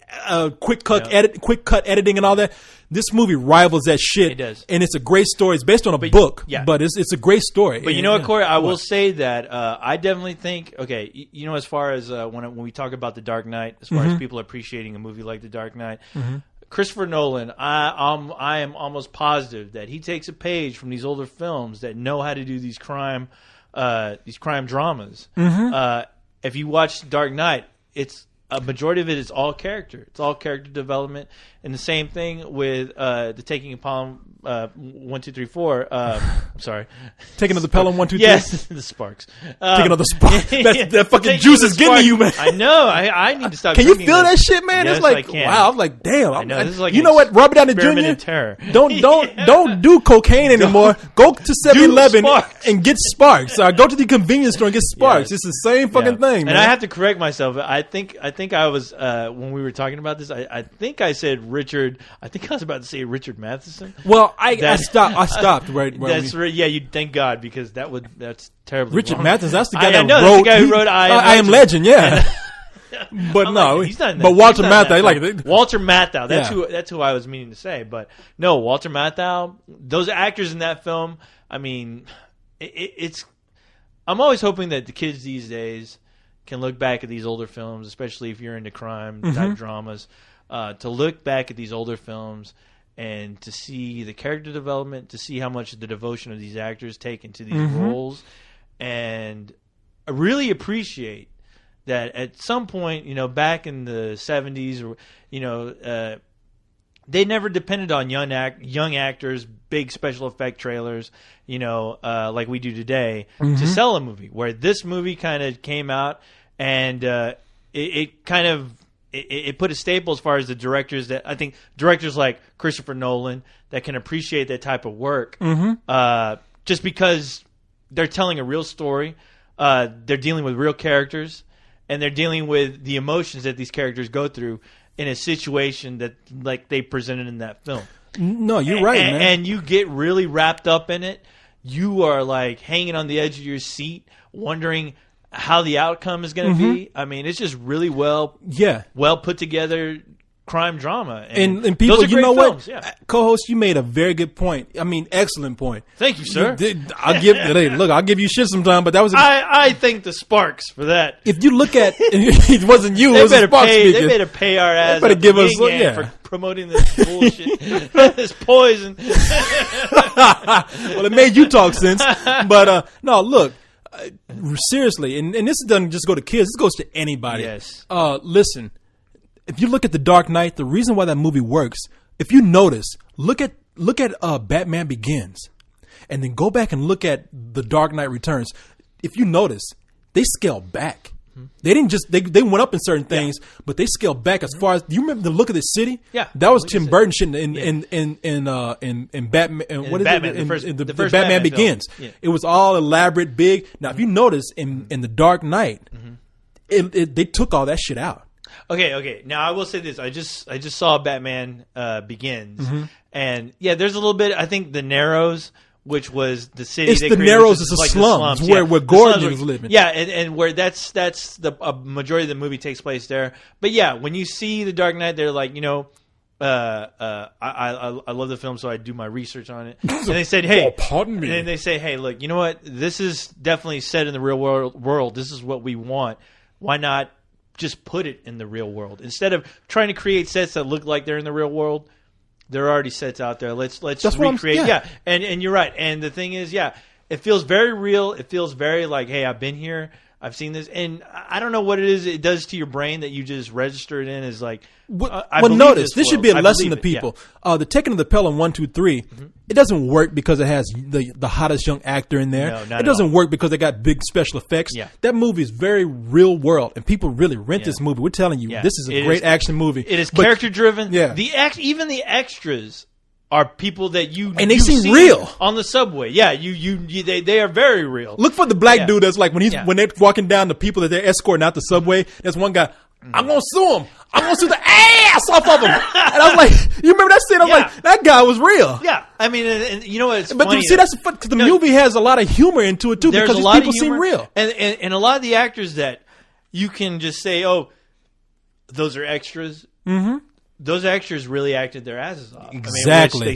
quick cut editing and all that. This movie rivals that shit. It does. And it's a great story. It's based on a book, but it's a great story. But you know what, Corey? I will say that I definitely think, as far as when we talk about The Dark Knight, as far as people appreciating a movie like The Dark Knight, Christopher Nolan, I am almost positive that he takes a page from these older films that know how to do these crime dramas. If you watch Dark Knight, a majority of it is all character. It's all character development, and the same thing with the Taking of Pelham 1, 2, 3, 4. I'm sorry, Taking of the Pelham 1, 2, 3. Yes, the Sparks. Taking of the Sparks. That fucking juice is getting to you, man. I know. I need to stop. Can you feel that shit, man? Yes, it's like, I can. wow. I'm like, damn. I know. This is like you know what? Robert Downey Jr. Terror. Don't do cocaine anymore. Go to 7-Eleven and get Sparks. Go to the convenience store and get Sparks. It's the same fucking thing, man. And I have to correct myself. I think I was when we were talking about this. I think I said Richard. I think I was about to say Richard Matheson. Well, I stopped right. You thank God, because that's terrible. Richard Matheson. That's the guy who wrote I Am Legend. Yeah. But no, he's not in that. But Walter Matthau, Walter Matthau. That's who I was meaning to say. But no, Walter Matthau. Those actors in that film. I mean, it's. I'm always hoping that the kids these days can look back at these older films, especially if you're into crime type dramas, to look back at these older films and to see the character development, to see how much of the devotion of these actors take into these roles, and I really appreciate that at some point, back in the 70s, or they never depended on young actors, big special effect trailers, like we do today, to sell a movie. Where this movie kind of came out, and it it put a staple as far as the directors that I think directors like Christopher Nolan that can appreciate that type of work, just because they're telling a real story, they're dealing with real characters, and they're dealing with the emotions that these characters go through in a situation that like they presented in that film. No, you're right, man. And you get really wrapped up in it. You are like hanging on the edge of your seat, wondering how the outcome is going to be. I mean, it's just really well put together crime drama. And people, you know films, what? Co-host, you made a very good point. I mean, excellent point. Thank you, sir. I'll give you shit sometime, but that was I thank the Sparks for that. If you look at it wasn't you, it was the Sparks speaking. They better pay our ass. They better give us for promoting this bullshit, this poison. Well, it made you talk sense, but no, look. Seriously, and this doesn't just go to kids. This goes to anybody. Yes. Listen, if you look at The Dark Knight, the reason why that movie works, if you notice, look at Batman Begins, and then go back and look at The Dark Knight Returns. If you notice, they scaled back. They didn't just they went up in certain things, but they scaled back as far as. Do you remember the look of the city? Yeah, that was Tim Burton shit in Batman. What is Batman, it? The first Batman Begins. Yeah. It was all elaborate, big. Now, if you notice in The Dark Knight, they took all that shit out. Okay. Now I will say this: I just saw Batman Begins, and there's a little bit. I think the Narrows, which was the city. It's the Narrows. It's the slums where Gordon was living. Yeah, and where that's the majority of the movie takes place there. But yeah, when you see The Dark Knight, they're like, I love the film, so I do my research on it. And they said, hey, pardon me. And they say, hey, look, you know what? This is definitely set in the real world. This is what we want. Why not just put it in the real world instead of trying to create sets that look like they're in the real world? There are already sets out there. Let's recreate. And you're right. And the thing is, it feels very real. It feels very like, hey, I've been here. I've seen this. And I don't know what it is it does to your brain that you just register it in as like, notice, this should be a lesson to people. The Taking of the Pelham 1, 2, 3, it doesn't work because it has the hottest young actor in there. No, it doesn't work because they got big special effects. Yeah. That movie is very real world, and people really rent this movie. We're telling you, this is a great action movie. It is character driven. Yeah. Even the extras are people that and they seem real on the subway. Yeah, they are very real. Look for the black dude that's like when they're walking down, the people that they're escorting out the subway. There's one guy. I'm gonna sue him. I'm gonna sue the ass off of him. And I was like, you remember that scene? I was like, that guy was real. Yeah, I mean, and you know what? It's but funny see, that's because the movie has a lot of humor into it too, because these people seem real. And a lot of the actors that you can just say, oh, those are extras. Mm-hmm. Those extras really acted their asses off. Exactly. I mean,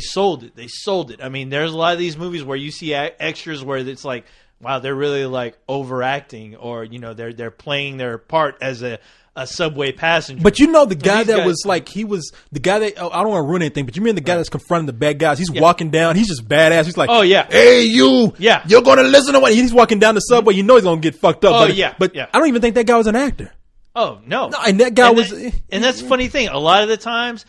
they sold it. I mean, there's a lot of these movies where you see extras where it's like, wow, they're really like overacting, or they're playing their part as a subway passenger. But the guy that was like, he was the guy that, I don't want to ruin anything, but you mean the guy that's confronting the bad guys? He's walking down. He's just badass. He's like, oh yeah, hey you, you're gonna listen to what he's walking down the subway. You know he's gonna get fucked up. But I don't even think that guy was an actor. Oh no, and that guy and that's the funny thing. A lot of the times,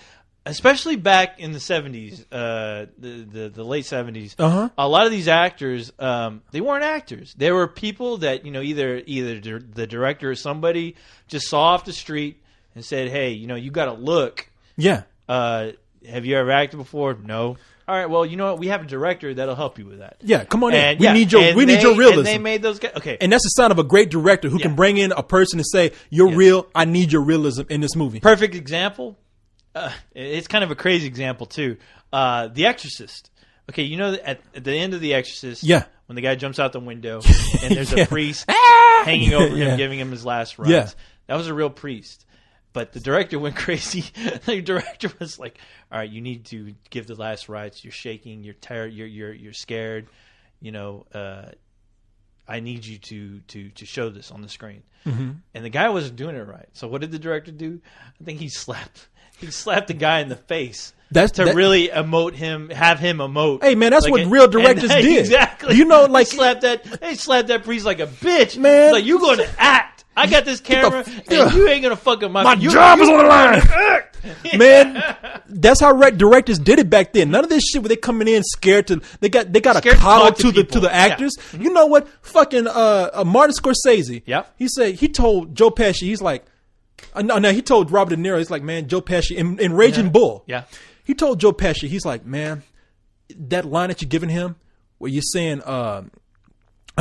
especially back in the 70s, the late 70s, a lot of these actors, they weren't actors. They were people that either the director or somebody just saw off the street and said, "Hey, you got to look." Yeah. Have you ever acted before? No. All right. Well, you know what? We have a director that'll help you with that. Yeah. Come on in. We need your realism. And they made those guys. Okay. And that's the sign of a great director who can bring in a person and say, "You're real. I need your realism in this movie." Perfect example. It's kind of a crazy example too. The Exorcist. Okay, at the end of The Exorcist, when the guy jumps out the window and there's a priest hanging over him, giving him his last rites. That was a real priest. But the director went crazy. The director was like, "All right, you need to give the last rites. You're shaking. You're tired. You're scared. I need you to show this on the screen." Mm-hmm. And the guy wasn't doing it right. So what did the director do? I think he slapped the guy in the face. Really emote him, have him emote. Hey man, that's what real directors did. Exactly. He slapped that priest like a bitch. Man, he's like, you going to act? I got this camera, and you ain't gonna fuck up my job is on the line. Man, that's how directors did it back then. None of this shit where they coming in scared to. They got a coddle to the actors. Yeah. You know what? Fucking Martin Scorsese. Yep. He told Joe Pesci, he's like, No, he told Robert De Niro, he's like, man, Joe Pesci, in Raging Bull. Yeah. He told Joe Pesci, he's like, man, that line that you're giving him, where you're saying, I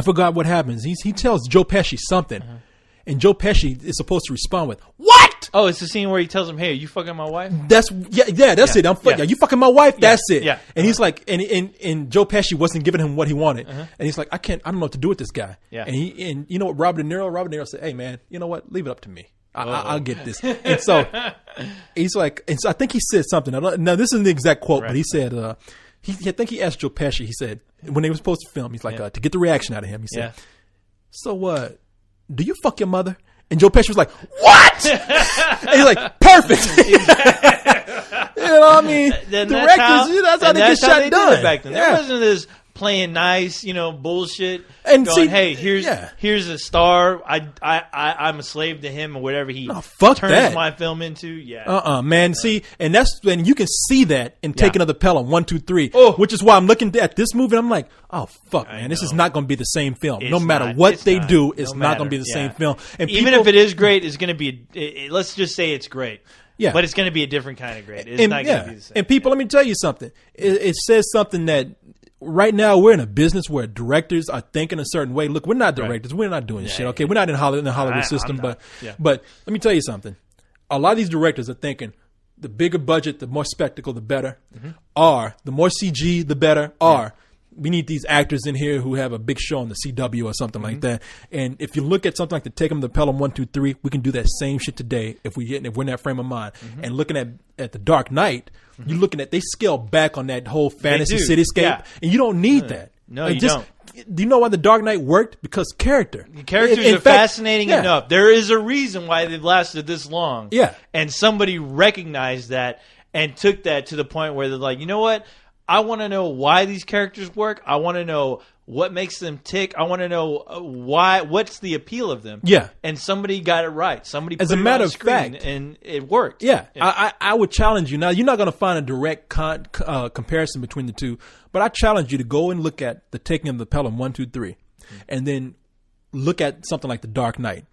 forgot what happens. He tells Joe Pesci something. And Joe Pesci is supposed to respond with, what? Oh, it's the scene where he tells him, hey, are you fucking my wife? That's it. I'm fucking. You fucking my wife? That's it. Yeah. And he's like, and Joe Pesci wasn't giving him what he wanted. And he's like, I don't know what to do with this guy. Yeah. And you know what, Robert De Niro said, hey man, you know what? Leave it up to me. I'll get this. And so he's like, and so I think he said something. Now this isn't the exact quote, but he said, I think he asked Joe Pesci, he said, when they were supposed to film, he's like, to get the reaction out of him, he said, so what? Do you fuck your mother? And Joe Pesci was like, what? And he's like, perfect. You know what I mean? Directors, that's how they get shot done. Back then. There wasn't this playing nice, bullshit. And going, hey, here's a star. I'm a slave to him or whatever he turns my film into. Yeah. Man. See, and that's when you can see that in Taking of the Pelham 1, 2, 3. Which is why I'm looking at this movie. And I'm like, oh fuck, man, this is not going to be the same film. No matter what they do, it's not going to be the same film. And even if it is great, it's going to be. Let's just say it's great. Yeah. But it's going to be a different kind of great. It's not going to be the same. And people, let me tell you something. It says something that. Right now, we're in a business where directors are thinking a certain way. Look, we're not directors. We're not doing shit. Okay, we're not in the Hollywood system. But let me tell you something. A lot of these directors are thinking the bigger budget, the more spectacle, the better. Or the more CG, the better. Or we need these actors in here who have a big show on the CW or something like that. And if you look at something like the Take 'Em to Pelham 1, 2, 3, we can do that same shit today if we're in that frame of mind. And looking at the Dark Knight. You're looking at, they scale back on that whole fantasy cityscape, and you don't need that. No, you don't. Do you know why the Dark Knight worked? Because character. The characters are fascinating enough. There is a reason why they've lasted this long. Yeah. And somebody recognized that and took that to the point where they're like, you know what? I want to know why these characters work. I want to know what makes them tick. I want to know what's the appeal of them. Yeah. And somebody got it right. Somebody put As a matter of fact, and it worked. Yeah. I would challenge you. Now, you're not going to find a direct comparison between the two, but I challenge you to go and look at the Taking of the Pelham 1, 2, 3, and then look at something like The Dark Knight.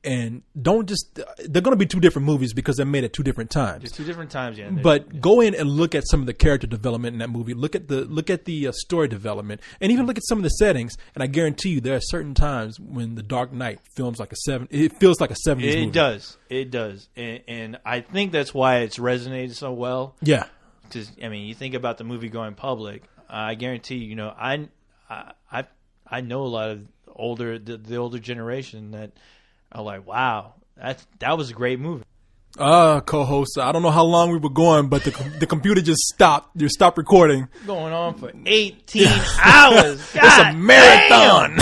And don't just, they're going to be two different movies because they're made at two different times. It's two different times, yeah. But go in and look at some of the character development in that movie. Look at the story development, and even look at some of the settings. And I guarantee you, there are certain times when The Dark Knight films like it feels like a 70s movie. It does, and I think that's why it's resonated so well. Yeah, because you think about the movie going public. I guarantee you, I know a lot of the older generation that. I'm like, wow, that was a great movie. Co-host, I don't know how long we were going, but the computer just stopped. You stopped recording. Going on for 18 hours. It's a marathon.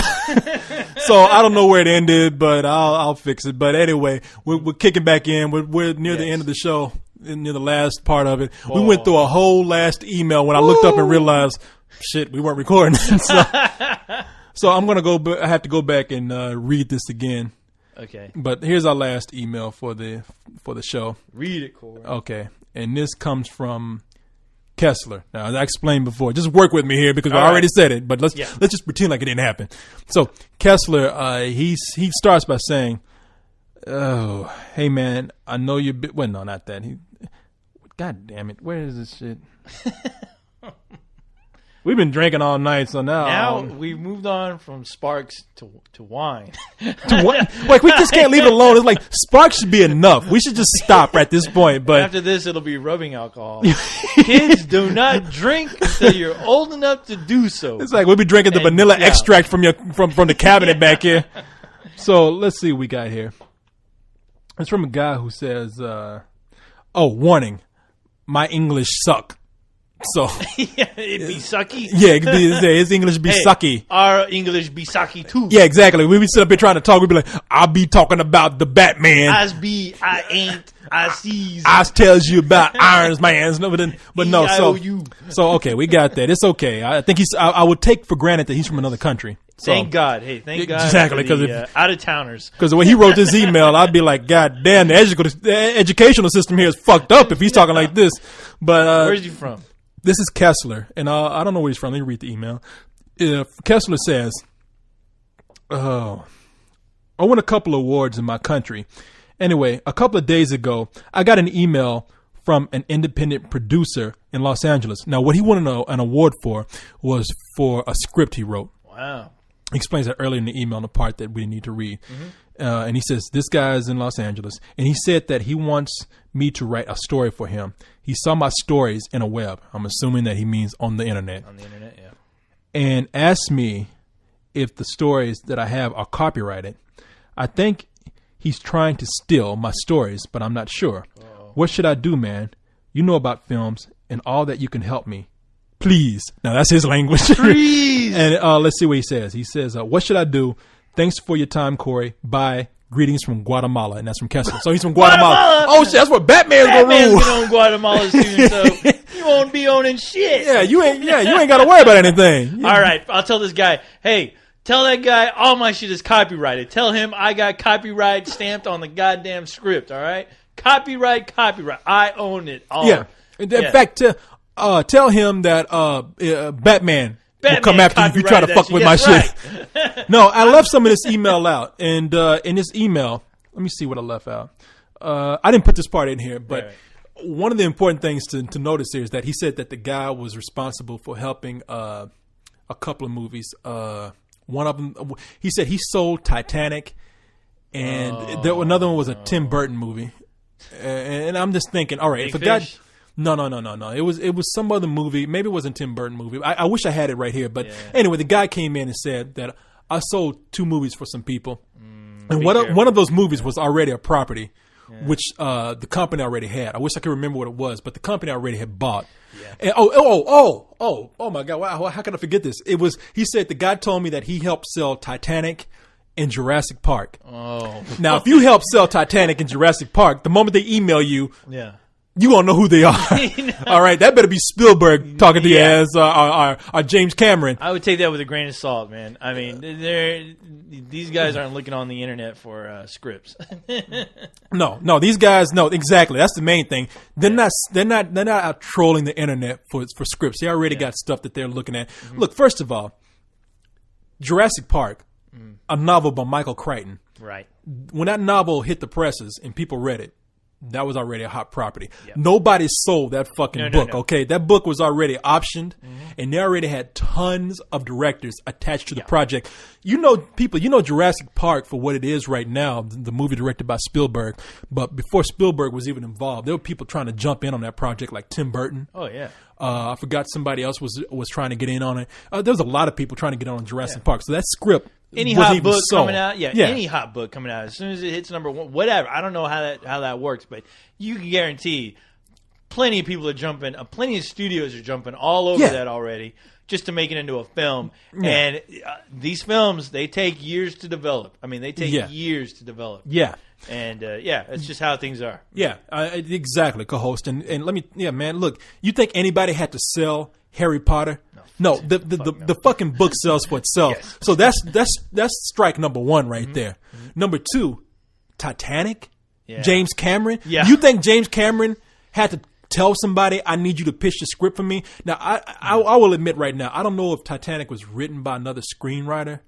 So I don't know where it ended, but I'll fix it. But anyway, we're kicking back in. We're near the end of the show, near the last part of it. We went through a whole last email when I looked up and realized, shit, we weren't recording. So I'm gonna I have to go back and read this again. Okay. But here's our last email for the show. Read it, Corey. Okay. And this comes from Kessler. Now, as I explained before, just work with me here because I already said it, but let's just pretend like it didn't happen. So Kessler, he starts by saying, "Oh, hey man, I know you're well, no, not that. God damn it, where is this shit?" We've been drinking all night, so now we've moved on from Sparks to wine. Like, we just can't leave it alone. It's like Sparks should be enough. We should just stop at this point. But after this, it'll be rubbing alcohol. Kids, do not drink until you're old enough to do so. It's like we'll be drinking the vanilla extract from the cabinet back here. So let's see what we got here. It's from a guy who says, warning, my English suck. So yeah, it be sucky. Yeah, his English be sucky. Our English be sucky too. Yeah, exactly. We be sit up here trying to talk. We be like, I'll be talking about the Batman. I ain't, I sees. I tells you about Irons Man. But no. So okay, we got that. It's okay. I think I would take for granted that he's from another country. So, thank God. Hey, thank God. Exactly, because out of towners. Because when he wrote this email, I'd be like, God damn, the educational system here is fucked up if he's talking like this. But where's he from? This is Kessler, and I don't know where he's from. Let me read the email. Kessler says, I won a couple of awards in my country, Anyway, a couple of days ago, I got an email from an independent producer in Los Angeles. Now, what he wanted an award for was for a script he wrote. Wow. He explains that earlier in the email, in the part that we need to read. And he says, this guy is in Los Angeles. And he said that he wants me to write a story for him. He saw my stories in a web. I'm assuming that he means on the internet. On the internet, yeah. And asked me if the stories that I have are copyrighted. I think he's trying to steal my stories, but I'm not sure. Uh-oh. What should I do, man? You know about films and all that. You can help me. Please. Now, that's his language. Please. And let's see what he says. He says, what should I do? Thanks for your time, Corey. Bye. Greetings from Guatemala. And that's from Kessler. So he's from Guatemala. Oh, shit. That's what Batman's going to rule. Batman's going to own Guatemala soon, so you won't be owning shit. Yeah, you ain't got to worry about anything. All right. I'll tell this guy, hey, tell that guy all my shit is copyrighted. Tell him I got copyright stamped on the goddamn script, all right? Copyright. I own it all. Yeah. In fact, tell him that Batman will come after you if you try to fuck with my shit. No, I left some of this email out. And in this email, let me see what I left out. I didn't put this part in here, but one of the important things to notice here is that he said that the guy was responsible for helping a couple of movies. One of them, he said he sold Titanic, and another one was a Tim Burton movie. And I'm just thinking, all right, if a guy... No. It was some other movie. Maybe it wasn't Tim Burton movie. I wish I had it right here. But anyway, the guy came in and said that I sold 2 movies for some people. And one of those movies was already a property, which the company already had. I wish I could remember what it was, but the company already had bought. Yeah. And, oh my God. Wow, how could I forget this? He said the guy told me that he helped sell Titanic and Jurassic Park. Oh. Now, if you help sell Titanic and Jurassic Park, the moment they email you, you won't know who they are. All right, that better be Spielberg talking to you as or James Cameron. I would take that with a grain of salt, man. I mean, these guys aren't looking on the internet for scripts. No, these guys. No, exactly. That's the main thing. They're not out trolling the internet for scripts. They already got stuff that they're looking at. Mm-hmm. Look, first of all, Jurassic Park, a novel by Michael Crichton. Right. When that novel hit the presses and people read it, that was already a hot property. Yep. Nobody sold that fucking book, okay? That book was already optioned, and they already had tons of directors attached to the project. You know Jurassic Park for what it is right now, the movie directed by Spielberg. But before Spielberg was even involved, there were people trying to jump in on that project like Tim Burton. Oh, yeah. I forgot somebody else was trying to get in on it. There was a lot of people trying to get on Jurassic Park. So that script... Any hot book coming out, any hot book coming out, as soon as it hits number 1, whatever. I don't know how that works, but you can guarantee plenty of people are jumping, plenty of studios are jumping all over that already just to make it into a film. Yeah. And these films, they take years to develop. I mean, they take years to develop. Yeah. And it's just how things are. Yeah, exactly, co-host. And let me, man, look, you think anybody had to sell Harry Potter? No, the fucking book sells for itself. Yes. So that's strike number 1 right there. Mm-hmm. Number 2, Titanic. Yeah. James Cameron. Yeah. You think James Cameron had to tell somebody, I need you to pitch the script for me? Now, I will admit right now, I don't know if Titanic was written by another screenwriter.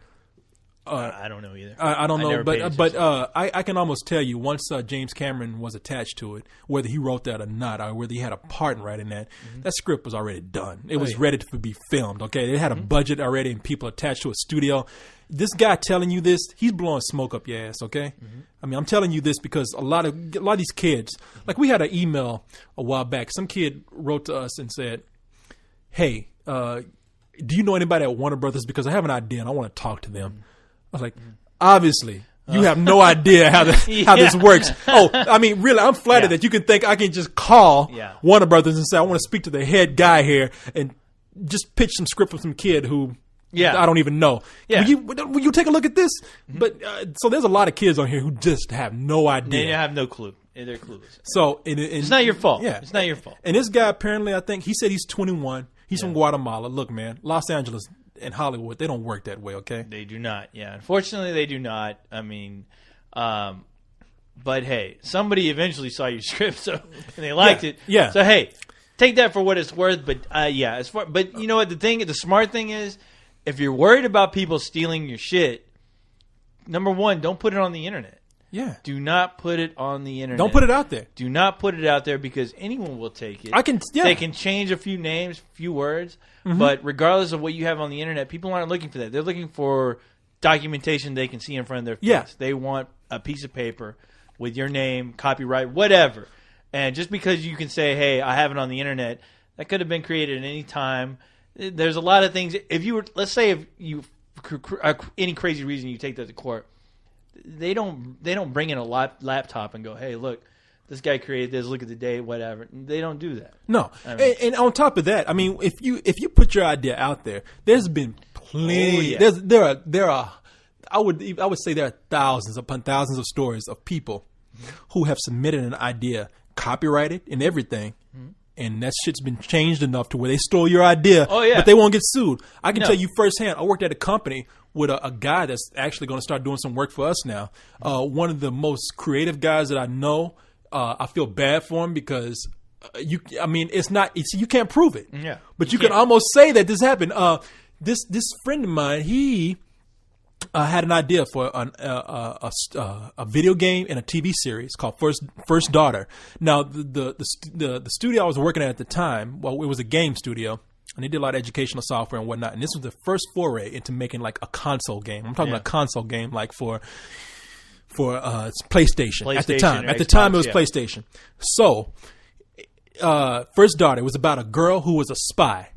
I don't know either. I don't know, but I can almost tell you once James Cameron was attached to it, whether he wrote that or not, or whether he had a part in writing that, that script was already done. It was ready to be filmed. Okay, it had a budget already and people attached to a studio. This guy telling you this, he's blowing smoke up your ass. Okay, I mean, I'm telling you this because a lot of these kids, like we had an email a while back. Some kid wrote to us and said, "Hey, do you know anybody at Warner Brothers? Because I have an idea and I want to talk to them." I was like, obviously, you have no idea how this works. Oh, I mean, really, I'm flattered that you can think I can just call Warner Brothers and say, I want to speak to the head guy here and just pitch some script for some kid who I don't even know. Yeah. Will you take a look at this? But so there's a lot of kids on here who just have no idea. They have no clue. They're clueless. So it's not your fault. Yeah. It's not your fault. And this guy apparently, I think, he said he's 21. He's from Guatemala. Look, man, Los Angeles and Hollywood, they don't work that way, okay? They do not, Unfortunately, they do not. I mean, but hey, somebody eventually saw your script, and they liked it. Yeah. So hey, take that for what it's worth. But but you know what? The smart thing is, if you're worried about people stealing your shit, number 1, don't put it on the internet. Yeah. Do not put it on the internet. Don't put it out there. Do not put it out there because anyone will take it. They can change a few names, few words, but regardless of what you have on the internet, people aren't looking for that. They're looking for documentation they can see in front of their face. Yeah. They want a piece of paper with your name, copyright, whatever. And just because you can say, hey, I have it on the internet, that could have been created at any time. There's a lot of things. If you were, let's say if you, any crazy reason you take that to court, they don't bring in a laptop and go, hey, look, this guy created this, look at the date, whatever. They don't do that. No. And on top of that, I mean, if you put your idea out there, there's been plenty. Oh, yeah. There are I would say there are thousands upon thousands of stories of people who have submitted an idea, copyrighted and everything, and that shit's been changed enough to where they stole your idea, but they won't get sued. I can tell you firsthand, I worked at a company with a guy that's actually going to start doing some work for us now. One of the most creative guys that I know. I feel bad for him because you can't prove it. Yeah, but you can almost say that this happened. This friend of mine, he had an idea for a video game and a TV series called First Daughter. Now the studio I was working at the time, well, it was a game studio, and they did a lot of educational software and whatnot. And this was the first foray into making like a console game. I'm talking about a console game like for PlayStation at the time. At the time, it was PlayStation. So, First Daughter was about a girl who was a spy,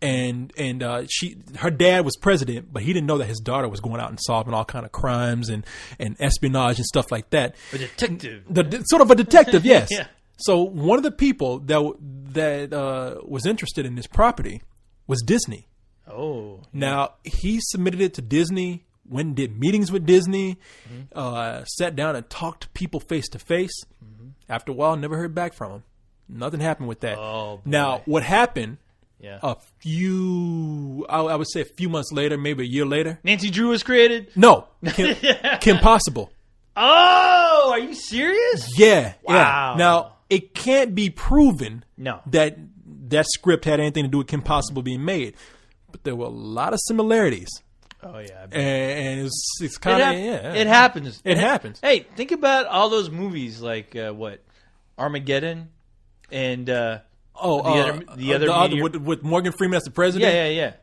and her dad was president, but he didn't know that his daughter was going out and solving all kind of crimes and espionage and stuff like that. A detective, sort of a detective, yes. Yeah. So one of the people that was interested in this property was Disney. Oh, now he submitted it to Disney. Went and did meetings with Disney, sat down and talked to people face to face. After a while, never heard back from him. Nothing happened with that. Oh, boy. Now, what happened? I would say a few months later, maybe a year later. Nancy Drew was created? No, Kim Possible. Oh, are you serious? Yeah. Wow. Yeah. Now, it can't be proven that script had anything to do with Kim Possible being made, but there were a lot of similarities. Oh yeah, and it's kind of it happens. It happens. Hey, think about all those movies like Armageddon and the other with Morgan Freeman as the president. Yeah.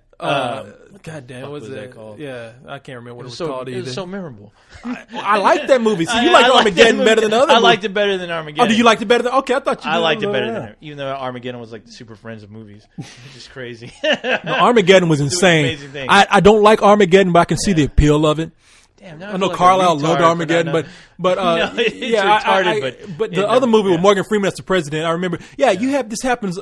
God damn, what was that called? Yeah, I can't remember what it was called either. It was so memorable. I like that movie. See, you like Armageddon better than the other. I liked it better than Armageddon. Oh, do you like it better than? Okay, I thought you. I liked it better than even though Armageddon was like the Super Friends of movies, which is crazy. No, Armageddon was insane. I don't like Armageddon, but I can see the appeal of it. Damn, I know Carlisle loved Armageddon, but the other movie with Morgan Freeman as the president, I remember. Yeah, you have this happens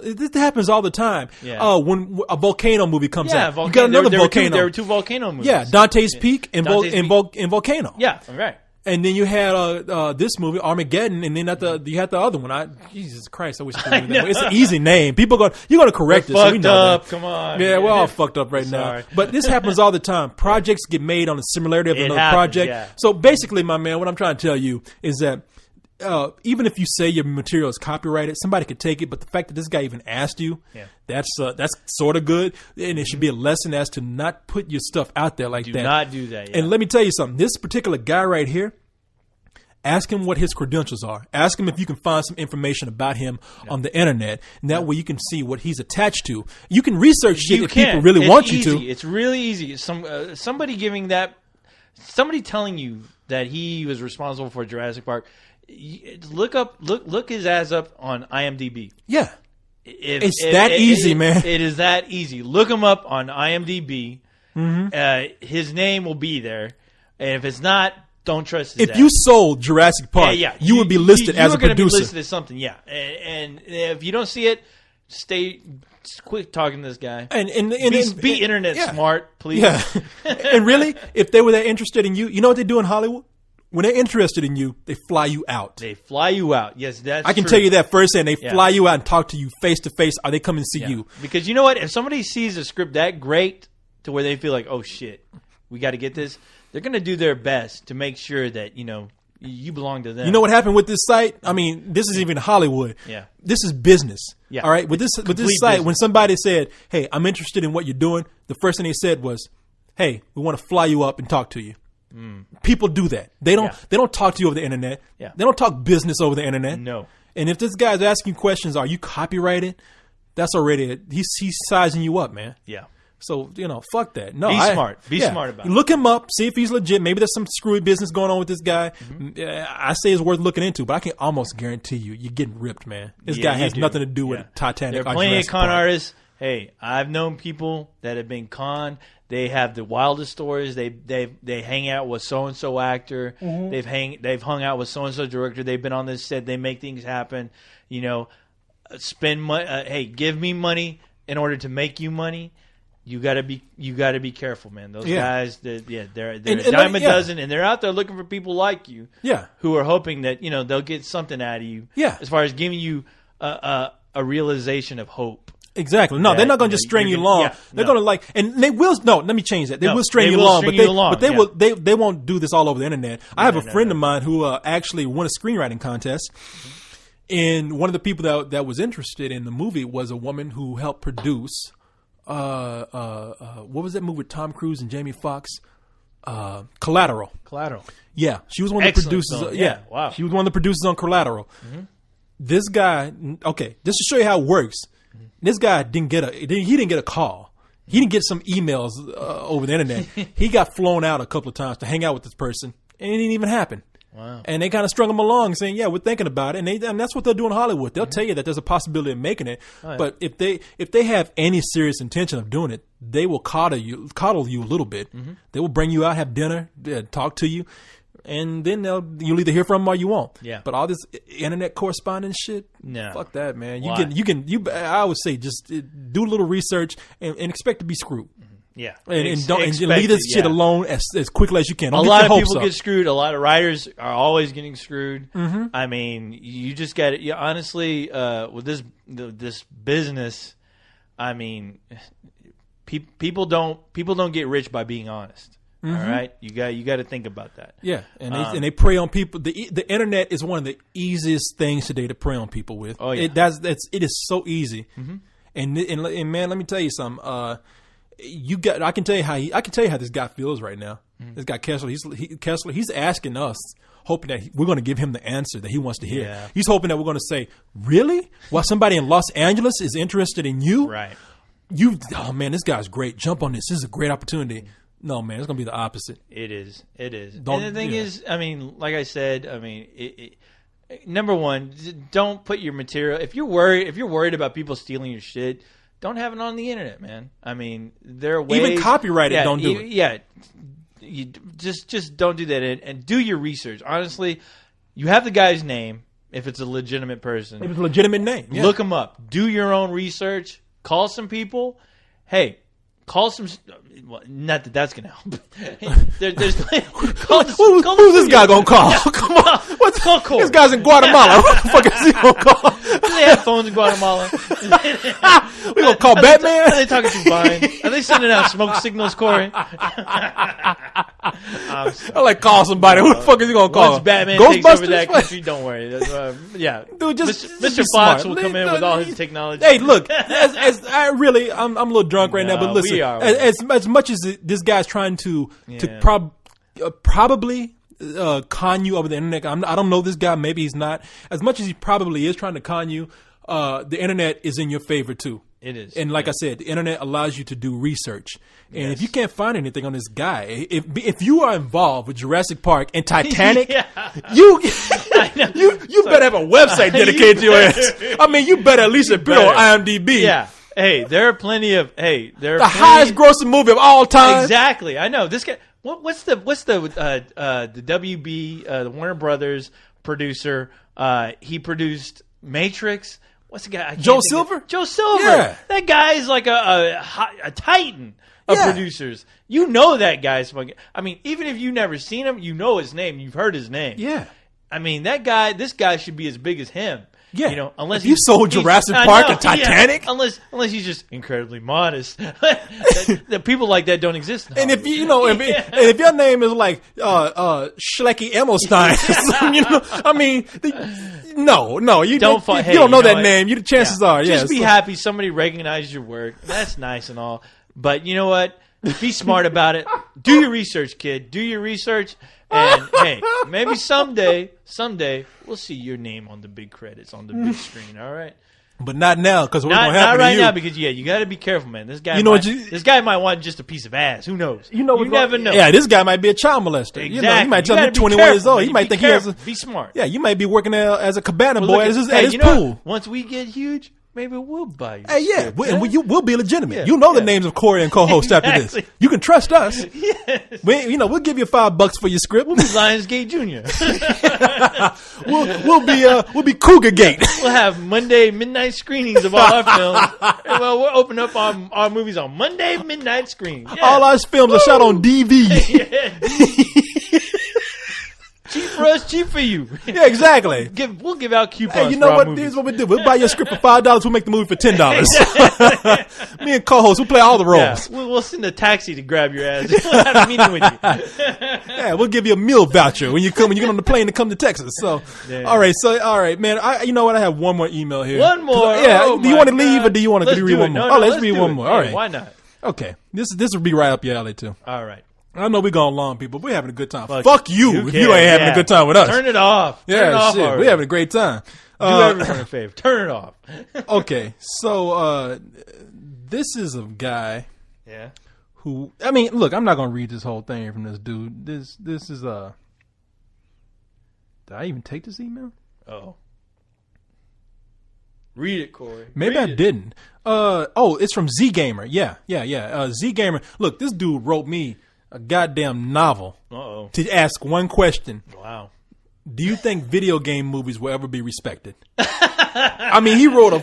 all the time. Yeah. When a volcano movie comes out, you got another volcano. There were two volcano movies. Yeah, Dante's Peak and Volcano. Yeah, right. And then you had this movie Armageddon, and then you had the other one. Jesus Christ, I wish I could remember that. It's an easy name. You're going to correct us. So we know that. Come on. Yeah, we're all fucked up right now. But this happens all the time. Projects get made on the similarity of another project. Yeah. So basically, my man, what I'm trying to tell you is that even if you say your material is copyrighted, somebody could take it. But the fact that this guy even asked you, that's sort of good. And it should be a lesson as to not put your stuff out there like that. Do not do that. Yeah. And let me tell you something. This particular guy right here, ask him what his credentials are. Ask him if you can find some information about him on the internet. And that way you can see what he's attached to. You can research shit if people really want you to. It's really easy. Somebody telling you that he was responsible for Jurassic Park. Look his ass up on IMDb. Yeah. It's that easy, man. It is that easy. Look him up on IMDb. His name will be there. And if it's not, don't trust his ass. If you sold Jurassic Park, you would be listed as a producer. You were going to be listed as something, yeah. And if you don't see it, quit talking to this guy. And be internet smart, please. Yeah. And really, if they were that interested in you, you know what they do in Hollywood? When they're interested in you, they fly you out. They fly you out. Yes, that's I can tell you that firsthand. They fly you out and talk to you face to face, or they come and see you. Because you know what? If somebody sees a script that great to where they feel like, oh, shit, we got to get this, they're going to do their best to make sure that, you belong to them. You know what happened with this site? I mean, this is even Hollywood. Yeah. This is business. Yeah. All right? With this site, business. When somebody said, hey, I'm interested in what you're doing, the first thing they said was, hey, we want to fly you up and talk to you. People do that. They don't talk to you over the internet. Yeah. They don't talk business over the internet. No. And if this guy's asking questions, are you copyrighted? That's already he's sizing you up, man. Yeah. So, fuck that. No, Be smart. Be smart about it. Look him up. See if he's legit. Maybe there's some screwy business going on with this guy. I say it's worth looking into, but I can almost guarantee you're getting ripped, man. This guy has nothing to do with Titanic. There are plenty of con artists. Hey, I've known people that have been conned. They have the wildest stories. They hang out with so and so actor. They've hung out with so and so director. They've been on this set. They make things happen. Spend money. Hey, give me money in order to make you money. You gotta be careful, man. Those guys, they're a dime a dozen, and they're out there looking for people like you, who are hoping that they'll get something out of you, as far as giving you a realization of hope. Exactly. No, they're not going to just string you along. They're going to and they will. No, let me change that. They will string you along, but they won't do this all over the internet. I have a friend of mine who actually won a screenwriting contest, and one of the people that was interested in the movie was a woman who helped produce. What was that movie with Tom Cruise and Jamie Foxx? Collateral. Yeah, she was one of the producers. Wow. She was one of the producers on Collateral. This guy. Okay, just to show you how it works. This guy didn't get a call. He didn't get some emails over the internet. He got flown out a couple of times to hang out with this person, and it didn't even happen. Wow. And they kind of strung him along, saying, "Yeah, we're thinking about it." And that's what they'll do in Hollywood. They'll tell you that there's a possibility of making it, but if they have any serious intention of doing it, they will coddle you a little bit. They will bring you out, have dinner, talk to you, and then you'll either hear from them or you won't. Yeah. But all this internet correspondence shit, fuck that, man. I would say just do a little research and expect to be screwed. Yeah, and leave this shit alone as quickly as you can. A lot of people get screwed. A lot of writers are always getting screwed. I mean, you just got to honestly with this business. I mean, people don't get rich by being honest. All right, you got to think about that. Yeah, and they prey on people. The internet is one of the easiest things today to prey on people with. Oh yeah, it is so easy. And man, let me tell you something. I can tell you how this guy feels right now. This guy Kessler, he's asking us, hoping that we're going to give him the answer that he wants to hear. Yeah. He's hoping that we're going to say, "Really? Well, somebody in Los Angeles is interested in you? Right? Oh man, this guy's great. Jump on this. This is a great opportunity." No, man, it's going to be the opposite. It is. And the thing is, I mean, like I said, number one, don't put your material. If you're worried about people stealing your shit, don't have it on the internet, man. I mean, there are ways. Even copyrighted, don't do it. Yeah, you just don't do that, and do your research. Honestly, you have the guy's name if it's a legitimate person. If it's a legitimate name, look him up. Do your own research. Call some people. Hey. Call some. Well, not that that's gonna help. There's who's this guy gonna call? Come on, what's call? This guy's in Guatemala. What the fuck is he gonna call? Do they have phones in Guatemala? We gonna call Batman? Are they talking to Vine? Are they sending out smoke signals, Corey? I like call somebody. Who the fuck is he gonna call? Once Batman takes over that country, don't worry. Dude, just Mr. Fox will come in with all his technology. Hey, look, I'm a little drunk right now, but listen, as much as this guy's trying to probably con you over the internet, I don't know this guy. Maybe he's not. As much as he probably is trying to con you, the internet is in your favor too. It is. And like I said, the internet allows you to do research. And if you can't find anything on this guy, if you are involved with Jurassic Park and Titanic, you better have a website dedicated to your ass. I mean, you better at least appear on IMDb. Yeah. Hey, there are plenty of highest grossing movie of all time. Exactly. I know. This guy what's the WB the Warner Brothers producer, he produced Matrix. What's the guy? Joe Silver? Joe Silver. Yeah. That guy is like a titan of producers. You know that guy's fucking. I mean, even if you've never seen him, you know his name. You've heard his name. Yeah. I mean, this guy should be as big as him. Yeah. Unless you sold Jurassic Park and Titanic. Yeah. Unless he's just incredibly modest. The people like that don't exist. And if if your name is like Schlecky Emmelstein, I mean, you don't know that name. The chances are, just be happy somebody recognizes your work. That's nice and all, but you know what? Be smart about it. Do your research, kid. Do your research. And hey, maybe someday, we'll see your name on the big credits on the big screen. All right. But not now, because what's going to happen not right to you? now, because you got to be careful, man. This guy, this guy might want just a piece of ass. Who knows? You never know. Yeah, this guy might be a child molester. Exactly. He might tell me 21 years old. He might think he has a. Be smart. Yeah, you might be working as a cabana boy at his pool. Once we get huge, maybe we'll buy you. Hey, yeah, we'll be legitimate. Yeah, you know the names of Corey and co-host after this. You can trust us. Yes. We'll give you $5 for your script. We'll be Lionsgate Jr. we'll be Cougar Gate. We'll have Monday midnight screenings of all our films. Well, we'll open up our movies on Monday midnight screenings. Yeah. All our films are shot on DV. Yeah. Cheap for us, cheap for you. Yeah, exactly. We'll give out coupons. Hey, you know what? Here's what we do. We'll buy your script for $5. We'll make the movie for $10. Me and co-host, we'll play all the roles. Yeah. We'll send a taxi to grab your ass. We'll have a meeting with you. Yeah, we'll give you a meal voucher when you get on the plane to come to Texas. So, all right, man. You know what? I have one more email here. One more. Yeah. Do you want to leave or do you want to read one more? Let's read one more. All right. Why not? Okay. This will be right up your alley too. All right. I know we're going long, people. We're having a good time. Fuck you if you ain't having a good time with us. Turn it off. Turn it off shit. We're having a great time. Do everyone a favor. Turn it off. Okay. So, this is a guy. Yeah. Who, I mean, look, I'm not going to read this whole thing from this dude. This is, did I even take this email? Oh. Read it, Corey. Maybe I didn't. It's from Z Gamer. Yeah. Z Gamer. Look, this dude wrote me a goddamn novel to ask one question. Wow. Do you think video game movies will ever be respected? I mean, he wrote me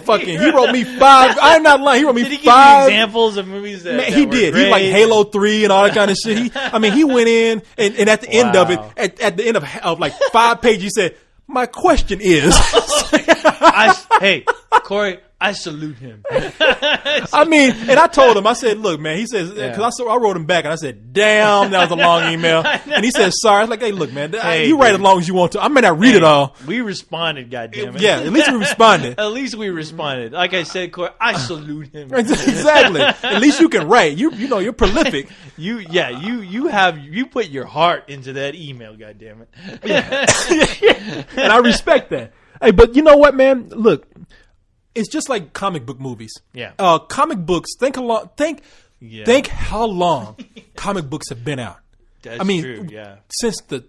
5. I'm not lying. He wrote me 5. Did he give you examples of movies that he were did. Great? He like Halo 3 and all that kind of shit. He went in and at the end of it, at the end of like 5 pages, he said, my question is. Hey, Corey, I salute him. I mean, and I told him, I said, look, man, he says, because I wrote him back and I said, damn, that was a long email. And he said, sorry. I was like, hey, look, man, you write as long as you want to. I may not read it all. We responded, goddammit. Yeah, at least we responded. At least we responded. Like I said, Corey, I salute him. Exactly. At least you can write. You know, you're prolific. You put your heart into that email, goddammit. Yeah. And I respect that. Hey, but you know what, man? Look, it's just like comic book movies. Yeah. Comic books. Think how long comic books have been out. That's true. Yeah. Since I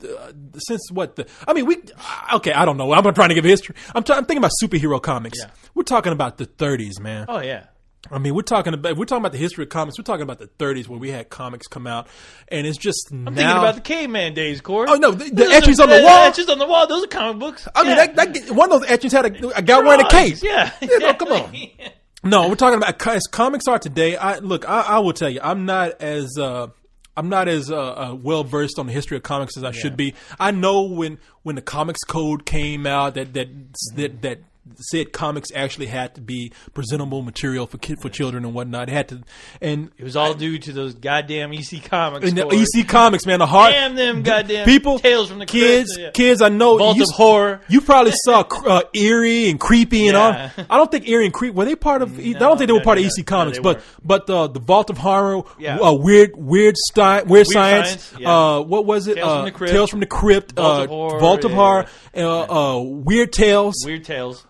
don't know. I'm trying to give history. I'm thinking about superhero comics. Yeah. We're talking about the 30s, man. Oh yeah. I mean, we're talking about the history of comics. We're talking about the 30s where we had comics come out, and it's just I'm thinking about the caveman days, Corey. Oh no, the etchings on the wall. Etchings on the wall. Those are comic books. I mean, that one of those etchings had a guy wearing a cape. Yeah. Come on. No, we're talking about as comics are today. I will tell you, I'm not as well versed on the history of comics as I should be. I know when the Comics Code came out that said comics actually had to be presentable material for children and whatnot. It had to, and it was all due to those goddamn EC Comics. And the EC Comics, man, the heart. Damn them goddamn people, Tales from the Crypt. Kids. I know. Vault of Horror. You probably saw Eerie and Creepy and all. I don't think Eerie and Creepy were they part of. I don't think they were part of EC Comics, but the Vault of Horror, Weird Science. What was it? Tales from the Crypt. Vault of Horror. Weird Tales.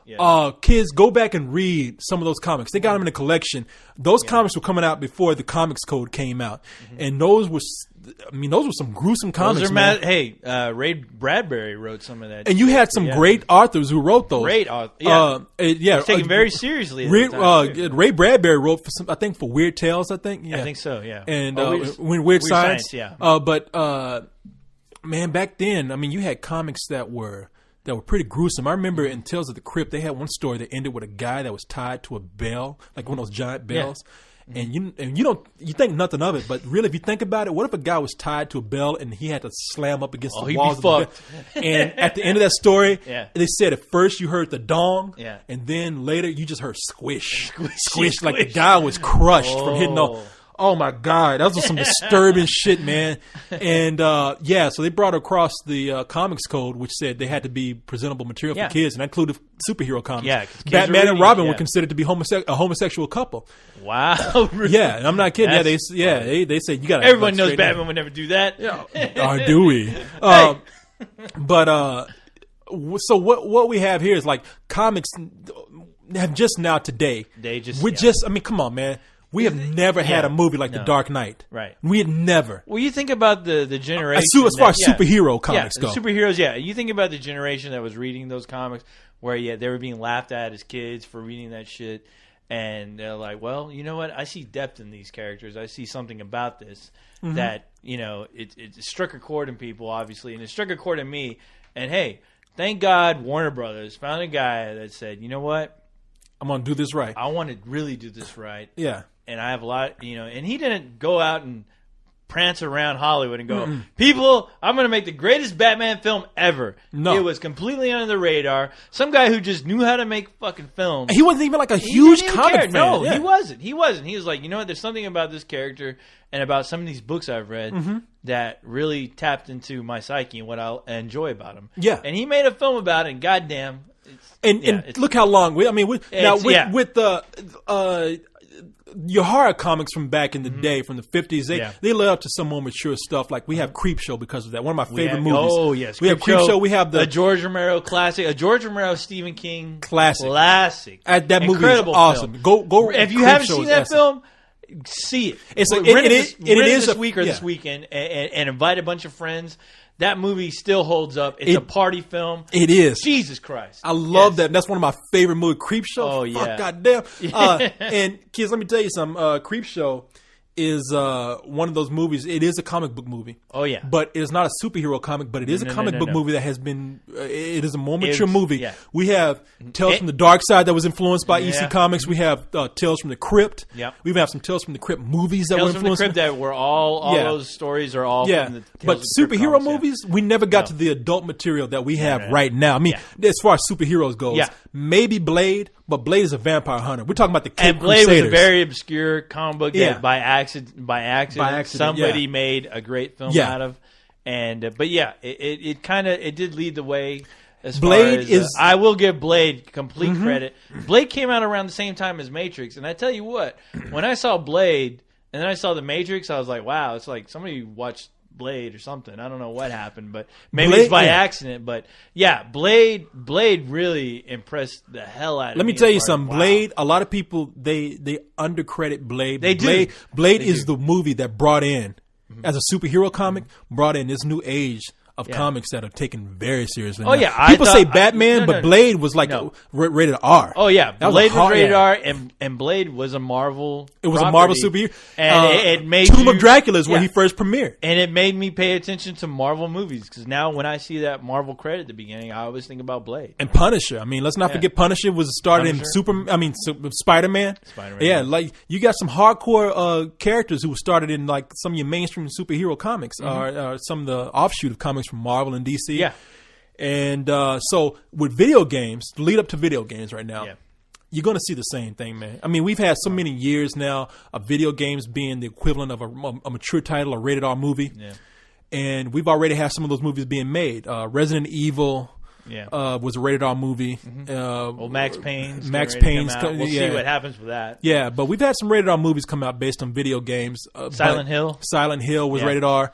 Yeah. Kids, go back and read some of those comics. They got them in a collection. Those comics were coming out before the Comics Code came out, and those were some gruesome comics. Ray Bradbury wrote some of that. And you had some great authors who wrote those. Great authors. Taken very seriously. Ray Bradbury wrote for Weird Tales. I think. Yeah. I think so. Yeah. And Weird Science. Yeah. Man, back then, I mean, you had comics that were pretty gruesome. I remember in Tales of the Crypt, they had one story that ended with a guy that was tied to a bell, like one of those giant bells. Yeah. And you think nothing of it, but really, if you think about it, what if a guy was tied to a bell and he had to slam up against the walls of the bell? And at the end of that story, they said at first you heard the dong, and then later you just heard squish, like the guy was crushed from hitting Oh my God, that was some disturbing shit, man. And so they brought across the comics code, which said they had to be presentable material for kids, and that included superhero comics. Yeah, Batman and Robin were considered to be a homosexual couple. Wow. Really? Yeah, and I'm not kidding. They said you got. Everyone knows Batman would never do that. Yeah. Do we? But so what we have here is like comics have just now today. I mean, come on, man. We have never had a movie like The Dark Knight. Right. We had never. Well, you think about the generation. As far as superhero comics go. Superheroes, yeah. You think about the generation that was reading those comics where, they were being laughed at as kids for reading that shit. And they're like, well, you know what? I see depth in these characters. I see something about this that, it struck a chord in people, obviously. And it struck a chord in me. And, hey, thank God Warner Brothers found a guy that said, you know what? I'm going to do this right. I want to really do this right. Yeah. And I have a lot, and he didn't go out and prance around Hollywood and go, people, I'm going to make the greatest Batman film ever. No. It was completely under the radar. Some guy who just knew how to make fucking films. He wasn't even like a huge comic fan. No, he wasn't. He was like, you know what, there's something about this character and about some of these books I've read that really tapped into my psyche and what I enjoy about him. Yeah. And he made a film about it, and goddamn. And look how long. With the your horror comics from back in the day, from the 50s, they led up to some more mature stuff. Like we have Creepshow because of that. One of my favorite movies. Oh yes, we have Creepshow. We have the George Romero classic, a George Romero Stephen King classic. That movie is awesome. Film. Go. If you haven't seen that film, see it. Rent it this week or this weekend, and invite a bunch of friends. That movie still holds up. It's a party film. It is. Jesus Christ. I love that. That's one of my favorite movies, Creepshow. Oh, yeah. Fuck, goddamn. And kids, let me tell you something. Creepshow is one of those movies. It is a comic book movie. Oh, yeah. But it is not a superhero comic, but it is a comic book movie that has been, it is a more mature movie. Yeah. We have Tales from the Dark Side that was influenced by EC Comics. We have Tales from the Crypt. Yep. We have some Tales from the Crypt movies that were influenced. Tales from the Crypt that were all those stories are all from the Tales But superhero movies, we never got to the adult material that we have right now. I mean, as far as superheroes goes, maybe Blade. But Blade is a vampire hunter. We're talking about the Cape Crusaders. Blade was a very obscure comic book that by accident somebody made a great film out of. And it did lead the way. As Blade far as, I will give Blade complete credit. Blade came out around the same time as Matrix, and I tell you what, when I saw Blade and then I saw the Matrix, I was like, wow, it's like somebody watched Blade or something. I don't know what happened, but maybe it's by accident. But Blade really impressed the hell out of me. Let me tell you something. Blade, a lot of people they undercredit Blade. Blade is the movie that brought in, as a superhero comic, brought in this new age of comics that are taken very seriously. People say Batman, but Blade was like rated R. Oh yeah, Blade was rated R, and Blade was a Marvel. It was a Marvel superhero, and it made Tomb of Dracula is where he first premiered, and it made me pay attention to Marvel movies because now when I see that Marvel credit at the beginning, I always think about Blade and Punisher. I mean, let's not forget Punisher was started in Spider-Man. Yeah, like you got some hardcore characters who started in like some of your mainstream superhero comics or some of the offshoot of comics from Marvel and DC. Yeah. And so with video games, the lead up to video games right now, you're going to see the same thing, man. I mean, we've had so many years now of video games being the equivalent of a mature title, a rated R movie. Yeah. And we've already had some of those movies being made. Resident Evil was a rated R movie. Max Payne's. We'll see what happens with that. Yeah, but we've had some rated R movies come out based on video games. Silent Hill. Silent Hill was rated R.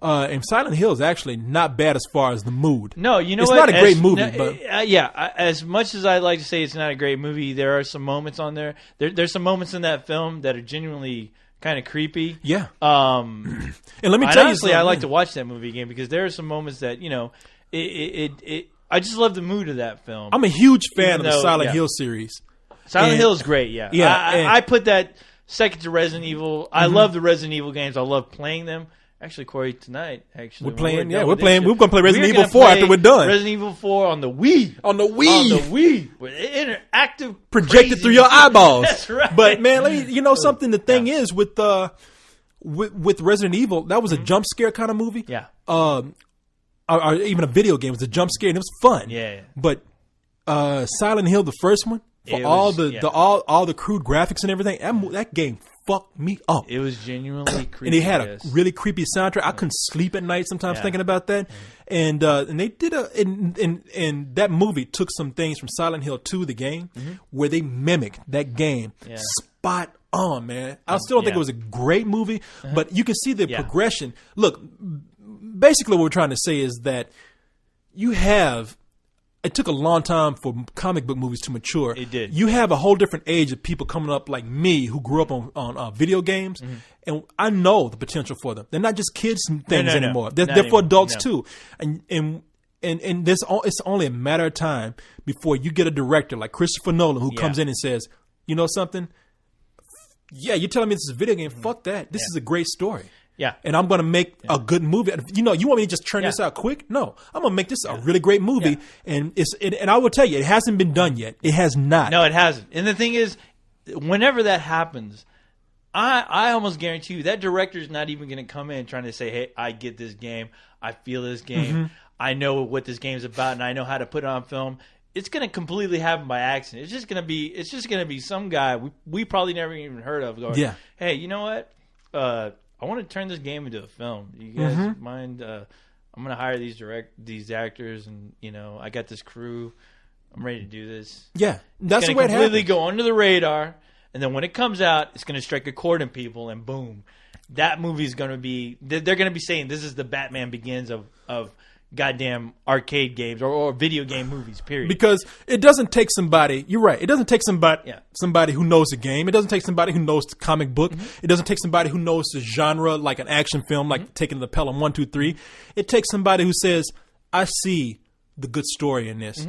And Silent Hill is actually not bad as far as the mood. No, you know it's what? It's not a great movie. But as much as I'd like to say it's not a great movie, there are some moments on there. There's some moments in that film that are genuinely kind of creepy. Yeah. And let me tell you honestly, I like to watch that movie again because there are some moments that, I just love the mood of that film. I'm a huge fan of the Silent Hill series. Silent Hill is great, yeah. I put that second to Resident Evil. I love the Resident Evil games. I love playing them. Actually, Corey, tonight, we're playing. We're going to play Resident Evil 4 after we're done. Resident Evil 4 on the Wii. On the Wii. With interactive. Projected through your eyeballs. That's right. But, man, something, the thing is with Resident Evil, that was a jump scare kind of movie. Yeah. Or even a video game. It was a jump scare and it was fun. Yeah. But Silent Hill, the first one, all the crude graphics and everything, that game fucked me up. It was genuinely creepy. And it had a really creepy soundtrack. I couldn't sleep at night sometimes thinking about that. And they did and that movie took some things from Silent Hill 2, the game, where they mimicked that game spot on, man. I still don't think it was a great movie, but you can see the progression. Look, basically what we're trying to say is that it took a long time for comic book movies to mature. It did. You have a whole different age of people coming up like me who grew up on video games, and I know the potential for them. They're not just kids things anymore. They're for adults too. And it's only a matter of time before you get a director like Christopher Nolan who comes in and says, you know something? Yeah, you're telling me this is a video game. Fuck that. This is a great story. Yeah. And I'm going to make a good movie. You want me to just turn this out quick? No. I'm going to make this a really great movie. Yeah. And I will tell you, it hasn't been done yet. It has not. No, it hasn't. And the thing is, whenever that happens, I almost guarantee you that director's not even going to come in trying to say, hey, I get this game. I feel this game. I know what this game's about, and I know how to put it on film. It's going to completely happen by accident. It's just going to be some guy we probably never even heard of going, hey, you know what? I want to turn this game into a film. Do you guys mind? I'm going to hire these actors, and I got this crew. I'm ready to do this. Yeah, that's the way it happens. Completely go under the radar, and then when it comes out, it's going to strike a chord in people, and boom, that movie's going to be. They're going to be saying this is the Batman Begins of goddamn arcade games or video game movies, period. Because it doesn't take somebody, you're right, it doesn't take somebody who knows the game. It doesn't take somebody who knows the comic book. It doesn't take somebody who knows the genre like an action film, like taking the Pelham 1, 2, 3. It takes somebody who says, I see the good story in this.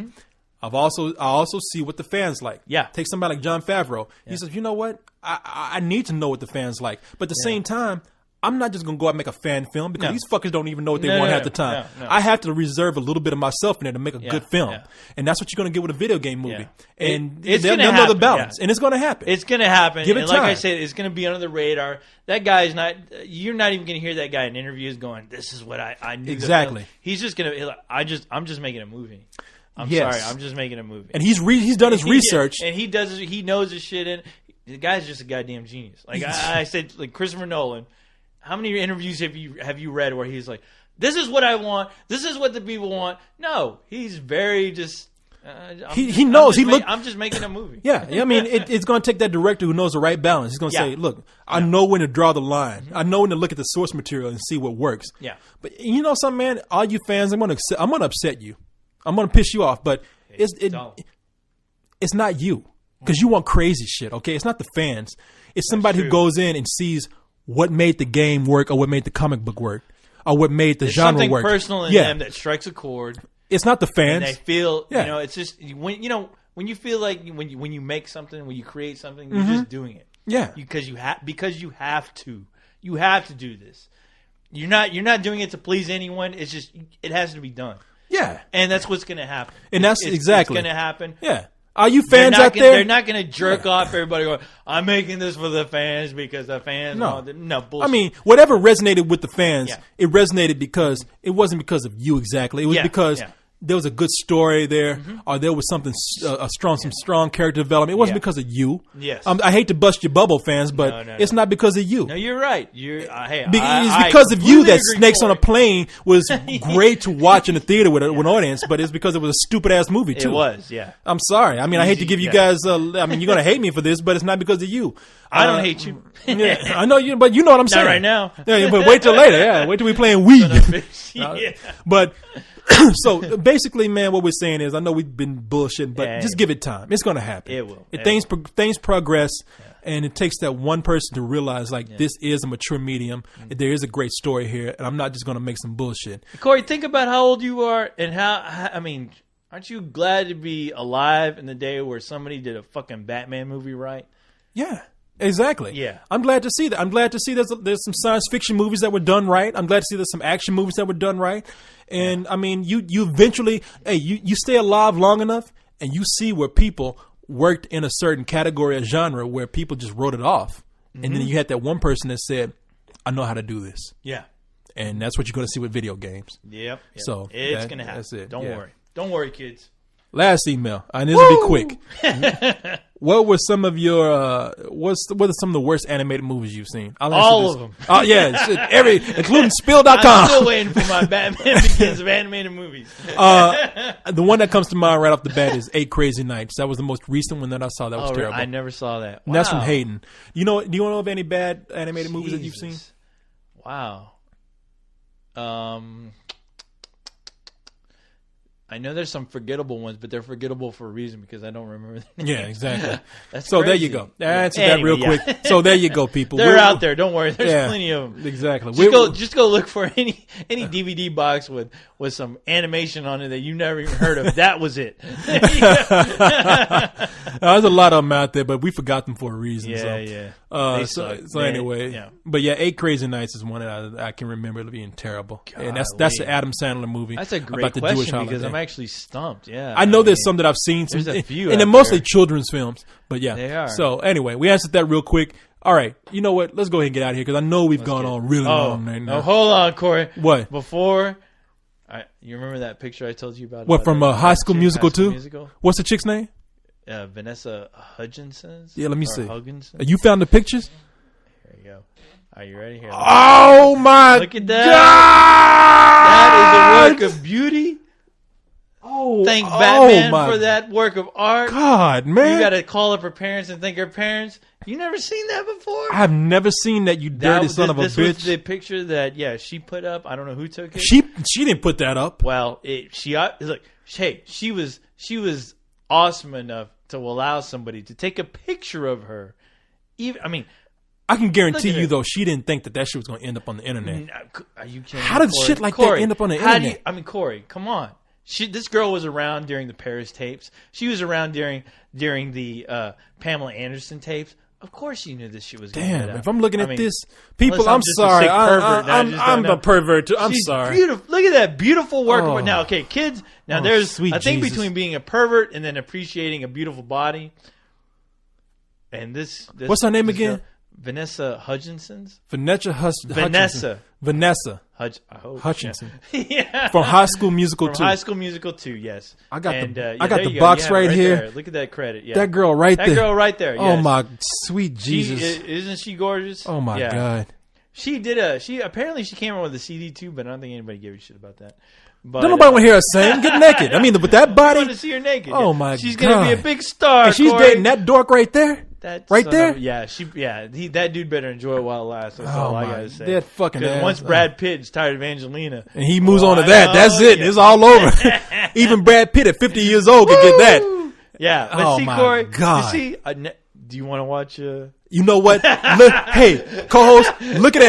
I also see what the fans like. Yeah. Take somebody like Jon Favreau. He says, you know what? I need to know what the fans like. But at the same time, I'm not just going to go out and make a fan film because these fuckers don't even know what they want half the time. I have to reserve a little bit of myself in there to make a good film. Yeah. And that's what you're going to get with a video game movie. Yeah. And they'll know the balance. And it's going to happen. It's going to happen. Give it and time. Like I said, it's going to be under the radar. That guy's not – you're not even going to hear that guy in interviews going, this is what I knew. Exactly. He's just going to – I'm just making a movie. I'm sorry. I'm just making a movie. And he's done his research. And he knows his shit. And the guy's just a goddamn genius. Like I said, like Christopher Nolan – how many interviews have you read where he's like, "This is what I want. This is what the people want"? No, he's very just. He knows. I'm just making a movie. Yeah. I mean, it's going to take that director who knows the right balance. He's going to say, "Look, I know when to draw the line. I know when to look at the source material and see what works." Yeah. But you know something, man? All you fans, I'm going to upset you. I'm going to piss you off. But it's not you because you want crazy shit. Okay, it's not the fans. It's somebody who goes in and sees what made the game work or what made the comic book work or what made the genre work. Something personal in them that strikes a chord. It's not the fans. And they feel, it's just when you feel like when you make something, when you create something, you're just doing it. Yeah. Because you have to. You have to do this. You're not doing it to please anyone. It's just it has to be done. Yeah. And that's what's going to happen. And that's exactly what's going to happen. Yeah. Are you fans out there? They're not going to jerk off everybody going, I'm making this for the fans because the fans. No, bullshit. I mean, whatever resonated with the fans, it resonated because it wasn't because of you exactly. It was because there was a good story there, or there was something some strong character development. It wasn't because of you. Yes, I hate to bust your bubble, fans, but it's not because of you. No, you're right. It's because of you that Snakes on a Plane was great to watch in the theater with an audience, but it's because it was a stupid ass movie too. It was, yeah. I'm sorry. I mean, I hate to give you guys. I mean, you're gonna hate me for this, but it's not because of you. I don't hate you. I know you, but you know what I'm saying. Not right now. Yeah, but wait till later. Yeah, wait till we playing Wii. But. So basically, man, what we're saying is, I know we've been bullshitting, but just give it time. It's going to happen. It will. Things progress, and it takes that one person to realize, like, this is a mature medium. There is a great story here, and I'm not just going to make some bullshit. Corey, think about how old you are and how I mean, aren't you glad to be alive in the day where somebody did a fucking Batman movie right? Yeah. Exactly. Yeah. I'm glad to see that. I'm glad to see there's some science fiction movies that were done right. I'm glad to see there's some action movies that were done right. And I mean, you eventually, you stay alive long enough and you see where people worked in a certain category or genre where people just wrote it off. And then you had that one person that said, I know how to do this. Yeah. And that's what you're going to see with video games. Yep. So it's going to happen. That's it. Don't worry. Don't worry, kids. Last email, and this will be quick. What were some of your what are some of the worst animated movies you've seen? All of them. Oh yeah, including Spill.com. I'm still waiting for my Batman Begins of animated movies. The one that comes to mind right off the bat is 8 Crazy Nights. That was the most recent one that I saw. That was terrible. I never saw that. Wow. And that's from Hayden. Do you know of any bad animated movies that you've seen? Wow. I know there's some forgettable ones, but they're forgettable for a reason because I don't remember the names. Yeah, exactly. That's so crazy. There you go. Answer that real quick. So there you go, people. They're out there. Don't worry. There's plenty of them. Exactly. Just go look for any DVD box with some animation on it that you never even heard of. That was it. There's a lot of them out there, but we forgot them for a reason. Yeah. So anyway, but yeah, 8 Crazy Nights is one that I can remember being terrible. Golly. And that's the Adam Sandler movie. That's a great about the question Jewish holiday. because I'm actually stumped. Yeah, I know there's some that I've seen. There's a few, and they're mostly children's films. But yeah, they are. So anyway, we answered that real quick. All right, you know what? Let's go ahead and get out of here because I know we've gone on really long right now. No, hold on, Corey. What? Before, you remember that picture I told you about? What, from High School Musical 2? What's the chick's name? Vanessa Hudgens. Yeah, let me see. Hugginson? You found the pictures? Here you go. Are you ready? Here. Oh my! Look at that! God! That is a work of beauty. Thank Batman for that work of art. God, man. You got to call up her parents and thank her parents. You never seen that before? I've never seen that, you dirty son of a bitch. This was the picture that, she put up. I don't know who took it. She didn't put that up. Well, she was awesome enough to allow somebody to take a picture of her. I can guarantee you, though, she didn't think that shit was going to end up on the internet. Are you kidding? How did shit like that end up on the internet? Corey, come on. This girl was around during the Paris tapes. She was around during the Pamela Anderson tapes. Of course she knew this shit was going to Damn, if I'm looking at this, people, I'm I'm sorry. I'm a pervert too. I'm She's sorry. Beautiful. Look at that beautiful work. Now, okay, kids, there's, I think, Jesus. between being a pervert and then appreciating a beautiful body. And this what's her name again? Vanessa Hutchinson's? Vanessa Hutchinson. Yeah. From High School Musical 2. From High School Musical 2, yes. I got the box right here. There. Look at that credit. Yeah. That girl right there. That girl right there, yes. Oh, my sweet Jesus. Isn't she gorgeous? Oh, my God. Apparently she came out with a CD too, but I don't think anybody gave a shit about that. But, don't nobody want to hear her sing. Get naked. I mean, with that body. I want to see her naked. Oh, my God. She's going to be a big star, and she's dating that dork right there? Right there? That dude better enjoy it while it lasts. That's all I gotta say. That fucking ass. Once Brad Pitt's tired of Angelina, and he moves on to that, that's it. It's all over. Even Brad Pitt at 50 years old could get that. Yeah, but see, Corey, God. you see, do you want to watch? You know what? Look, hey, co-host, looking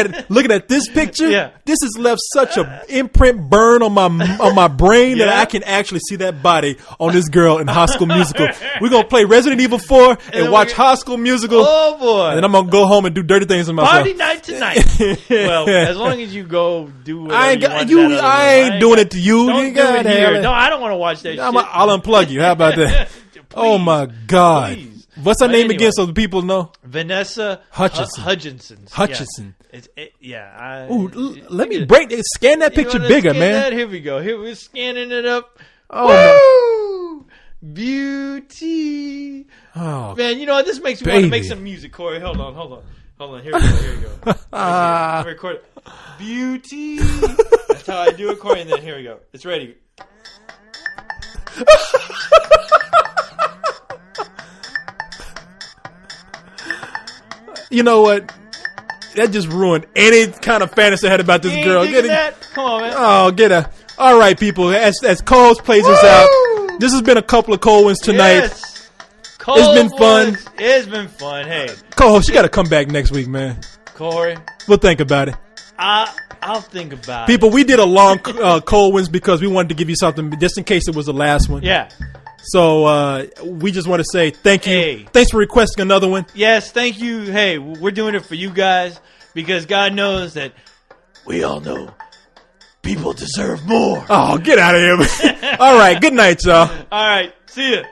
at this picture. Yeah. This has left such a imprint burn on my brain that I can actually see that body on this girl in High School Musical. We're gonna play Resident Evil 4 and watch High School Musical. Oh boy! And then I'm gonna go home and do dirty things in myself. Party night tonight. Well, as long as you go do whatever I ain't doing it to you. Don't you do it here. No, I don't want to watch that shit. I'll unplug you. How about that? Oh my God. Please. What's her name again so the people know? Vanessa Hutchinson. Hutchinson. Yeah. Let me scan that picture bigger, man. Here we go. Here we're scanning it up. Oh, woo! Beauty. Oh, man, you know what? This makes me want to make some music, Corey. Hold on. Here we go. Right here. Record it. Beauty. That's how I do it, Corey. And then here we go. It's ready. You know what? That just ruined any kind of fantasy I had about this girl. Come on, man. Oh, get her. All right, people. As Coles plays us out, this has been a couple of cold ones tonight. Yes. It's been fun. It's been fun. Hey, co-host, you got to come back next week, man. Corey, we'll think about it. I'll think about it. People, we did a long cold ones because we wanted to give you something just in case it was the last one. Yeah. So we just want to say thank you. Hey. Thanks for requesting another one. Yes, thank you. Hey, we're doing it for you guys because God knows that we all know people deserve more. Oh, get out of here. All right. Good night, y'all. All right. See ya.